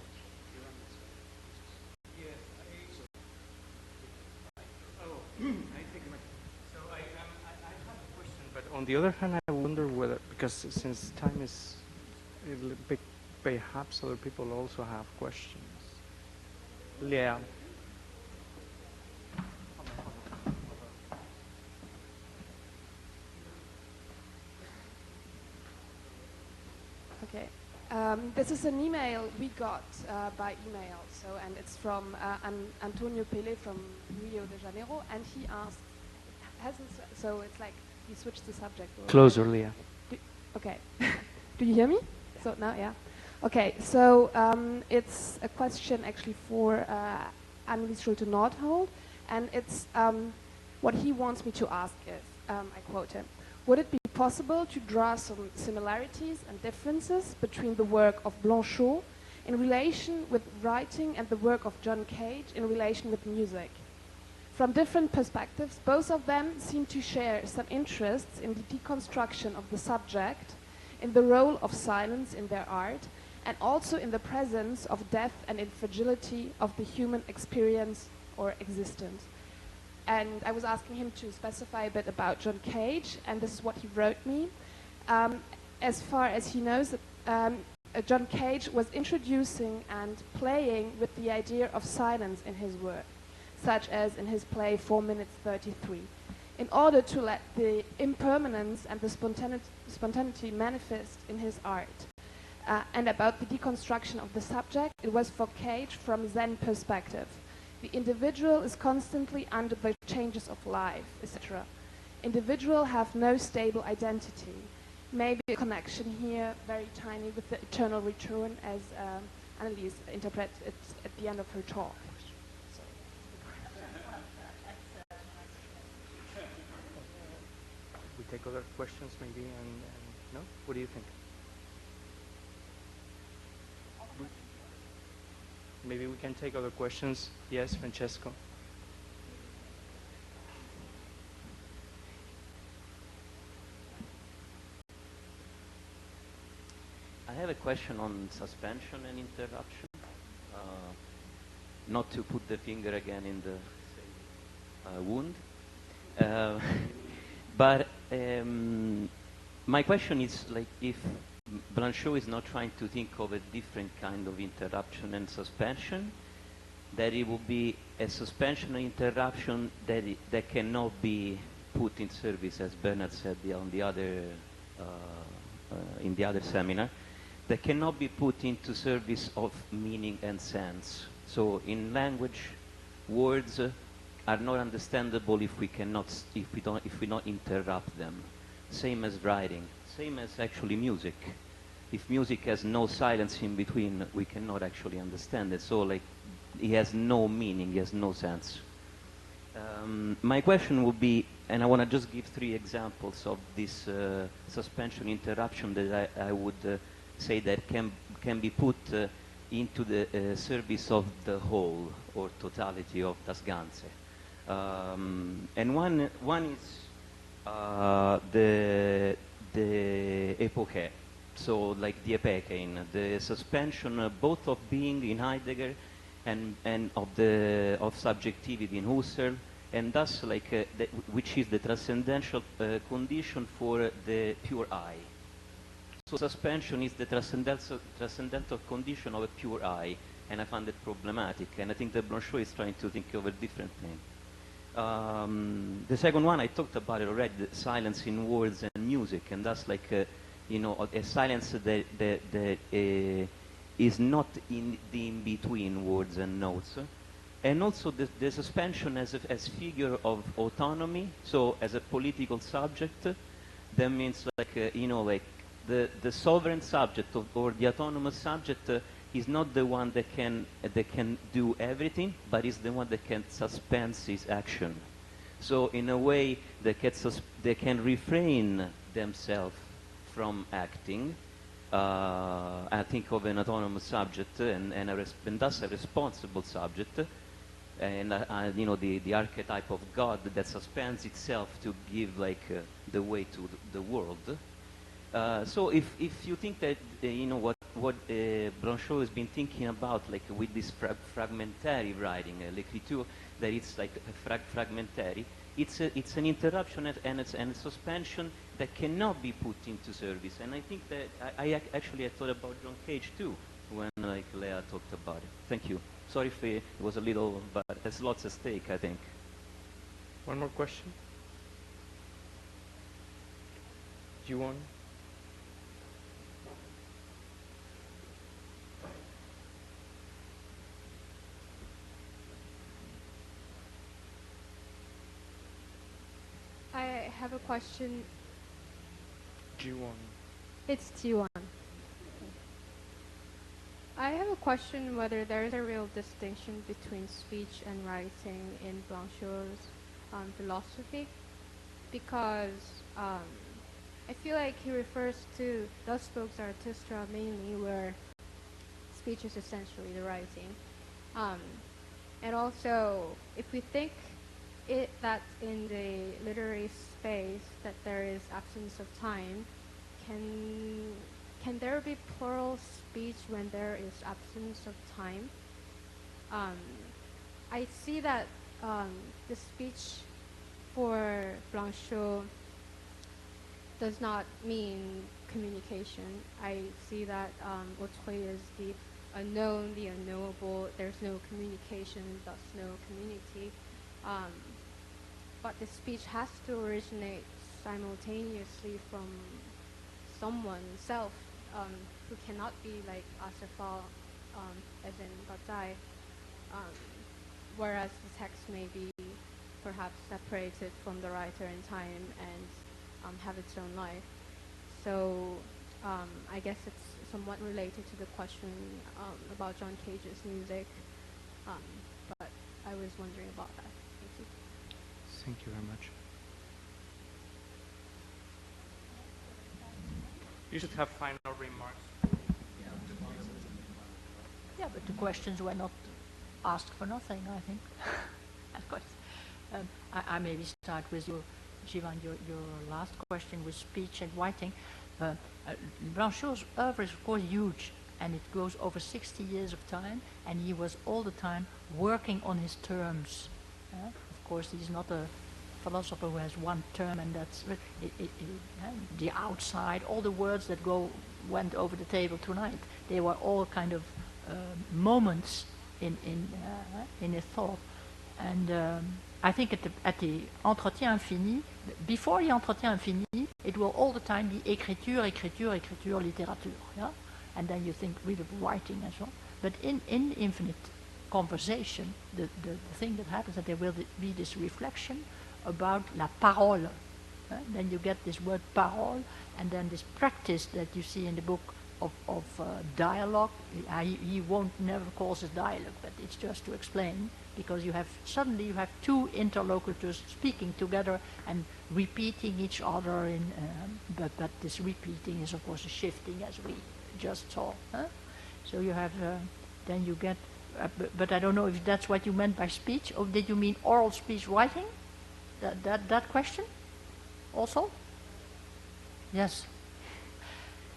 [SPEAKER 1] But on the other hand, I wonder whether, because since time is a little bit, perhaps other people also have questions. Yeah.
[SPEAKER 6] Okay. This is an email we got by email, and it's from Antonio Pele from Rio de Janeiro, and he asked, so it's like he switched the subject.
[SPEAKER 1] Closer, Leah.
[SPEAKER 6] Okay. Do you hear me? So now, yeah. Okay, so it's a question actually for Annelies Schulte Nordholt, and it's what he wants me to ask is, I quote him, would it be possible to draw some similarities and differences between the work of Blanchot in relation with writing and the work of John Cage in relation with music? From different perspectives, both of them seem to share some interests in the deconstruction of the subject, in the role of silence in their art, and also in the presence of death and infragility of the human experience or existence. And I was asking him to specify a bit about John Cage, and this is what he wrote me. As far as he knows, John Cage was introducing and playing with the idea of silence in his work, such as in his play 4 minutes 33, in order to let the impermanence and the spontaneity manifest in his art. And about the deconstruction of the subject, it was for Cage from Zen perspective. The individual is constantly under the changes of life, etc. Individual have no stable identity. Maybe a connection here, very tiny, with the eternal return, as Annelies interprets it at the end of her talk.
[SPEAKER 1] We take other questions maybe, and no? What do you think? Maybe we can take other questions. Yes, Francesco.
[SPEAKER 7] I have a question on suspension and interruption. Not to put the finger again in the wound. But my question is, like, if Blanchot is not trying to think of a different kind of interruption and suspension, that it will be a suspension and interruption that cannot be put in service, as Bernard said on the other in the other seminar, that cannot be put into service of meaning and sense. So in language, words are not understandable if we don't interrupt them. Same as writing, same as actually music. If music has no silence in between, we cannot actually understand it. So, like, it has no meaning, it has no sense. My question would be, and I want to just give 3 examples of this suspension interruption that I would say that can be put into the service of the whole or totality of das Ganze. And one is the epoche, so like the epoche, the suspension both of being in Heidegger and of subjectivity in Husserl, and thus like which is the transcendental condition for the pure I. So suspension is the transcendental condition of a pure I, and I find it problematic, and I think that Blanchot is trying to think of a different thing. The second one, I talked about it already, the silence in words and music, and that's like, you know, a silence that is not in the in-between words and notes. And also the suspension as figure of autonomy, so as a political subject, that means like, you know, like the sovereign subject or the autonomous subject is not the one that can do everything, but is the one that can suspend his action. So in a way, they can refrain themselves from acting. I think of an autonomous subject and thus a responsible subject, and you know, the archetype of God that suspends itself to give like the way to the world. So if you think that you know what Blanchot has been thinking about, like with this fragmentary writing, l'écriture, that it's like fragmentary, it's an interruption and a suspension that cannot be put into service. And I think that I thought about John Cage too when like Leah talked about it. Thank you. Sorry if it was a little, but there's lots at stake, I think.
[SPEAKER 1] One more question? Do you want?
[SPEAKER 8] I have a question.
[SPEAKER 1] G1.
[SPEAKER 8] It's T1. I have a question whether there is a real distinction between speech and writing in Blanchot's philosophy, because I feel like he refers to Dos Vox Zarathustra mainly, where speech is essentially the writing. And also, if we think that in the literary space that there is absence of time, can there be plural speech when there is absence of time? I see that the speech for Blanchot does not mean communication. I see that autrui is the unknown, the unknowable. There's no communication, thus no community. But the speech has to originate simultaneously from someone, self, who cannot be like Asafal, as in Bataille, whereas the text may be perhaps separated from the writer in time and have its own life. So I guess it's somewhat related to the question about John Cage's music, but I was wondering about that. Thank you.
[SPEAKER 1] Thank you very much. You should have final remarks.
[SPEAKER 2] Yeah, but the questions were not asked for nothing, I think. Of course. I maybe start with your, Jivan, your last question with speech and writing. Blanchot's oeuvre is of course huge, and it goes over 60 years of time, and he was all the time working on his terms. Of course, he's not a philosopher who has one term, and that's the outside, all the words that went over the table tonight. They were all kind of moments in his thought. And I think at the Entretien Infini, before the Entretien Infini, it will all the time be écriture, écriture, écriture, littérature. Yeah? And then you think really of writing as well. But in infinite conversation, the thing that happens is that there will be this reflection about la parole. Then you get this word parole, and then this practice that you see in the book of dialogue. He won't never calls it dialogue, but it's just to explain, because suddenly you have two interlocutors speaking together and repeating each other but this repeating is of course a shifting, as we just saw. So you have then you get but I don't know if that's what you meant by speech, or did you mean oral speech writing? That question also? Yes.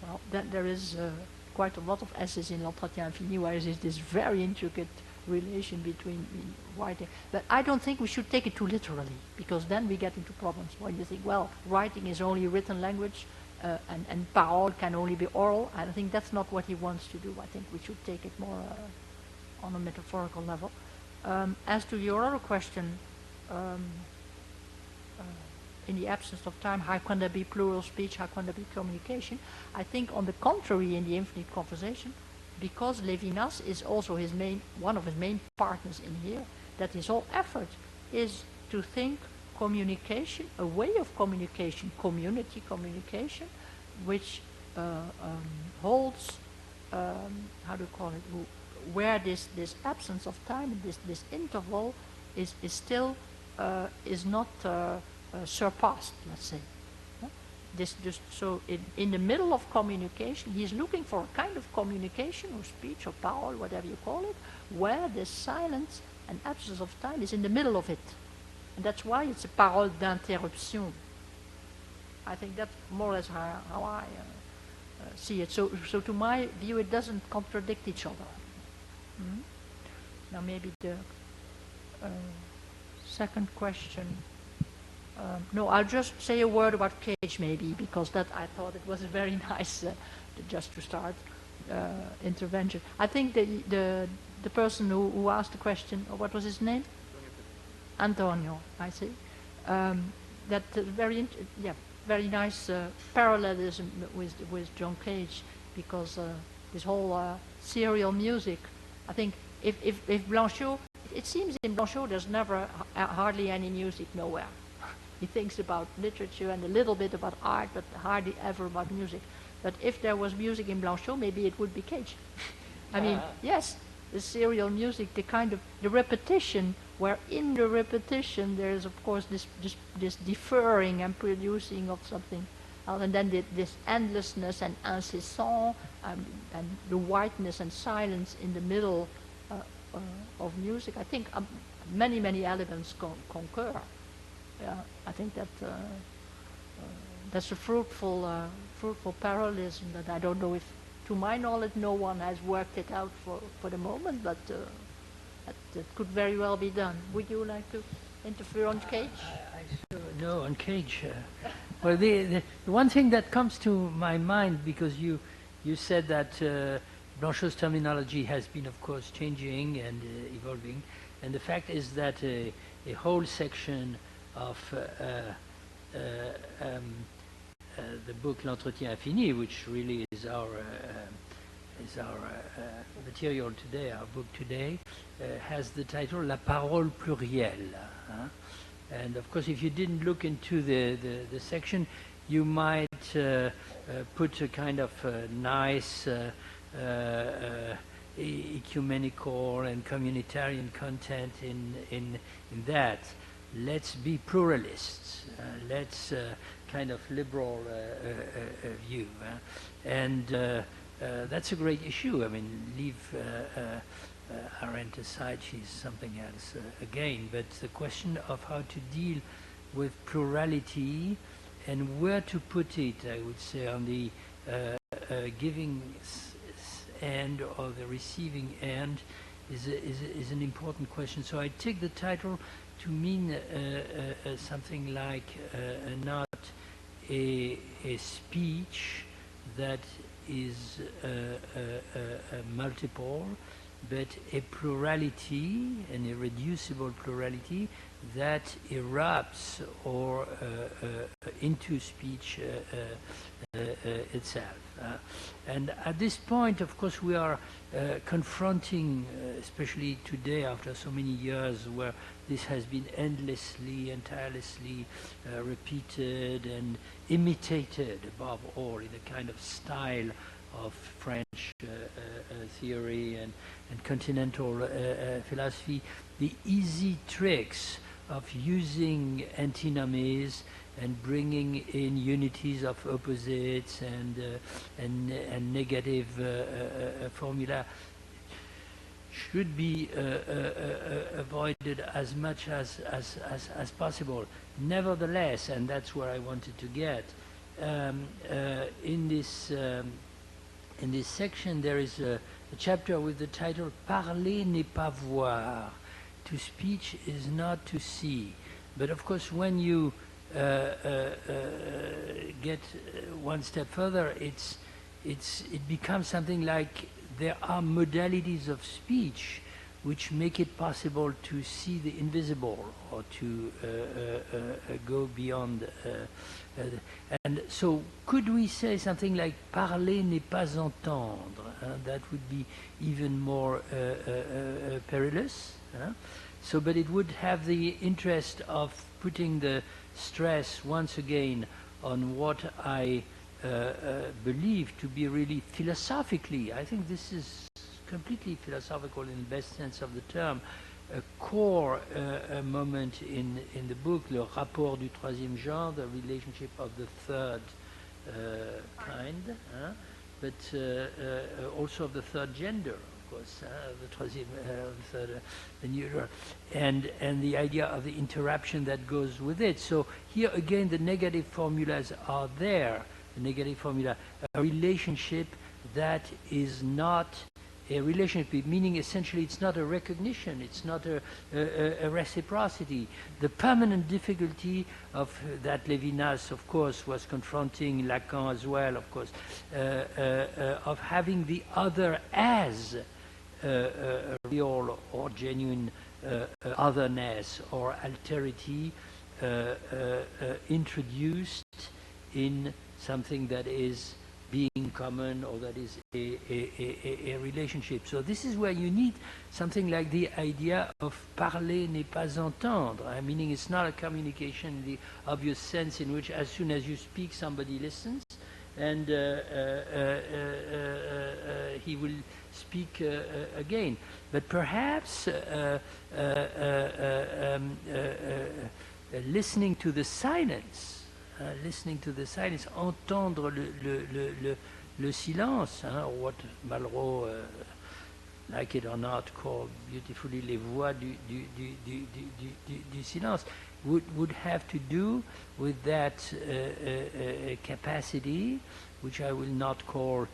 [SPEAKER 2] Well, there is quite a lot of essays in L'Entretien Infini where there is this very intricate relation between writing. But I don't think we should take it too literally, because then we get into problems when you think, well, writing is only written language and parole can only be oral. I think that's not what he wants to do. I think we should take it more on a metaphorical level. As to your other question, um, in the absence of time, how can there be plural speech, how can there be communication? I think on the contrary, in the infinite conversation, because Levinas is also one of his main partners in here, that his whole effort is to think communication, a way of communication, community communication, which holds, how do you call it, where this absence of time, this interval is still is not surpassed, let's say. So in the middle of communication, he's looking for a kind of communication or speech or parole, whatever you call it, where this silence and absence of time is in the middle of it. And that's why it's a parole d'interruption. I think that's more or less how I see it. So to my view, it doesn't contradict each other. Now maybe the second question. No, I'll just say a word about Cage maybe, because that I thought it was a very nice, just to start, intervention. I think the person who asked the question, or what was his name? Antonio, I see. That very nice parallelism with John Cage, because this whole serial music. I think if Blanchot, it seems in Blanchot there's never hardly any music nowhere. He thinks about literature and a little bit about art, but hardly ever about music. But if there was music in Blanchot, maybe it would be Cage. I mean, yes, the serial music, the repetition, where in the repetition there is, of course, this deferring and producing of something else, and then this endlessness and incessant, and the whiteness and silence in the middle of music. I think many elements concur. I think that that's a fruitful parallelism that I don't know if, to my knowledge, no one has worked it out for the moment, but that could very well be done. Would you like to interfere on Cage?
[SPEAKER 3] No, on Cage. Well, the one thing that comes to my mind, because you said that Blanchot's terminology has been, of course, changing and evolving, and the fact is that a whole section of the book L'Entretien Infini, which really is our material today, our book today, has the title La Parole Plurielle. And of course, if you didn't look into the section, you might put a kind of nice ecumenical and communitarian content in that. Let's be pluralists. Let's kind of liberal view, and that's a great issue. I mean, leave Arendt aside; she's something else again. But the question of how to deal with plurality and where to put it, I would say, on the giving end or the receiving end, is an important question. So I take the title to mean something like not a speech that is multiple, but a plurality, an irreducible plurality that erupts or into speech itself. And at this point, of course, we are confronting, especially today after so many years where this has been endlessly and tirelessly repeated and imitated above all in a kind of style of French theory and continental philosophy, the easy tricks of using antinomies and bringing in unities of opposites and negative formula should be avoided as much as possible. Nevertheless, and that's where I wanted to get, in this section there is a chapter with the title Parler n'est pas voir. To speech is not to see. But of course, when you get one step further, it becomes something like there are modalities of speech which make it possible to see the invisible or to go beyond. And so could we say something like parler n'est pas entendre? That would be even more perilous. So, but it would have the interest of putting the stress once again on what I believe to be really philosophically, I think this is completely philosophical in the best sense of the term, a core moment in the book, le rapport du troisième genre, the relationship of the third kind, but also of the third gender, of course, the troisième, the neuter, and the idea of the interruption that goes with it. So here again, the negative formulas are there. The negative formula, a relationship that is not a relationship, meaning essentially it's not a recognition, it's not a reciprocity. The permanent difficulty of that Levinas, of course, was confronting Lacan as well, of course, of having the other as a real or genuine otherness or alterity introduced in something that is being common or that is a relationship. So this is where you need something like the idea of parler n'est pas entendre, meaning it's not a communication in the obvious sense in which as soon as you speak somebody listens and he will speak again. But perhaps listening to the silence, entendre le silence, or what Malraux, like it or not, called beautifully les voix du silence, would have to do with that capacity, which I will not call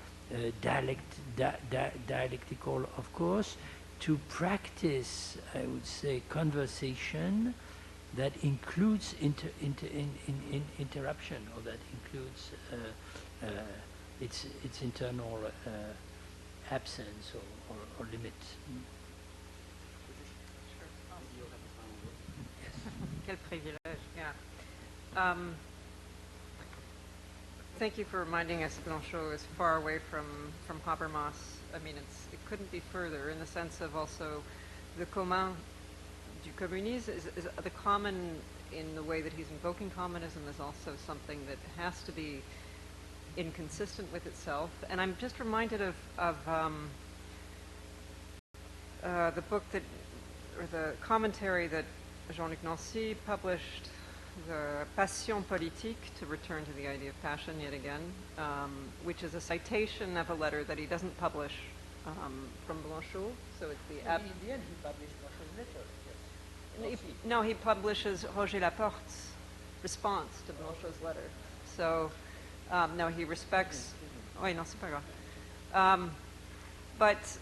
[SPEAKER 3] dialectical, of course, to practice, I would say, conversation that includes interruption, or that includes its internal absence or limit.
[SPEAKER 4] Quel privilège, yeah. Thank you for reminding us Blanchot is far away from Habermas. I mean, it couldn't be further in the sense of also the commun du communisme is the common in the way that he's invoking communism is also something that has to be inconsistent with itself. And I'm just reminded of the book that, or the commentary that Jean-Luc Nancy published, the Passion Politique, to return to the idea of passion yet again, which is a citation of a letter that he doesn't publish from Blanchot. So it's the...
[SPEAKER 3] in the end, he published Blanchot's letter.
[SPEAKER 4] No, he publishes Roger Laporte's response to Blanchot's letter. So, no, he respects... Oh, non, c'est pas grave. But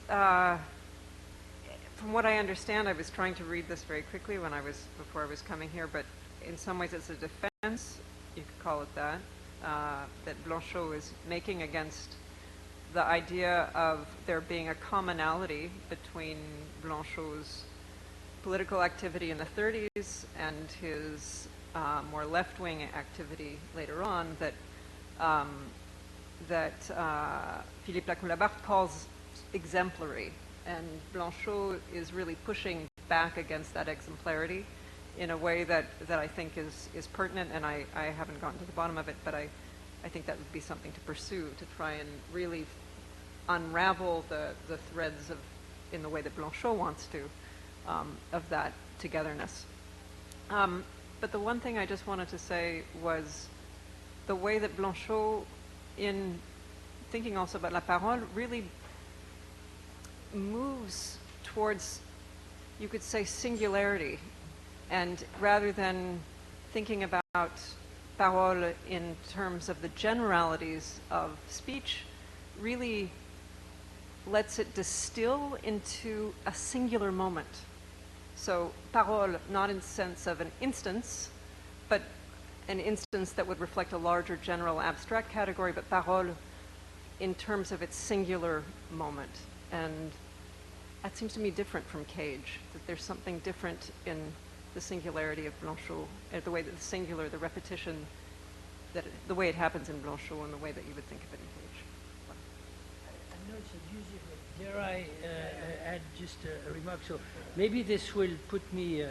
[SPEAKER 4] from what I understand, I was trying to read this very quickly before I was coming here, but in some ways it's a defense, you could call it that Blanchot is making against the idea of there being a commonality between Blanchot's political activity in the 30s and his more left-wing activity later on that Philippe Lacoue-Labarthe calls exemplary. And Blanchot is really pushing back against that exemplarity in a way that I think is pertinent, and I haven't gotten to the bottom of it, but I think that would be something to pursue, to try and really unravel the threads in the way that Blanchot wants to, of that togetherness. But the one thing I just wanted to say was the way that Blanchot, in thinking also about la parole, really moves towards, you could say, singularity. And rather than thinking about parole in terms of the generalities of speech, really lets it distill into a singular moment. So parole, not in the sense of an instance, but an instance that would reflect a larger general abstract category, but parole in terms of its singular moment. And that seems to me different from Cage, that there's something different in the singularity of Blanchot, the way that the singular, the repetition, the way it happens in Blanchot and the way that you would think of it in Cage.
[SPEAKER 3] I know it's abusive, but dare I add just a remark? So maybe this will put me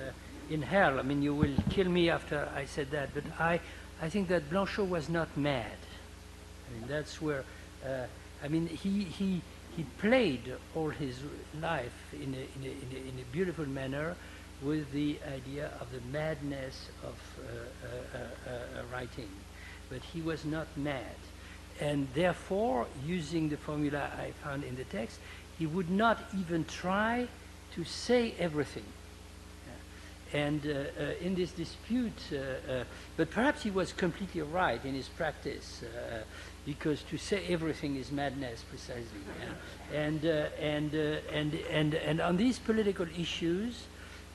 [SPEAKER 3] in hell. I mean, you will kill me after I said that, but I think that Blanchot was not mad. I mean, that's where, I mean, he played all his life in a beautiful manner with the idea of the madness of writing, but he was not mad. And therefore, using the formula I found in the text, he would not even try to say everything. And in this dispute, but perhaps he was completely right in his practice, because to say everything is madness, precisely. And on these political issues,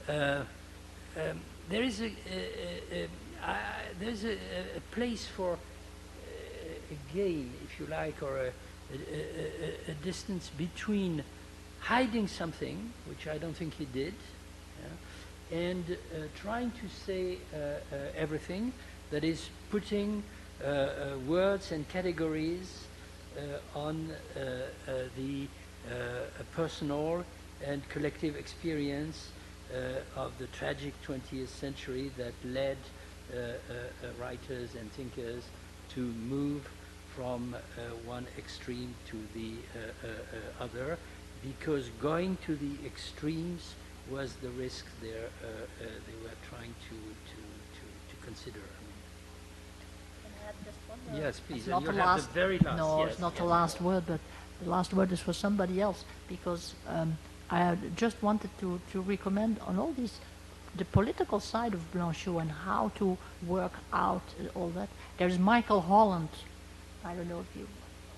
[SPEAKER 3] there is a place for a game, if you like, or a distance between hiding something, which I don't think he did, and trying to say everything, that is putting words and categories on the personal and collective experience of the tragic 20th century that led writers and thinkers to move from one extreme to the other, because going to the extremes was the risk there they were trying to consider.
[SPEAKER 2] Can I add just one word?
[SPEAKER 3] Yes, please.
[SPEAKER 2] It's
[SPEAKER 3] And
[SPEAKER 2] not
[SPEAKER 3] you
[SPEAKER 2] the
[SPEAKER 3] have
[SPEAKER 2] last.
[SPEAKER 3] the very last.
[SPEAKER 2] No,
[SPEAKER 3] yes,
[SPEAKER 2] it's not
[SPEAKER 3] yes.
[SPEAKER 2] the last word, but the last word is for somebody else, because I just wanted to recommend on all these, the political side of Blanchot and how to work out all that. There's Michael Holland. I don't know if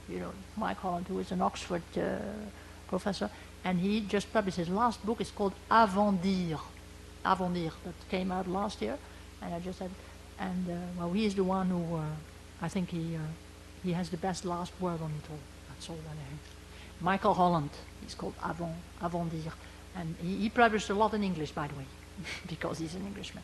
[SPEAKER 2] you know Mike Holland, who is an Oxford professor, and he just published his last book. It's called Avant Dire, that came out last year, and I just said, and well, he is the one who I think he has the best last word on it all. That's all that I have. Michael Holland. He's called Avant Dire, and he published a lot in English, by the way, because he's an Englishman.